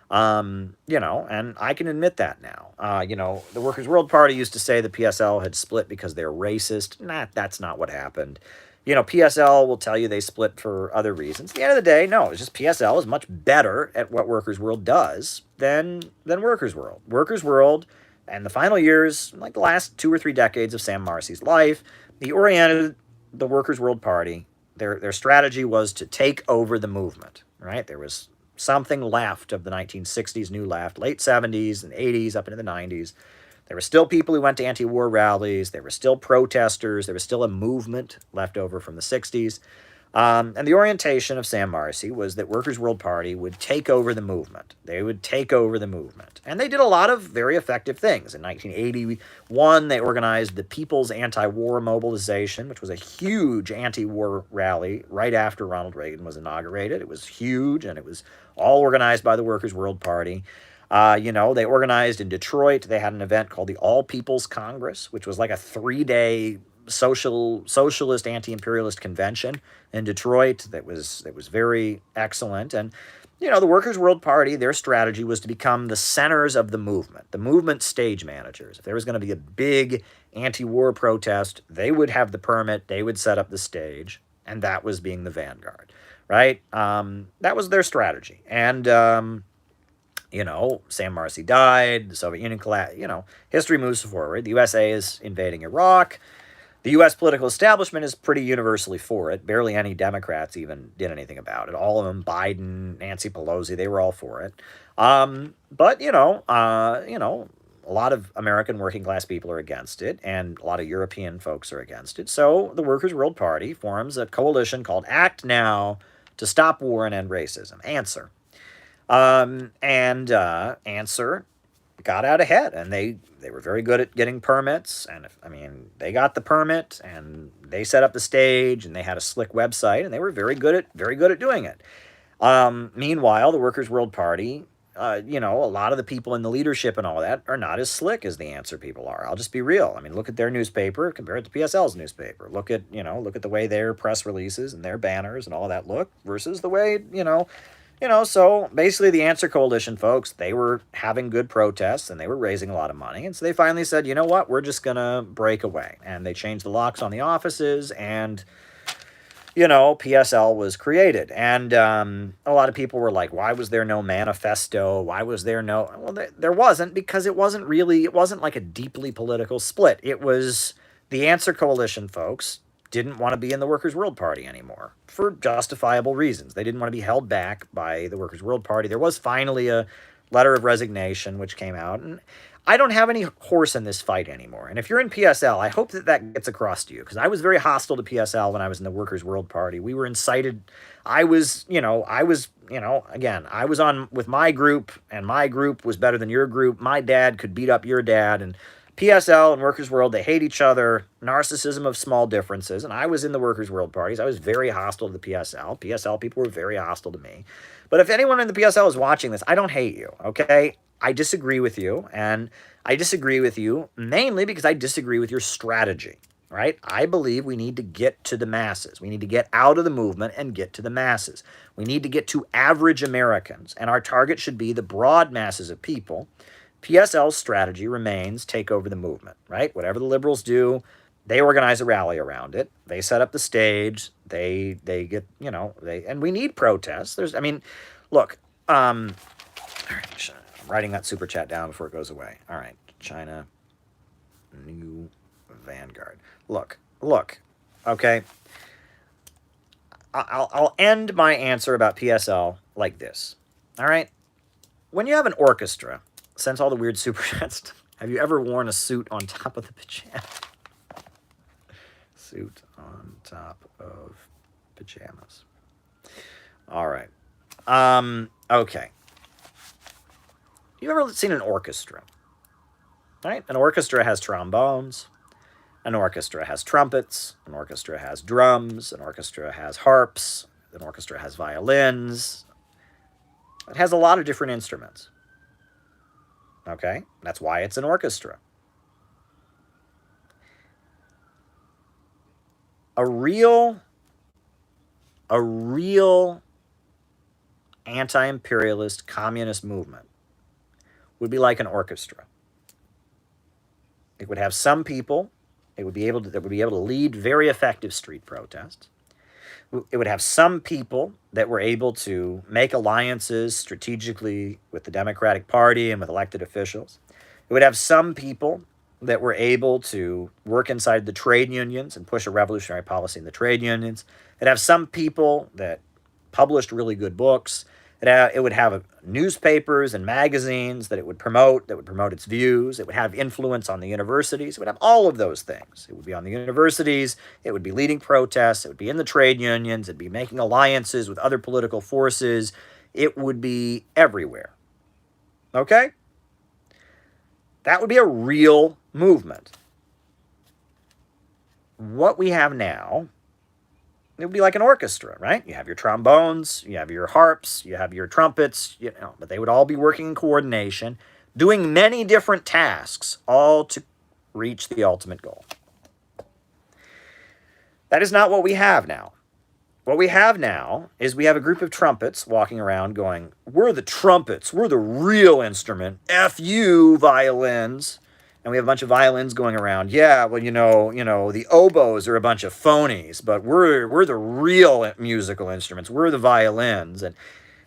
You know, and I can admit that now. You know, the Workers' World Party used to say the PSL had split because they're racist. That's not what happened. You know, PSL will tell you they split for other reasons. At the end of the day, no, it's just PSL is much better at what Workers' World does than Workers' World. Workers' World, and the final years, like the last 2 or 3 decades of Sam Marcy's life, he oriented the Workers' World Party. Their strategy was to take over the movement, right? There was something left of the 1960s new left, late 70s and 80s up into the 90s. There were still people who went to anti-war rallies. There were still protesters. There was still a movement left over from the 60s. And the orientation of Sam Marcy was that Workers' World Party would take over the movement. They would take over the movement. And they did a lot of very effective things. In 1981, they organized the People's Anti-War Mobilization, which was a huge anti-war rally right after Ronald Reagan was inaugurated. It was huge, and it was all organized by the Workers' World Party. You know, they organized in Detroit. They had an event called the All People's Congress, which was like a 3-day socialist anti-imperialist convention in Detroit that was very excellent. And you know, the Workers' World Party, their strategy was to become the centers of the movement stage managers. If there was going to be a big anti-war protest, they would have the permit, they would set up the stage, and that was being the vanguard, right? That was their strategy. And you know, Sam Marcy died, the Soviet Union collapsed, you know, history moves forward. The USA is invading Iraq. The U.S. political establishment is pretty universally for it. Barely any Democrats even did anything about it. All of them, Biden, Nancy Pelosi, they were all for it. But, you know, a lot of American working class people are against it, and a lot of European folks are against it. So the Workers' World Party forms a coalition called Act Now to Stop War and End Racism. Answer. Answer got out ahead, and they were very good at getting permits, and they got the permit, and they set up the stage, and they had a slick website, and they were very good at doing it. Meanwhile, the Workers' World Party, you know, a lot of the people in the leadership and all that are not as slick as the Answer people are. I'll just be real. I mean, look at their newspaper, compare it to PSL's newspaper. Look at the way their press releases and their banners and all that look versus the way, so basically the Answer Coalition folks, they were having good protests and they were raising a lot of money. And so they finally said, you know what, we're just going to break away. And they changed the locks on the offices, and, PSL was created. And a lot of people were like, why was there no manifesto? Why was there no... Well, there wasn't, because it wasn't like a deeply political split. It was the Answer Coalition folks didn't want to be in the Workers' World Party anymore for justifiable reasons. They didn't want to be held back by the Workers' World Party. There was finally a letter of resignation which came out, and I don't have any horse in this fight anymore. And if you're in PSL, I hope that gets across to you, because I was very hostile to PSL when I was in the Workers' World Party. We were incited. I was on with my group, and my group was better than your group. My dad could beat up your dad, and PSL and Workers' World, they hate each other, narcissism of small differences, and I was in the Workers' World Parties. I was very hostile to the PSL. PSL people were very hostile to me. But if anyone in the PSL is watching this, I don't hate you, okay? I disagree with you, and I disagree with you mainly because I disagree with your strategy. right? I believe we need to get to the masses. We need to get out of the movement and get to the masses. We need to get to average Americans, and our target should be the broad masses of people. PSL's strategy remains take over the movement, right? Whatever the liberals do, they organize a rally around it. They set up the stage. They get, and we need protests. Look, I'm writing that super chat down before it goes away. All right, China, new vanguard. Look, okay. I'll end my answer about PSL like this. All right, when you have an orchestra, since all the weird super chats, have you ever worn a suit on top of the pajamas? Suit on top of pajamas. All right. Okay. You ever seen an orchestra? Right? An orchestra has trombones. An orchestra has trumpets. An orchestra has drums. An orchestra has harps. An orchestra has violins. It has a lot of different instruments. Okay? That's why it's an orchestra. A real anti-imperialist communist movement would be like an orchestra. It would have some people that would be able to lead very effective street protests. It would have some people that were able to make alliances strategically with the Democratic Party and with elected officials. It would have some people that were able to work inside the trade unions and push a revolutionary policy in the trade unions. It'd have some people that published really good books. It would have newspapers and magazines that would promote its views. It would have influence on the universities. It would have all of those things. It would be on the universities. It would be leading protests. It would be in the trade unions. It'd be making alliances with other political forces. It would be everywhere. Okay? That would be a real movement. What we have now, it would be like an orchestra, right? You have your trombones, you have your harps, you have your trumpets, but they would all be working in coordination, doing many different tasks, all to reach the ultimate goal. That is not what we have now. What we have now is we have a group of trumpets walking around going, we're the trumpets, we're the real instrument, F you, violins. And we have a bunch of violins going around. Yeah, well, the oboes are a bunch of phonies, but we're the real musical instruments. We're the violins. And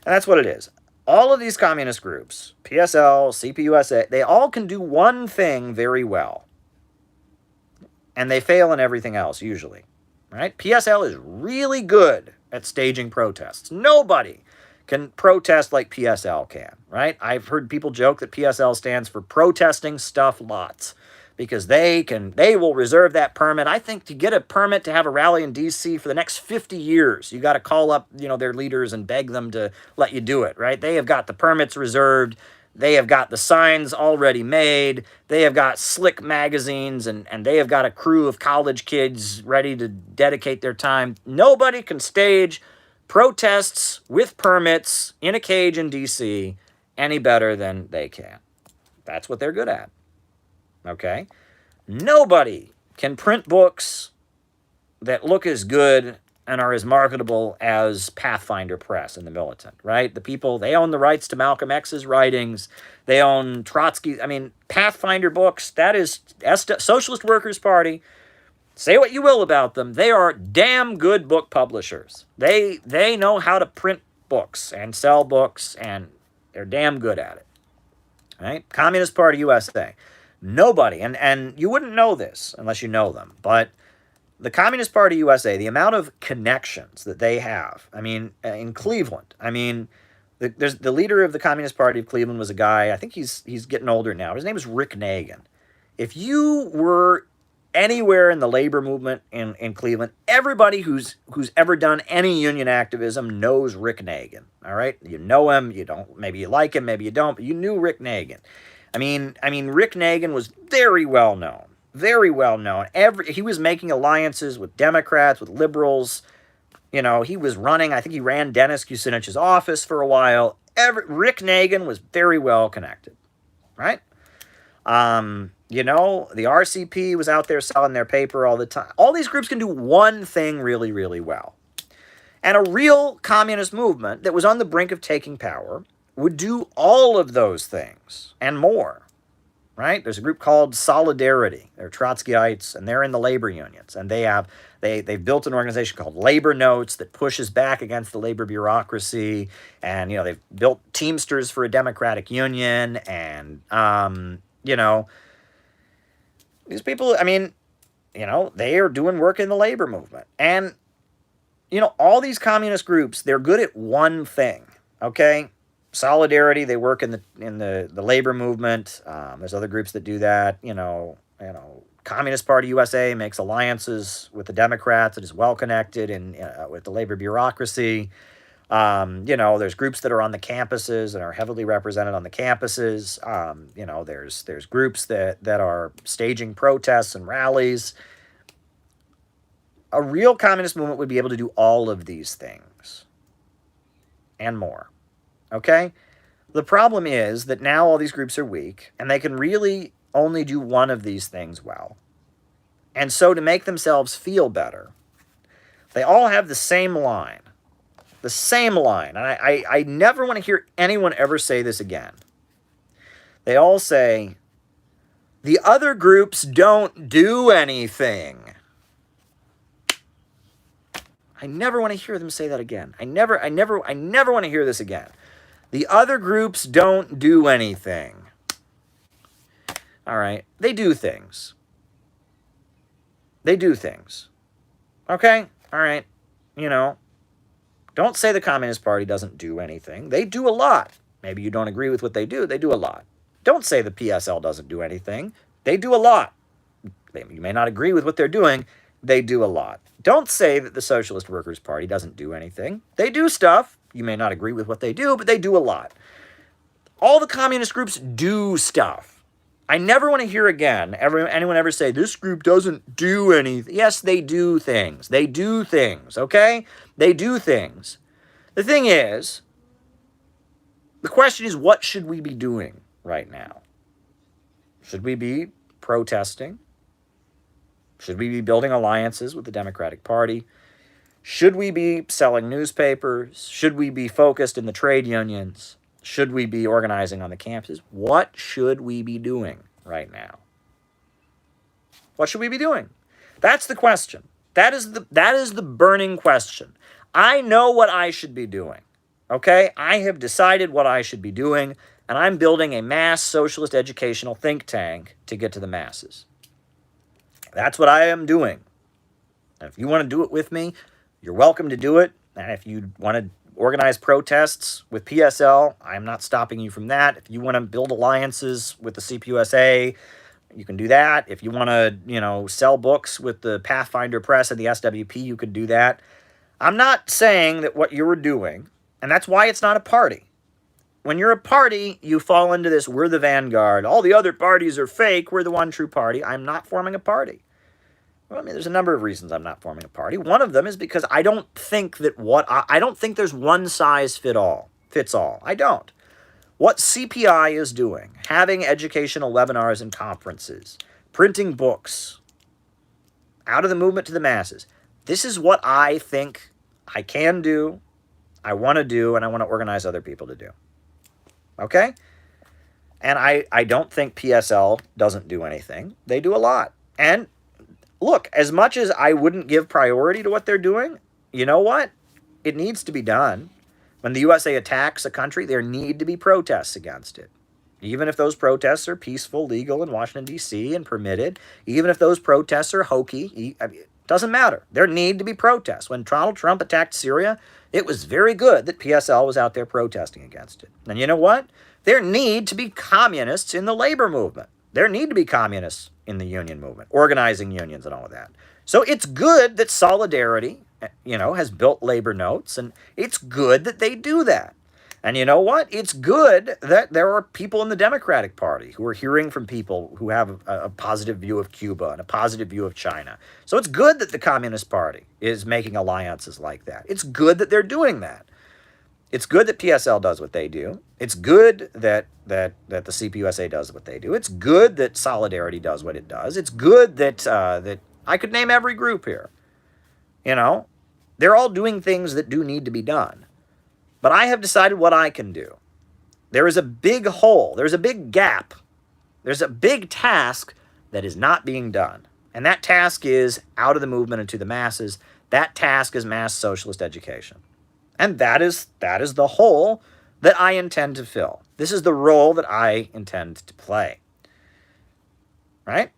that's what it is. All of these communist groups, PSL, CPUSA, they all can do one thing very well. And they fail in everything else, usually. Right? PSL is really good at staging protests. Nobody can protest like PSL can, right? I've heard people joke that PSL stands for protesting stuff lots because they will reserve that permit. I think to get a permit to have a rally in DC for the next 50 years, you got to call up, their leaders and beg them to let you do it, right? They have got the permits reserved. They have got the signs already made. They have got slick magazines and they have got a crew of college kids ready to dedicate their time. Nobody can stage protests with permits in a cage in D.C. any better than they can. That's what they're good at. Okay? Nobody can print books that look as good and are as marketable as Pathfinder Press and the Militant, right? The people, they own the rights to Malcolm X's writings. They own Trotsky. Pathfinder books, that is Socialist Workers' Party. Say what you will about them. They are damn good book publishers. They know how to print books and sell books, and they're damn good at it. Right? Communist Party USA. Nobody, and you wouldn't know this unless you know them, but the Communist Party USA, the amount of connections that they have, in Cleveland, there's the leader of the Communist Party of Cleveland was a guy, I think he's getting older now. His name is Rick Nagin. If you were anywhere in the labor movement in Cleveland, everybody who's ever done any union activism knows Rick Nagin. All right, you know him. You don't. Maybe you like him. Maybe you don't. But you knew Rick Nagin. Rick Nagin was very well known. Very well known. He was making alliances with Democrats, with liberals. He was running. I think he ran Dennis Kucinich's office for a while. Rick Nagin was very well connected. Right. You know, the RCP was out there selling their paper all the time. All these groups can do one thing really, really well. And a real communist movement that was on the brink of taking power would do all of those things and more, right? There's a group called Solidarity. They're Trotskyites, and they're in the labor unions. And they've built an organization called Labor Notes that pushes back against the labor bureaucracy. And, you know, they've built Teamsters for a democratic union. And, you know, these people, I mean, you know, they are doing work in the labor movement. And, you know, all these communist groups, they're good at one thing, okay? Solidarity, they work in the labor movement. There's other groups that do that. You know, Communist Party USA makes alliances with the Democrats. It is well connected with the labor bureaucracy. You know, there's groups that are on the campuses and are heavily represented on the campuses. You know, there's groups that are staging protests and rallies. A real communist movement would be able to do all of these things and more. Okay? The problem is that now all these groups are weak, and they can really only do one of these things well. And so to make themselves feel better, they all have the same line. The same line. And I never want to hear anyone ever say this again. They all say, the other groups don't do anything. I never want to hear them say that again. I never want to hear this again. The other groups don't do anything. All right. They do things. They do things. Okay? All right. You know, don't say the Communist Party doesn't do anything. They do a lot. Maybe you don't agree with what they do. They do a lot. Don't say the PSL doesn't do anything. They do a lot. You may not agree with what they're doing. They do a lot. Don't say that the Socialist Workers' Party doesn't do anything. They do stuff. You may not agree with what they do, but they do a lot. All the communist groups do stuff. I never want to hear again anyone ever say, this group doesn't do anything. Yes, they do things. They do things, okay? They do things. The thing is, the question is, what should we be doing right now? Should we be protesting? Should we be building alliances with the Democratic Party? Should we be selling newspapers? Should we be focused in the trade unions? Should we be organizing on the campuses? What should we be doing right now? What should we be doing? That's the question. That is the burning question. I know what I should be doing. Okay? I have decided what I should be doing, and I'm building a mass socialist educational think tank to get to the masses. That's what I am doing. And if you want to do it with me, you're welcome to do it. And if you want to organize protests with PSL, I'm not stopping you from that. If you want to build alliances with the CPUSA, you can do that. If you want to, sell books with the Pathfinder Press and the SWP, you can do that. I'm not saying that what you're doing, and that's why it's not a party. When you're a party, you fall into this, we're the vanguard. All the other parties are fake. We're the one true party. I'm not forming a party. Well, there's a number of reasons I'm not forming a party. One of them is because I don't think that I don't think there's one size fits all. I don't. What CPI is doing, having educational webinars and conferences, printing books, out of the movement to the masses, this is what I think I can do, I want to do, and I want to organize other people to do. Okay? And I don't think PSL doesn't do anything. They do a lot. And look, as much as I wouldn't give priority to what they're doing, you know what? It needs to be done. When the USA attacks a country, there need to be protests against it. Even if those protests are peaceful, legal in Washington, D.C. and permitted, even if those protests are hokey, it doesn't matter. There need to be protests. When Donald Trump attacked Syria, it was very good that PSL was out there protesting against it. And you know what? There need to be communists in the labor movement. There need to be communists in the union movement, organizing unions and all of that. So it's good that Solidarity, has built labor notes, and it's good that they do that. And you know what? It's good that there are people in the Democratic Party who are hearing from people who have a positive view of Cuba and a positive view of China. So it's good that the Communist Party is making alliances like that. It's good that they're doing that. It's good that PSL does what they do. It's good that the CPUSA does what they do. It's good that Solidarity does what it does. It's good that that I could name every group here. You know, they're all doing things that do need to be done. But I have decided what I can do. There is a big hole. There's a big gap. There's a big task that is not being done. And that task is out of the movement and to the masses. That task is mass socialist education. And that is the hole that I intend to fill. This is the role that I intend to play. Right?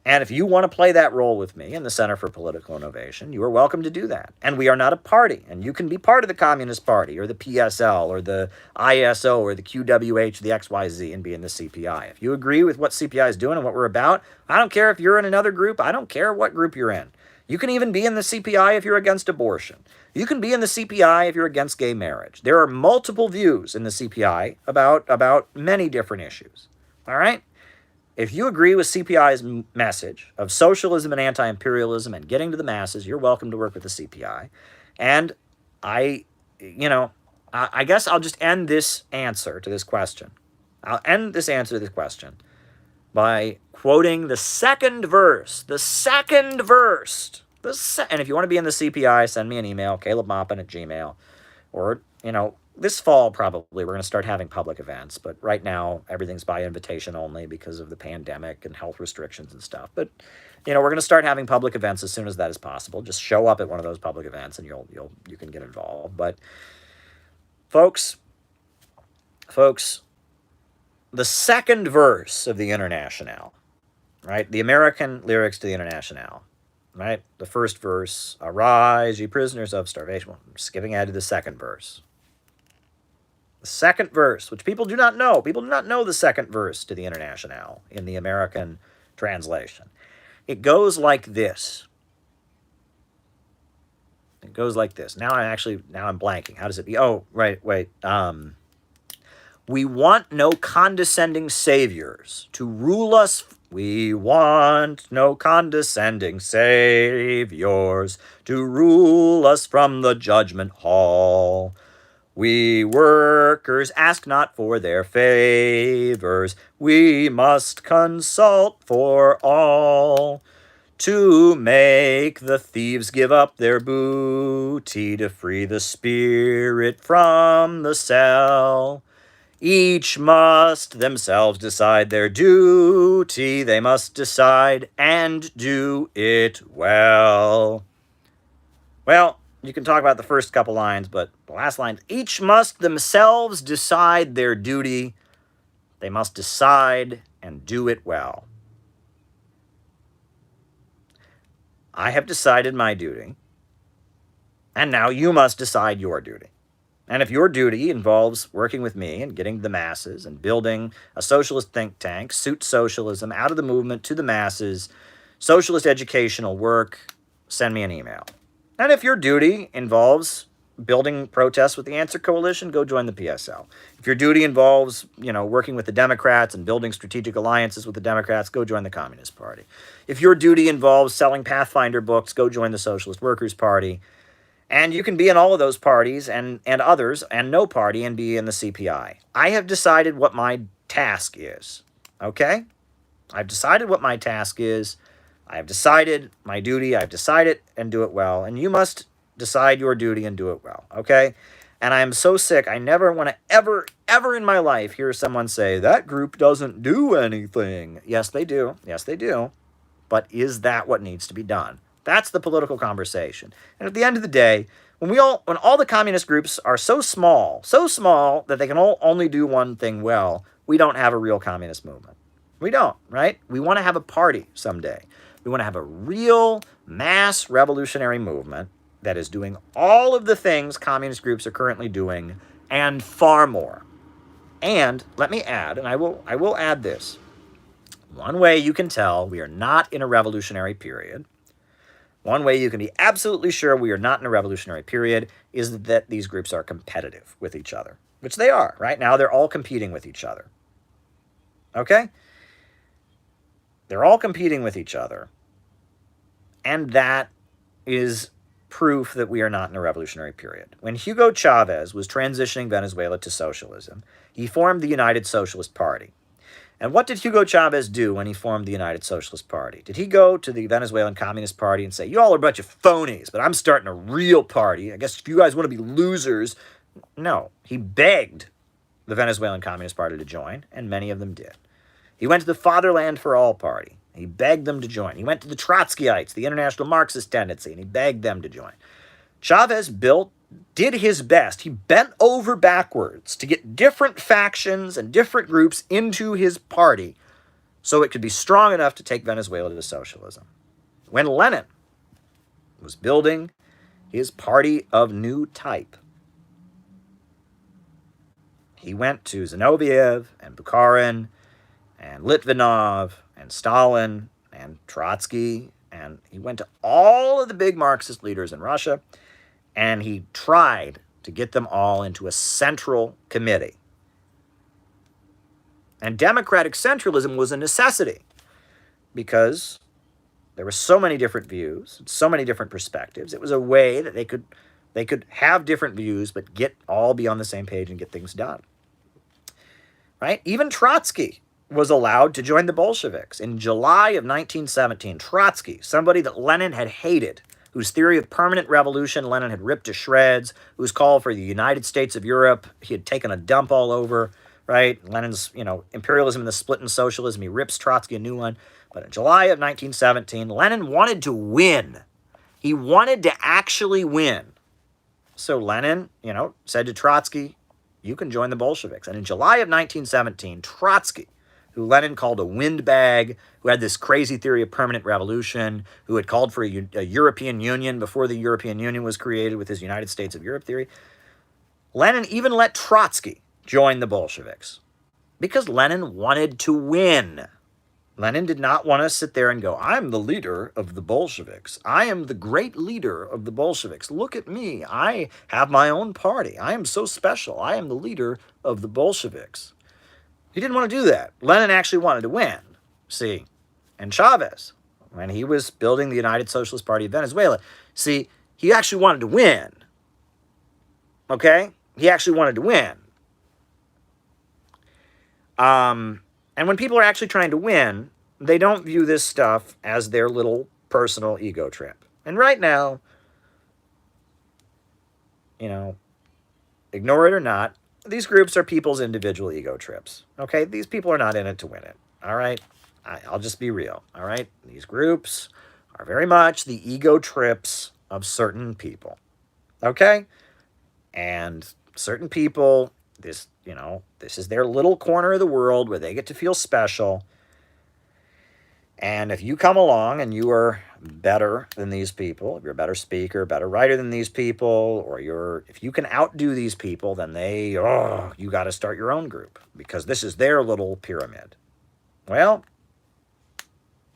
And if you want to play that role with me in the Center for Political Innovation, you are welcome to do that. And we are not a party. And you can be part of the Communist Party or the PSL or the ISO or the QWH, the XYZ, and be in the CPI. If you agree with what CPI is doing and what we're about, I don't care if you're in another group. I don't care what group you're in. You can even be in the CPI if you're against abortion. You can be in the CPI if you're against gay marriage. There are multiple views in the CPI about many different issues. All right? If you agree with CPI's message of socialism and anti-imperialism and getting to the masses, you're welcome to work with the CPI. And I guess I'll just end this answer to this question. I'll end this answer to this question by quoting the second verse. The second verse. And if you want to be in the CPI, send me an email, calebmaupin@gmail.com. Or, this fall probably we're going to start having public events. But right now, everything's by invitation only because of the pandemic and health restrictions and stuff. But, we're going to start having public events as soon as that is possible. Just show up at one of those public events and you can get involved. But, folks, the second verse of the Internationale, right? The American lyrics to the Internationale, right? The first verse, arise, ye prisoners of starvation. Well, I'm skipping ahead to the second verse. The second verse, which people do not know. People do not know the second verse to the Internationale in the American translation. It goes like this. It goes like this. Now I'm blanking. How does it be? Oh, right, wait. We want no condescending saviors to rule us. We want no condescending saviors to rule us from the judgment hall. We workers ask not for their favors. We must consult for all. To make the thieves give up their booty, to free the spirit from the cell. Each must themselves decide their duty. They must decide and do it well. Well, you can talk about the first couple lines, but the last line, each must themselves decide their duty. They must decide and do it well. I have decided my duty, and now you must decide your duty. And if your duty involves working with me and getting to the masses and building a socialist think tank, suit socialism, out of the movement to the masses, socialist educational work, send me an email. And if your duty involves building protests with the Answer Coalition, go join the PSL. If your duty involves, working with the Democrats and building strategic alliances with the Democrats, go join the Communist Party. If your duty involves selling Pathfinder books, go join the Socialist Workers' Party. And you can be in all of those parties and others and no party and be in the CPI. I have decided what my task is, okay? I've decided what my task is. I have decided my duty. I've decided and do it well. And you must decide your duty and do it well, okay? And I am so sick. I never want to ever in my life hear someone say, that group doesn't do anything. Yes, they do. Yes, they do. But is that what needs to be done? That's the political conversation. And at the end of the day, when all the communist groups are so small that they can only do one thing well, we don't have a real communist movement. We don't, right? We want to have a party someday. We want to have a real mass revolutionary movement that is doing all of the things communist groups are currently doing and far more. And let me add, and I will add this. One way you can tell we are not in a revolutionary period, one way you can be absolutely sure we are not in a revolutionary period is that these groups are competitive with each other, which they are. Right now, they're all competing with each other. Okay? They're all competing with each other. And that is proof that we are not in a revolutionary period. When Hugo Chavez was transitioning Venezuela to socialism, he formed the United Socialist Party. And what did Hugo Chavez do when he formed the United Socialist Party? Did he go to the Venezuelan Communist Party and say, you all are a bunch of phonies, but I'm starting a real party. I guess if you guys want to be losers. No, he begged the Venezuelan Communist Party to join, and many of them did. He went to the Fatherland for All Party. He begged them to join. He went to the Trotskyites, the international Marxist tendency, and he begged them to join. Chavez did his best. He bent over backwards to get different factions and different groups into his party so it could be strong enough to take Venezuela to socialism. When Lenin was building his party of new type, he went to Zinoviev and Bukharin and Litvinov and Stalin and Trotsky, and he went to all of the big Marxist leaders in Russia, and he tried to get them all into a central committee. And democratic centralism was a necessity because there were so many different views, so many different perspectives. It was a way that they could have different views but all be on the same page and get things done. Right? Even Trotsky was allowed to join the Bolsheviks. In July of 1917, Trotsky, somebody that Lenin had hated, whose theory of permanent revolution Lenin had ripped to shreds, whose call for the United States of Europe he had taken a dump all over, right? Lenin's, imperialism and the split in socialism, he rips Trotsky a new one. But in July of 1917, Lenin wanted to win. He wanted to actually win. So Lenin, said to Trotsky, you can join the Bolsheviks. And in July of 1917, Trotsky, who Lenin called a windbag, who had this crazy theory of permanent revolution, who had called for a European Union before the European Union was created with his United States of Europe theory. Lenin even let Trotsky join the Bolsheviks because Lenin wanted to win. Lenin did not want to sit there and go, I'm the leader of the Bolsheviks. I am the great leader of the Bolsheviks. Look at me. I have my own party. I am so special. I am the leader of the Bolsheviks. He didn't want to do that. Lenin actually wanted to win. See, and Chavez, when he was building the United Socialist Party of Venezuela, see, he actually wanted to win. Okay? He actually wanted to win. And when people are actually trying to win, they don't view this stuff as their little personal ego trip. And right now, ignore it or not, these groups are people's individual ego trips. Okay? These people are not in it to win it. All right? I'll just be real. All right? These groups are very much the ego trips of certain people. Okay? And certain people, this is their little corner of the world where they get to feel special. And if you come along and you are better than these people, if you're a better speaker, better writer than these people, or if you can outdo these people, then you got to start your own group because this is their little pyramid. Well,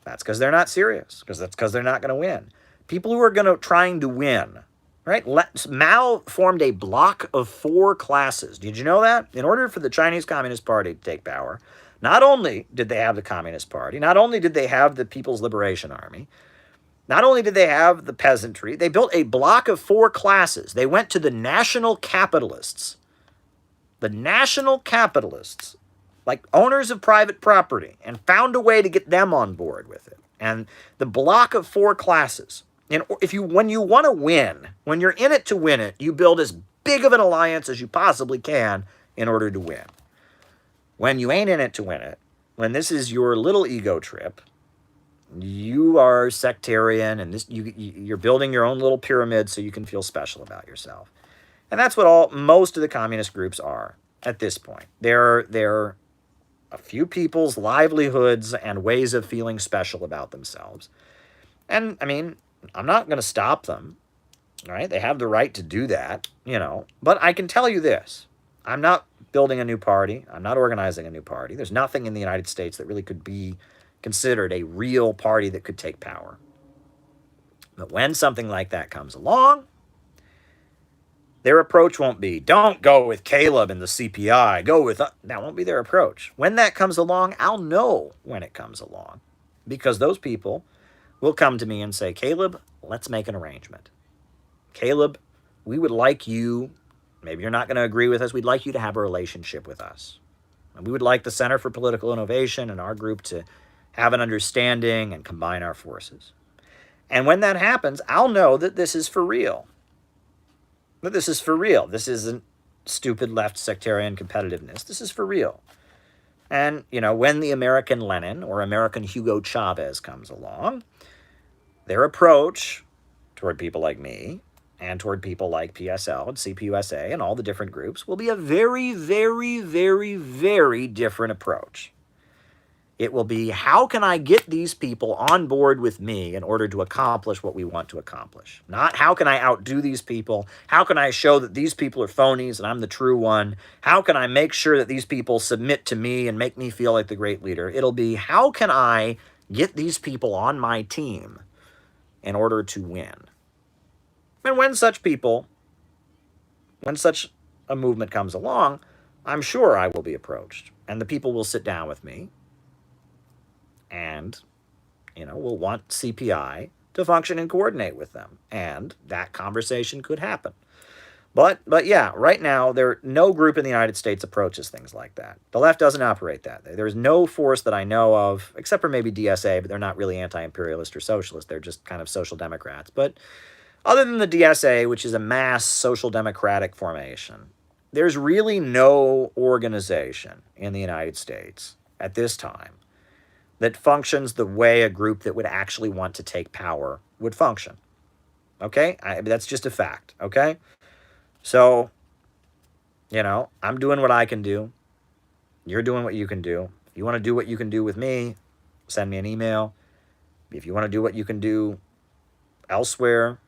that's because they're not serious, because they're not going to win. People who are trying to win, right? Mao formed a block of 4 classes. Did you know that? In order for the Chinese Communist Party to take power, not only did they have the Communist Party, not only did they have the People's Liberation Army, not only did they have the peasantry, they built a block of 4 classes. They went to the national capitalists. The national capitalists, like owners of private property, and found a way to get them on board with it. And the block of 4 classes. And when you want to win, when you're in it to win it, you build as big of an alliance as you possibly can in order to win. When you ain't in it to win it, when this is your little ego trip, you are sectarian and you're building your own little pyramid so you can feel special about yourself. And that's what most of the communist groups are at this point. They're a few people's livelihoods and ways of feeling special about themselves. And, I'm not going to stop them, right? They have the right to do that, But I can tell you this. I'm not building a new party. I'm not organizing a new party. There's nothing in the United States that really could be considered a real party that could take power. But when something like that comes along, their approach won't be, don't go with Caleb and the CPI. That won't be their approach. When that comes along, I'll know when it comes along. Because those people will come to me and say, Caleb, let's make an arrangement. Caleb, we would like you, maybe you're not going to agree with us, we'd like you to have a relationship with us. And we would like the Center for Political Innovation and our group to have an understanding and combine our forces. And when that happens, I'll know that this is for real. That this is for real. This isn't stupid left sectarian competitiveness. This is for real. And, when the American Lenin or American Hugo Chavez comes along, their approach toward people like me and toward people like PSL and CPUSA and all the different groups will be a very, very, very, very different approach. It will be, how can I get these people on board with me in order to accomplish what we want to accomplish? Not how can I outdo these people? How can I show that these people are phonies and I'm the true one? How can I make sure that these people submit to me and make me feel like the great leader? It'll be, how can I get these people on my team in order to win? And when such a movement comes along, I'm sure I will be approached. And the people will sit down with me and, will want CPI to function and coordinate with them. And that conversation could happen. But yeah, right now, no group in the United States approaches things like that. The left doesn't operate that way. There's no force that I know of, except for maybe DSA, but they're not really anti-imperialist or socialist. They're just kind of social democrats. But other than the DSA, which is a mass social democratic formation, there's really no organization in the United States at this time that functions the way a group that would actually want to take power would function. Okay? That's just a fact. Okay? So, I'm doing what I can do. You're doing what you can do. If you want to do what you can do with me, send me an email. If you want to do what you can do elsewhere,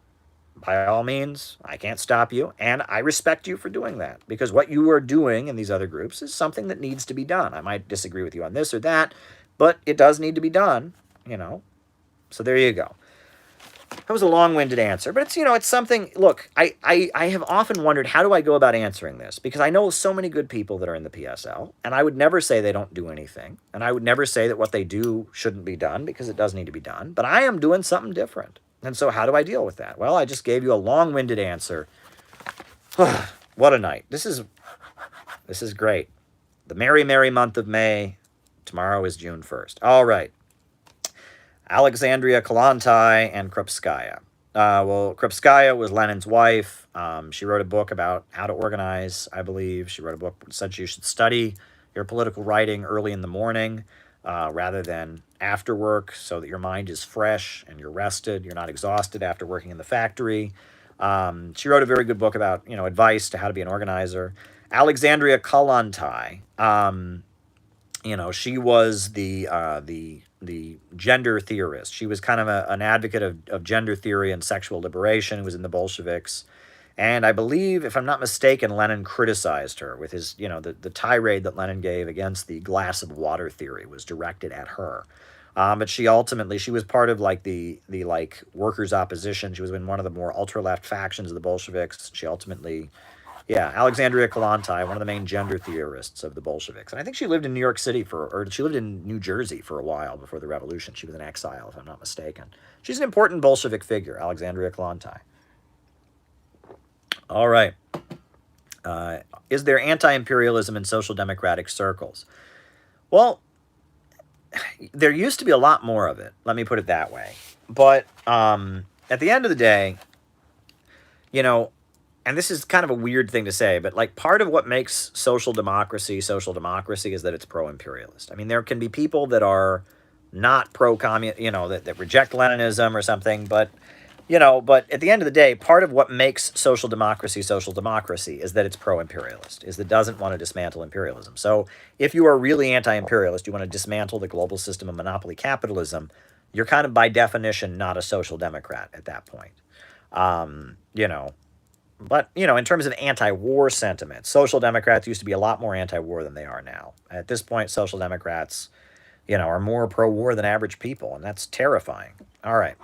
by all means, I can't stop you. And I respect you for doing that, because what you are doing in these other groups is something that needs to be done. I might disagree with you on this or that, but it does need to be done, So there you go. That was a long-winded answer, but it's something. Look, I have often wondered, how do I go about answering this? Because I know so many good people that are in the PSL, and I would never say they don't do anything, and I would never say that what they do shouldn't be done, because it does need to be done, but I am doing something different. And so how do I deal with that? Well, I just gave you a long-winded answer. What a night. This is great. The merry, merry month of May. Tomorrow is June 1st. All right. Alexandria Kollontai and Krupskaya. Krupskaya was Lenin's wife. She wrote a book about how to organize, I believe. She wrote a book that said you should study your political writing early in the morning rather than after work, so that your mind is fresh and you're rested. You're not exhausted after working in the factory. She wrote a very good book about, advice to how to be an organizer. Alexandria Kollontai, she was the gender theorist. She was kind of an advocate of gender theory and sexual liberation, was in the Bolsheviks. And I believe, if I'm not mistaken, Lenin criticized her with his, the tirade that Lenin gave against the glass of water theory was directed at her. But she was part of the workers' opposition. She was in one of the more ultra-left factions of the Bolsheviks. She ultimately, Alexandria Kollontai, one of the main gender theorists of the Bolsheviks. And I think she lived in New York City she lived in New Jersey for a while before the revolution. She was in exile, if I'm not mistaken. She's an important Bolshevik figure, Alexandria Kollontai. All right. Is there anti-imperialism in social democratic circles? Well, there used to be a lot more of it. Let me put it that way. But at the end of the day, and this is kind of a weird thing to say, but part of what makes social democracy is that it's pro-imperialist. I mean, there can be people that are not pro-communist, that reject Leninism or something, but at the end of the day, part of what makes social democracy is that it's pro-imperialist, is that it doesn't want to dismantle imperialism. So if you are really anti-imperialist, you want to dismantle the global system of monopoly capitalism, you're kind of by definition not a social democrat at that point. But, in terms of anti-war sentiment, social democrats used to be a lot more anti-war than they are now. At this point, social democrats, are more pro-war than average people, and that's terrifying. All right.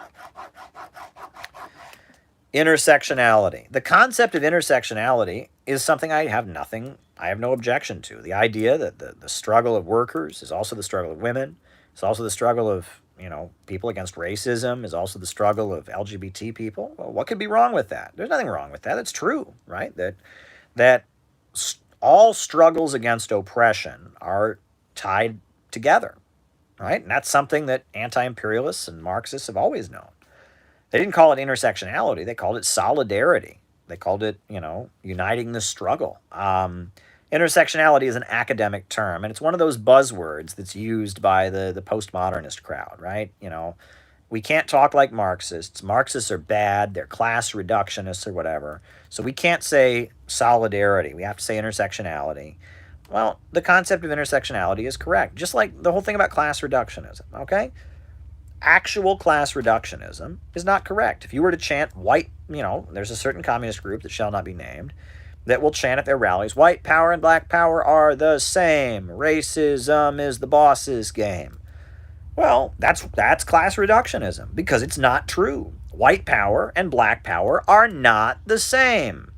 Intersectionality. The concept of intersectionality is something I have no objection to. The idea that the struggle of workers is also the struggle of women. It's also the struggle of people against racism is also the struggle of LGBT people. Well, what could be wrong with that? There's nothing wrong with that. It's true, right? That all struggles against oppression are tied together, right? And that's something that anti-imperialists and Marxists have always known. They didn't call it intersectionality. They called it solidarity. They called it, uniting the struggle. Intersectionality is an academic term, and it's one of those buzzwords that's used by the postmodernist crowd, right? We can't talk like Marxists. Marxists are bad. They're class reductionists or whatever. So we can't say solidarity. We have to say intersectionality. Well, the concept of intersectionality is correct, just like the whole thing about class reductionism, okay? Actual class reductionism is not correct. If you were to chant white, there's a certain communist group that shall not be named that will chant at their rallies, white power and black power are the same. Racism is the boss's game. Well, that's class reductionism because it's not true. White power and black power are not the same.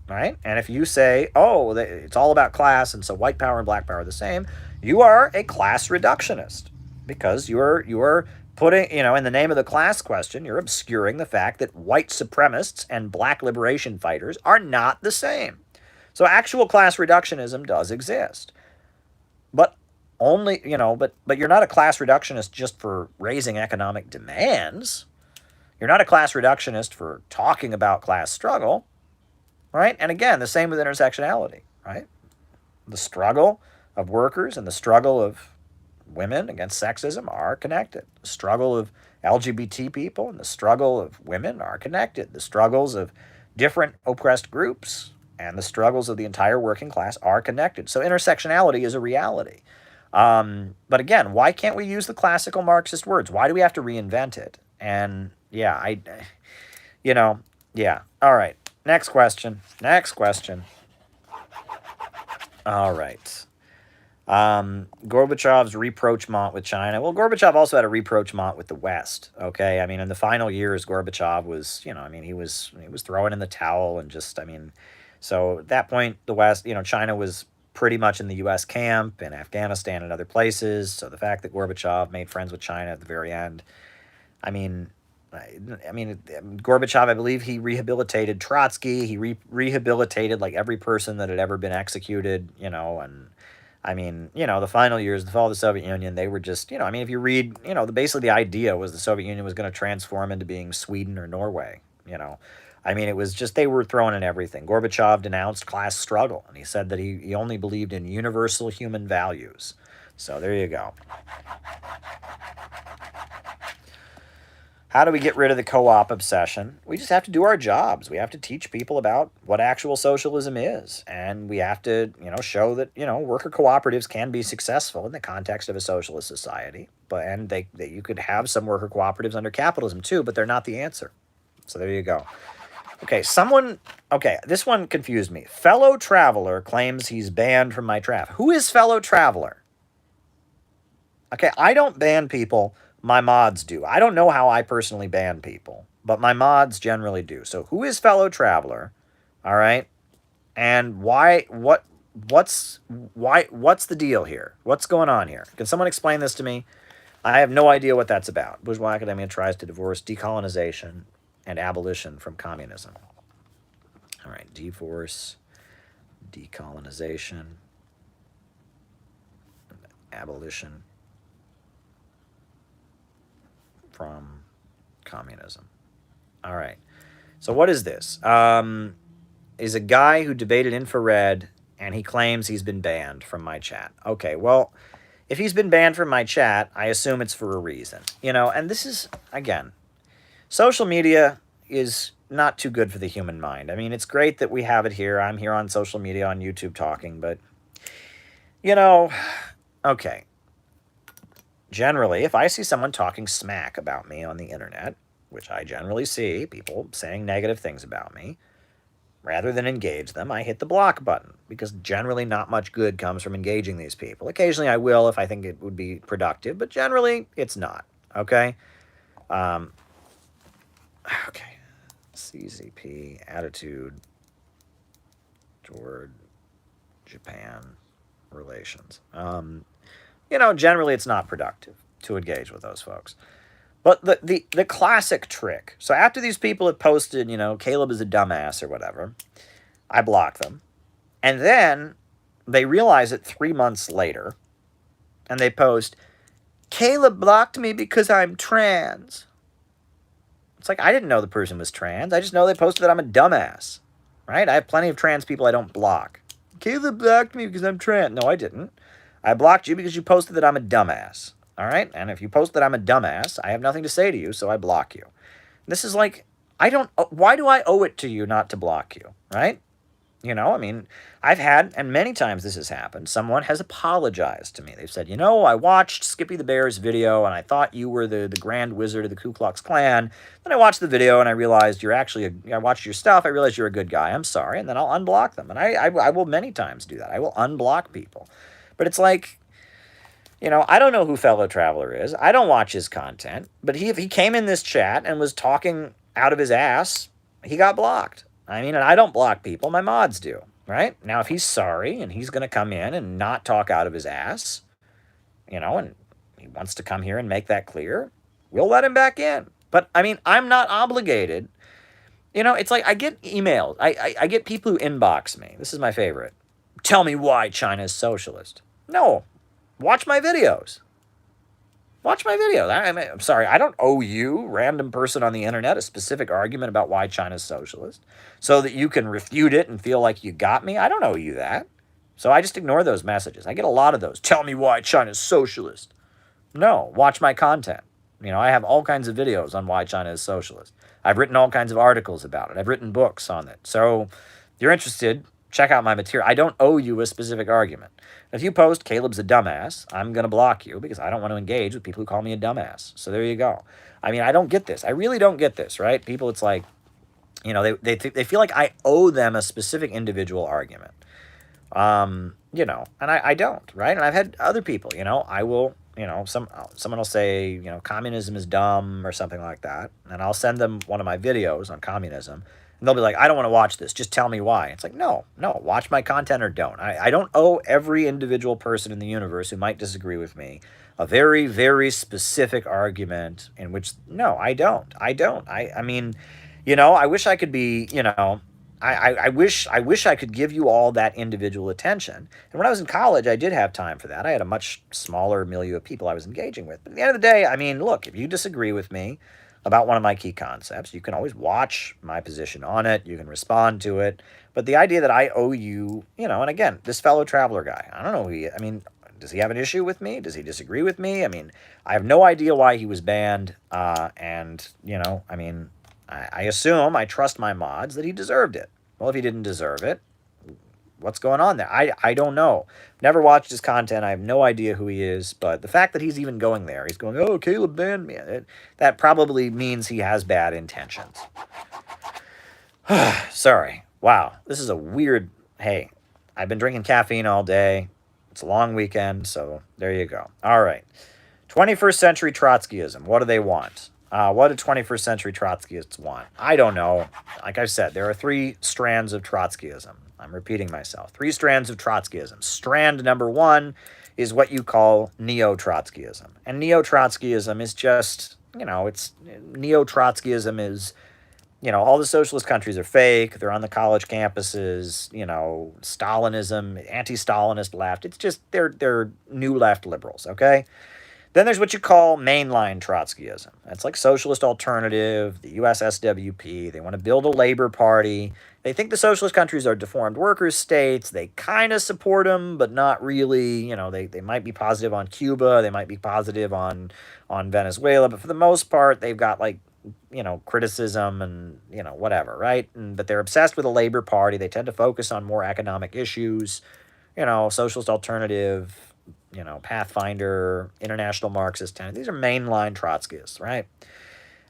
Right? And if you say, oh, it's all about class and so white power and black power are the same, you are a class reductionist because you're putting, in the name of the class question, you're obscuring the fact that white supremacists and black liberation fighters are not the same. So actual class reductionism does exist. But only, but you're not a class reductionist just for raising economic demands. You're not a class reductionist for talking about class struggle, right? And again, the same with intersectionality, right? The struggle of workers and the struggle of women against sexism are connected. The struggle of LGBT people and the struggle of women are connected. The struggles of different oppressed groups and the struggles of the entire working class are connected. So intersectionality is a reality. But again, why can't we use the classical Marxist words? Why do we have to reinvent it? And yeah, All right. Next question. All right. Gorbachev's rapprochement with China. Well, Gorbachev also had a rapprochement with the West. Okay, I mean, in the final years, Gorbachev was, he was throwing in the towel and just, so at that point, the West, China was pretty much in the U.S. camp in Afghanistan and other places. So the fact that Gorbachev made friends with China at the very end, Gorbachev, I believe he rehabilitated Trotsky. He rehabilitated like every person that had ever been executed, and the final years, the fall of the Soviet Union, they were just, if you read, basically the idea was the Soviet Union was going to transform into being Sweden or Norway, it was just, they were throwing in everything. Gorbachev denounced class struggle, and he said that he only believed in universal human values. So there you go. How do we get rid of the co-op obsession? We just have to do our jobs. We have to teach people about what actual socialism is. And we have to, show that, worker cooperatives can be successful in the context of a socialist society. And you could have some worker cooperatives under capitalism too, but they're not the answer. So there you go. Okay, this one confused me. Fellow Traveler claims he's banned from my trap. Who is Fellow Traveler? Okay, I don't ban people. My mods do. I don't know how I personally ban people, but my mods generally do. So who is Fellow Traveler? All right. And what's the deal here? What's going on here? Can someone explain this to me? I have no idea what that's about. Bourgeois academia tries to divorce decolonization and abolition from communism. All right. Divorce, decolonization, abolition from communism. All right. So what is this? Is a guy who debated infrared, and he claims he's been banned from my chat. Okay, well, if he's been banned from my chat, I assume it's for a reason. And this is, again, social media is not too good for the human mind. It's great that we have it here. I'm here on social media, on YouTube talking, but, okay. Generally, if I see someone talking smack about me on the internet, which I generally see, people saying negative things about me, rather than engage them, I hit the block button, because generally not much good comes from engaging these people. Occasionally I will if I think it would be productive, but generally it's not, okay? Okay. CZP, attitude toward Japan relations. Generally it's not productive. to engage with those folks. But the classic trick, so after these people have posted, Caleb is a dumbass or whatever, I block them. And then they realize it 3 months later, and they post, Caleb blocked me because I'm trans. It's like, I didn't know the person was trans. I just know they posted that I'm a dumbass, right? I have plenty of trans people I don't block. Caleb blocked me because I'm trans. No, I didn't. I blocked you because you posted that I'm a dumbass, all right? And if you post that I'm a dumbass, I have nothing to say to you, so I block you. This is like, why do I owe it to you not to block you, right? I've had, and many times this has happened, someone has apologized to me. They've said, I watched Skippy the Bear's video, and I thought you were the Grand Wizard of the Ku Klux Klan. Then I watched the video, and I realized I watched your stuff, I realized you're a good guy. I'm sorry. And then I'll unblock them. And I will many times do that. I will unblock people. But it's like, I don't know who Fellow Traveler is. I don't watch his content. But if he came in this chat and was talking out of his ass, he got blocked. And I don't block people. My mods do, right? Now, if he's sorry and he's going to come in and not talk out of his ass, and he wants to come here and make that clear, we'll let him back in. But, I'm not obligated. It's like I get emails. I get people who inbox me. This is my favorite. Tell me why China is socialist. No. Watch my videos. Watch my videos. I'm sorry, I don't owe you, random person on the internet, a specific argument about why China's socialist so that you can refute it and feel like you got me. I don't owe you that. So I just ignore those messages. I get a lot of those. Tell me why China's socialist. No, watch my content. I have all kinds of videos on why China is socialist. I've written all kinds of articles about it. I've written books on it. So if you're interested, check out my material. I don't owe you a specific argument. If you post, Caleb's a dumbass, I'm going to block you because I don't want to engage with people who call me a dumbass. So there you go. I don't get this. I really don't get this, right? People, it's like, they feel like I owe them a specific individual argument. And I don't, right? And I've had other people, I will, someone will say, communism is dumb or something like that. And I'll send them one of my videos on communism. And they'll be like, I don't want to watch this. Just tell me why. It's like, no, watch my content or don't. I don't owe every individual person in the universe who might disagree with me a very, very specific argument in which, no, I don't. I wish I could be, I wish I could give you all that individual attention. And when I was in college, I did have time for that. I had a much smaller milieu of people I was engaging with. But at the end of the day, look, if you disagree with me about one of my key concepts, you can always watch my position on it. You can respond to it. But the idea that I owe you, and again, this Fellow Traveler guy, I don't know who does he have an issue with me? Does he disagree with me? I have no idea why he was banned. I assume, I trust my mods that he deserved it. Well, if he didn't deserve it, what's going on there? I don't know. Never watched his content. I have no idea who he is. But the fact that he's even going there, he's going, oh, Caleb banned me. That probably means he has bad intentions. Sorry. Wow. This is a weird, hey, I've been drinking caffeine all day. It's a long weekend, so there you go. All right. 21st century Trotskyism. What do they want? What do 21st century Trotskyists want? I don't know. Like I said, there are 3 strands of Trotskyism. I'm repeating myself. 3 strands of Trotskyism. Strand number 1 is what you call neo-Trotskyism. And neo-Trotskyism is just, neo-Trotskyism is, all the socialist countries are fake. They're on the college campuses, Stalinism, anti-Stalinist left. It's just, they're new left liberals, okay? Then there's what you call mainline Trotskyism. That's like Socialist Alternative, the USSWP. They want to build a labor party. They think the socialist countries are deformed workers' states. They kind of support them, but not really. They might be positive on Cuba. They might be positive on Venezuela. But for the most part, they've got criticism and, whatever, right? But they're obsessed with a labor party. They tend to focus on more economic issues, Socialist Alternative, Pathfinder, International Marxist tendencies. These are mainline Trotskyists, right?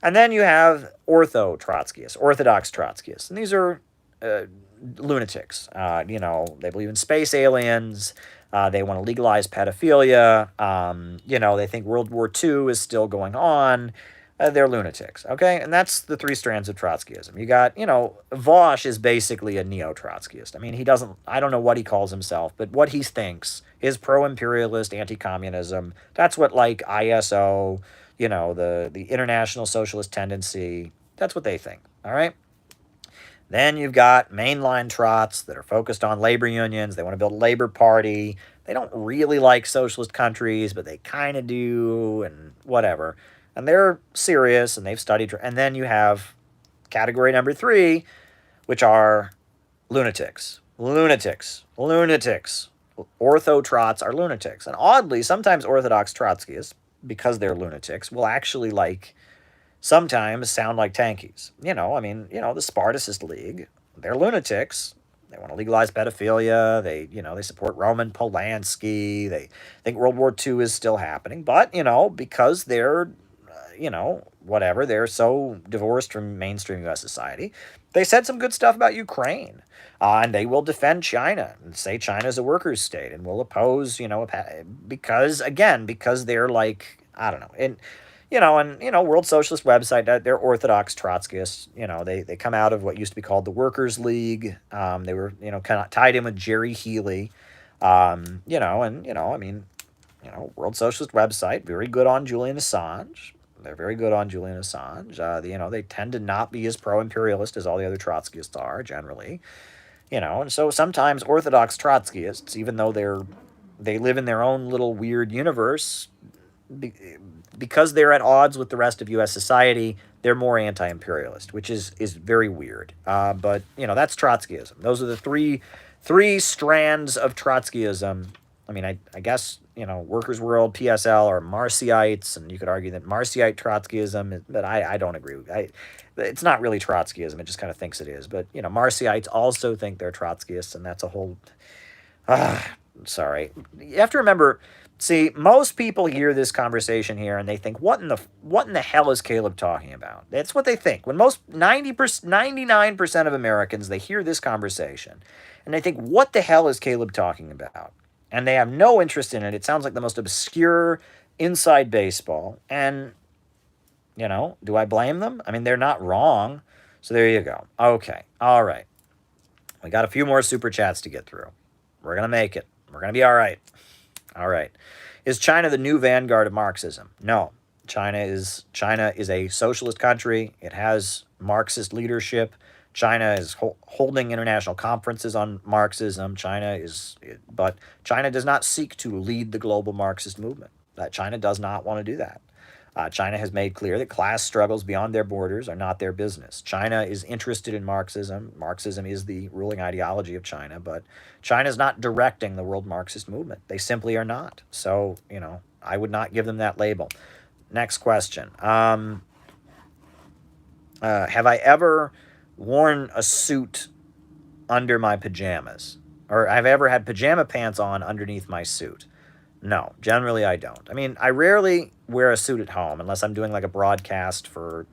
And then you have ortho-Trotskyists, Orthodox Trotskyists. And these are lunatics. They believe in space aliens. They want to legalize pedophilia. They think World War II is still going on. they're lunatics, okay? And that's the three strands of Trotskyism. You got, Vosh is basically a neo-Trotskyist. I mean, I don't know what he calls himself, but what he thinks is pro-imperialist, anti-communism. That's what, like, ISO, the International Socialist Tendency, that's what they think, all right? Then you've got mainline trots that are focused on labor unions. They want to build a labor party. They don't really like socialist countries, but they kind of do, and whatever. And they're serious, and they've studied. And then you have category number 3, which are lunatics. Lunatics. Lunatics. Ortho-trots are lunatics. And oddly, sometimes Orthodox Trotskyists, because they're lunatics, will actually sometimes sound like tankies. The Spartacist League, they're lunatics. They want to legalize pedophilia. They support Roman Polanski. They think World War II is still happening. But, because they're, whatever, they're so divorced from mainstream U.S. society, they said some good stuff about Ukraine. And they will defend China and say China's a workers' state and will oppose, because they're I don't know. World Socialist website, they're Orthodox Trotskyists. They come out of what used to be called the Workers' League. They were, kind of tied in with Jerry Healy. World Socialist website, very good on Julian Assange. They're very good on Julian Assange. They tend to not be as pro-imperialist as all the other Trotskyists are, generally. And so sometimes Orthodox Trotskyists, even though they live in their own little weird universe, because they're at odds with the rest of U.S. society, they're more anti-imperialist, which is very weird. But that's Trotskyism. Those are the three strands of Trotskyism. I mean, I guess Workers' World, PSL are Marcyites, and you could argue that Marcyite Trotskyism, but I don't agree. It's not really Trotskyism. It just kind of thinks it is. But Marcyites also think they're Trotskyists, and that's a whole. Sorry, you have to remember. See, most people hear this conversation here and they think, what in the hell is Caleb talking about? That's what they think. When most 99% of Americans, they hear this conversation and they think, what the hell is Caleb talking about? And they have no interest in it. It sounds like the most obscure inside baseball. And, do I blame them? I mean, they're not wrong. So there you go. Okay. All right. We got a few more super chats to get through. We're going to make it. We're going to be all right. All right. Is China the new vanguard of Marxism? No. China is a socialist country. It has Marxist leadership. China is holding international conferences on Marxism. But China does not seek to lead the global Marxist movement. China does not want to do that. China has made clear that class struggles beyond their borders are not their business. China is interested in Marxism. Marxism is the ruling ideology of China, but China is not directing the world Marxist movement. They simply are not. So, I would not give them that label. Next question. Have I ever worn a suit under my pajamas? Or have I ever had pajama pants on underneath my suit? No, generally I don't. I mean, I rarely wear a suit at home unless I'm doing like a broadcast for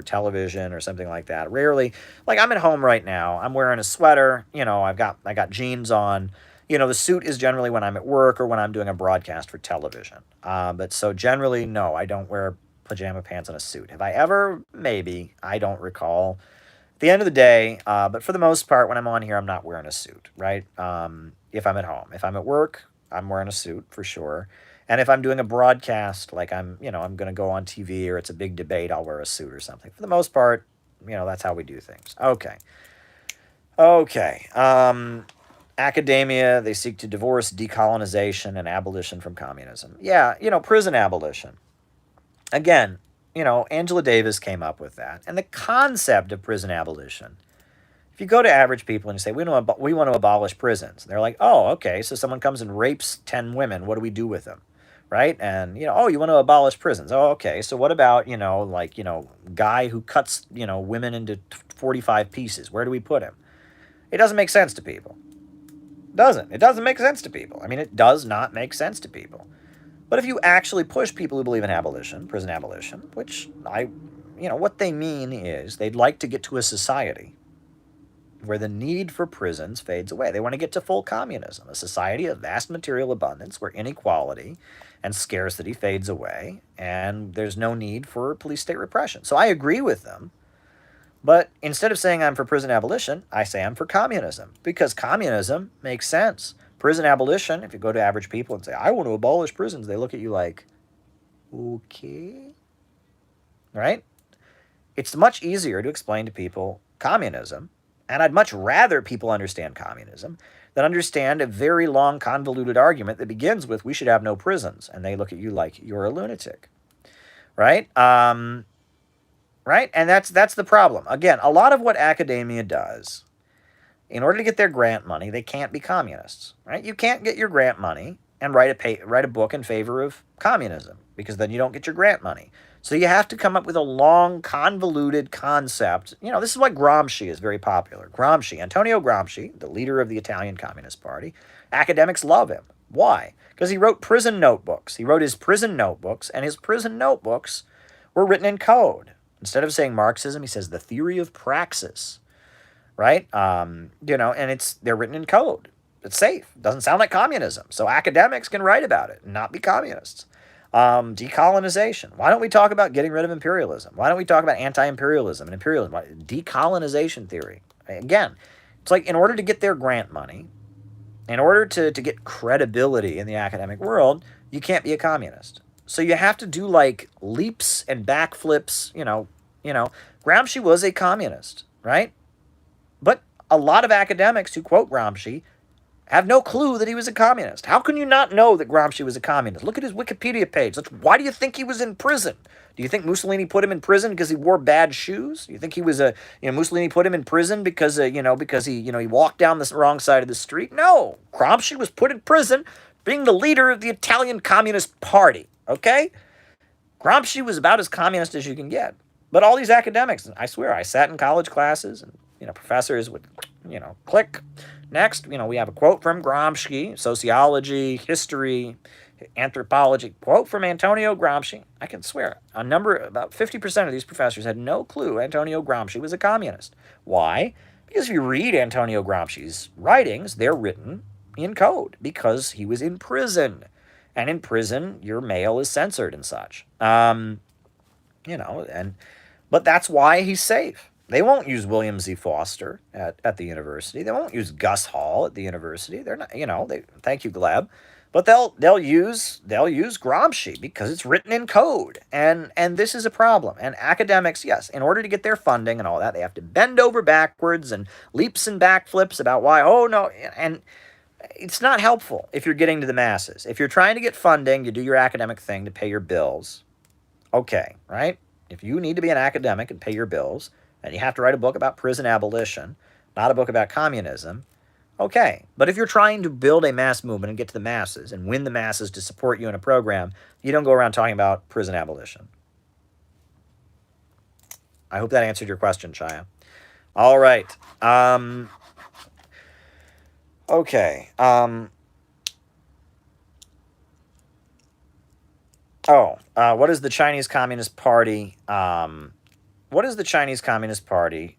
television or something like that. Rarely, like I'm at home right now, I'm wearing a sweater, I got jeans on. The suit is generally when I'm at work or when I'm doing a broadcast for television. But so generally, no, I don't wear pajama pants and a suit. Have I ever? Maybe. I don't recall. At the end of the day, but for the most part, when I'm on here, I'm not wearing a suit, right? If I'm at home. If I'm at work, I'm wearing a suit for sure. And if I'm doing a broadcast, like I'm going to go on TV or it's a big debate, I'll wear a suit or something. For the most part, that's how we do things. Okay. Academia, they seek to divorce decolonization and abolition from communism. Yeah, prison abolition. Again, Angela Davis came up with that. And the concept of prison abolition, if you go to average people and you say, we want to abolish prisons, and they're like, oh, okay, so someone comes and rapes 10 women, what do we do with them? Right? And, oh, you want to abolish prisons. Oh, okay, so what about, guy who cuts, women into 45 pieces? Where do we put him? It doesn't make sense to people. It doesn't make sense to people. I mean, it does not make sense to people. But if you actually push people who believe in abolition, prison abolition, which what they mean is they'd like to get to a society where the need for prisons fades away. They want to get to full communism, a society of vast material abundance where inequality and scarcity fades away, and there's no need for police state repression. So I agree with them, but instead of saying I'm for prison abolition, I say I'm for communism, because communism makes sense. Prison abolition, if you go to average people and say, I want to abolish prisons, they look at you like, okay, right? It's much easier to explain to people communism, and I'd much rather people understand communism than understand a very long, convoluted argument that begins with, we should have no prisons, and they look at you like you're a lunatic, right? Right? And that's the problem. Again, a lot of what academia does, in order to get their grant money, they can't be communists, right? You can't get your grant money and write a book in favor of communism, because then you don't get your grant money. So you have to come up with a long, convoluted concept. This is why Gramsci is very popular. Antonio Gramsci, the leader of the Italian Communist Party, academics love him. Why? Because he wrote prison notebooks. He wrote his prison notebooks, and his prison notebooks were written in code. Instead of saying Marxism, he says the theory of praxis, right? And they're written in code. It's safe. It doesn't sound like communism. So academics can write about it and not be communists. Decolonization. Why don't we talk about getting rid of imperialism? Why don't we talk about anti-imperialism and imperialism? Decolonization theory. Again, it's like in order to get their grant money, in order to get credibility in the academic world, you can't be a communist. So you have to do like leaps and backflips, Gramsci was a communist, right? But a lot of academics who quote Gramsci have no clue that he was a communist. How can you not know that Gramsci was a communist? Look at his Wikipedia page. Why do you think he was in prison? Do you think Mussolini put him in prison because he wore bad shoes? Do you think he was Mussolini put him in prison because he walked down the wrong side of the street? No, Gramsci was put in prison being the leader of the Italian Communist Party. Okay, Gramsci was about as communist as you can get. But all these academics, I swear, I sat in college classes, and professors would, click. Next, we have a quote from Gramsci, sociology, history, anthropology, quote from Antonio Gramsci. I can swear, about 50% of these professors had no clue Antonio Gramsci was a communist. Why? Because if you read Antonio Gramsci's writings, they're written in code, because he was in prison. And in prison, your mail is censored and such. But that's why he's safe. They won't use William Z. Foster at the university. They won't use Gus Hall at the university. They're not, thank you, Gleb. But they'll use Gramsci because it's written in code. And this is a problem. And academics, yes, in order to get their funding and all that, they have to bend over backwards and leaps and backflips about why, and it's not helpful if you're getting to the masses. If you're trying to get funding, you do your academic thing to pay your bills. Okay, right? If you need to be an academic and pay your bills, and you have to write a book about prison abolition, not a book about communism, okay. But if you're trying to build a mass movement and get to the masses and win the masses to support you in a program, you don't go around talking about prison abolition. I hope that answered your question, Chaya. All right. Okay. What is the Chinese Communist Party? What is the Chinese Communist Party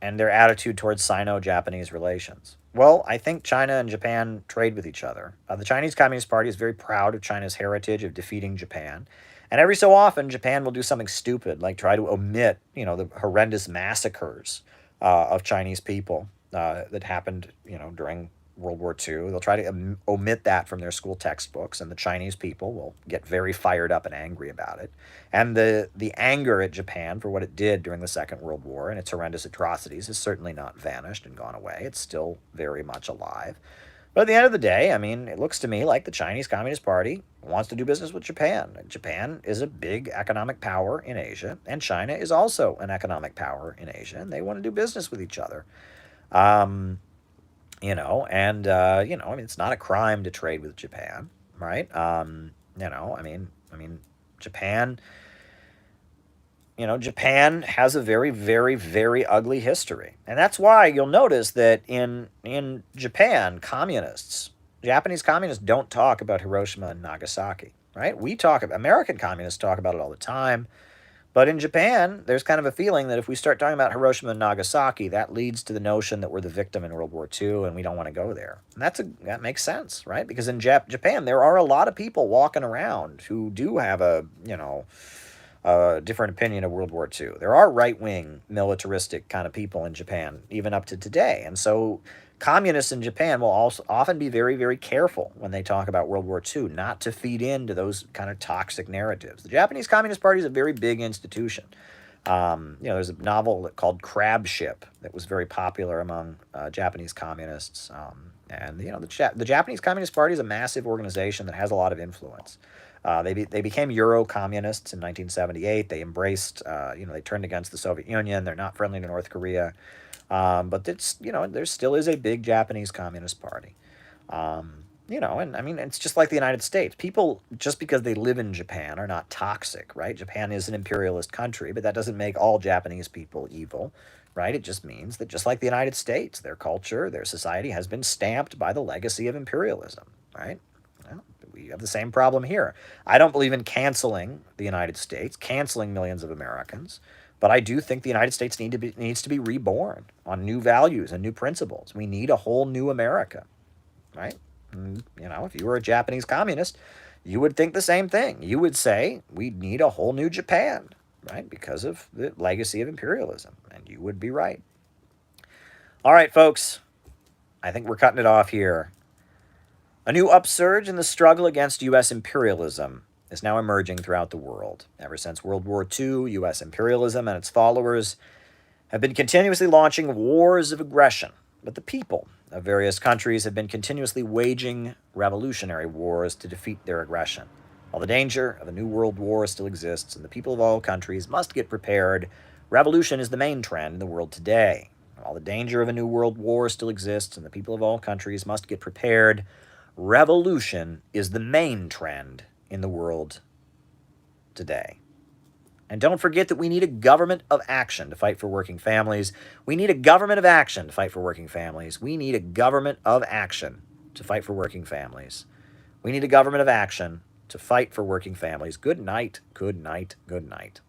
and their attitude towards Sino-Japanese relations? Well, I think China and Japan trade with each other. The Chinese Communist Party is very proud of China's heritage of defeating Japan. And every so often, Japan will do something stupid, like try to omit, the horrendous massacres of Chinese people that happened, during World War II. They'll try to omit that from their school textbooks, and the Chinese people will get very fired up and angry about it. And the anger at Japan for what it did during the Second World War and its horrendous atrocities has certainly not vanished and gone away. It's still very much alive. But at the end of the day, it looks to me like the Chinese Communist Party wants to do business with Japan. Japan is a big economic power in Asia, and China is also an economic power in Asia, and they want to do business with each other. It's not a crime to trade with Japan, right? Japan has a very, very, very ugly history. And that's why you'll notice that in Japan, Japanese communists don't talk about Hiroshima and Nagasaki, right? American communists talk about it all the time. But in Japan, there's kind of a feeling that if we start talking about Hiroshima and Nagasaki, that leads to the notion that we're the victim in World War II and we don't want to go there. And that makes sense, right? Because in Japan, there are a lot of people walking around who do have a different opinion of World War II. There are right-wing, militaristic kind of people in Japan, even up to today. And so communists in Japan will also often be very, very careful when they talk about World War II, not to feed into those kind of toxic narratives. The Japanese Communist Party is a very big institution. There's a novel called Crab Ship that was very popular among Japanese communists. The Japanese Communist Party is a massive organization that has a lot of influence. They became Euro-communists in 1978. They embraced, they turned against the Soviet Union. They're not friendly to North Korea. But there still is a big Japanese Communist Party. And I mean, it's just like the United States. People, just because they live in Japan, are not toxic, right? Japan is an imperialist country, but that doesn't make all Japanese people evil, right? It just means that just like the United States, their culture, their society has been stamped by the legacy of imperialism, right? Well, we have the same problem here. I don't believe in canceling the United States, canceling millions of Americans. But I do think the United States needs to be reborn on new values and new principles. We need a whole new America, right? And, if you were a Japanese communist, you would think the same thing. You would say, we need a whole new Japan, right? Because of the legacy of imperialism. And you would be right. All right, folks. I think we're cutting it off here. A new upsurge in the struggle against U.S. imperialism is now emerging throughout the world. Ever since World War II, U.S. imperialism and its followers have been continuously launching wars of aggression, but the people of various countries have been continuously waging revolutionary wars to defeat their aggression. While the danger of a new world war still exists and the people of all countries must get prepared, revolution is the main trend in the world today. While the danger of a new world war still exists and the people of all countries must get prepared, revolution is the main trend in the world today. And don't forget that we need a government of action to fight for working families. We need a government of action to fight for working families. We need a government of action to fight for working families. We need a government of action to fight for working families. Good night, good night, good night.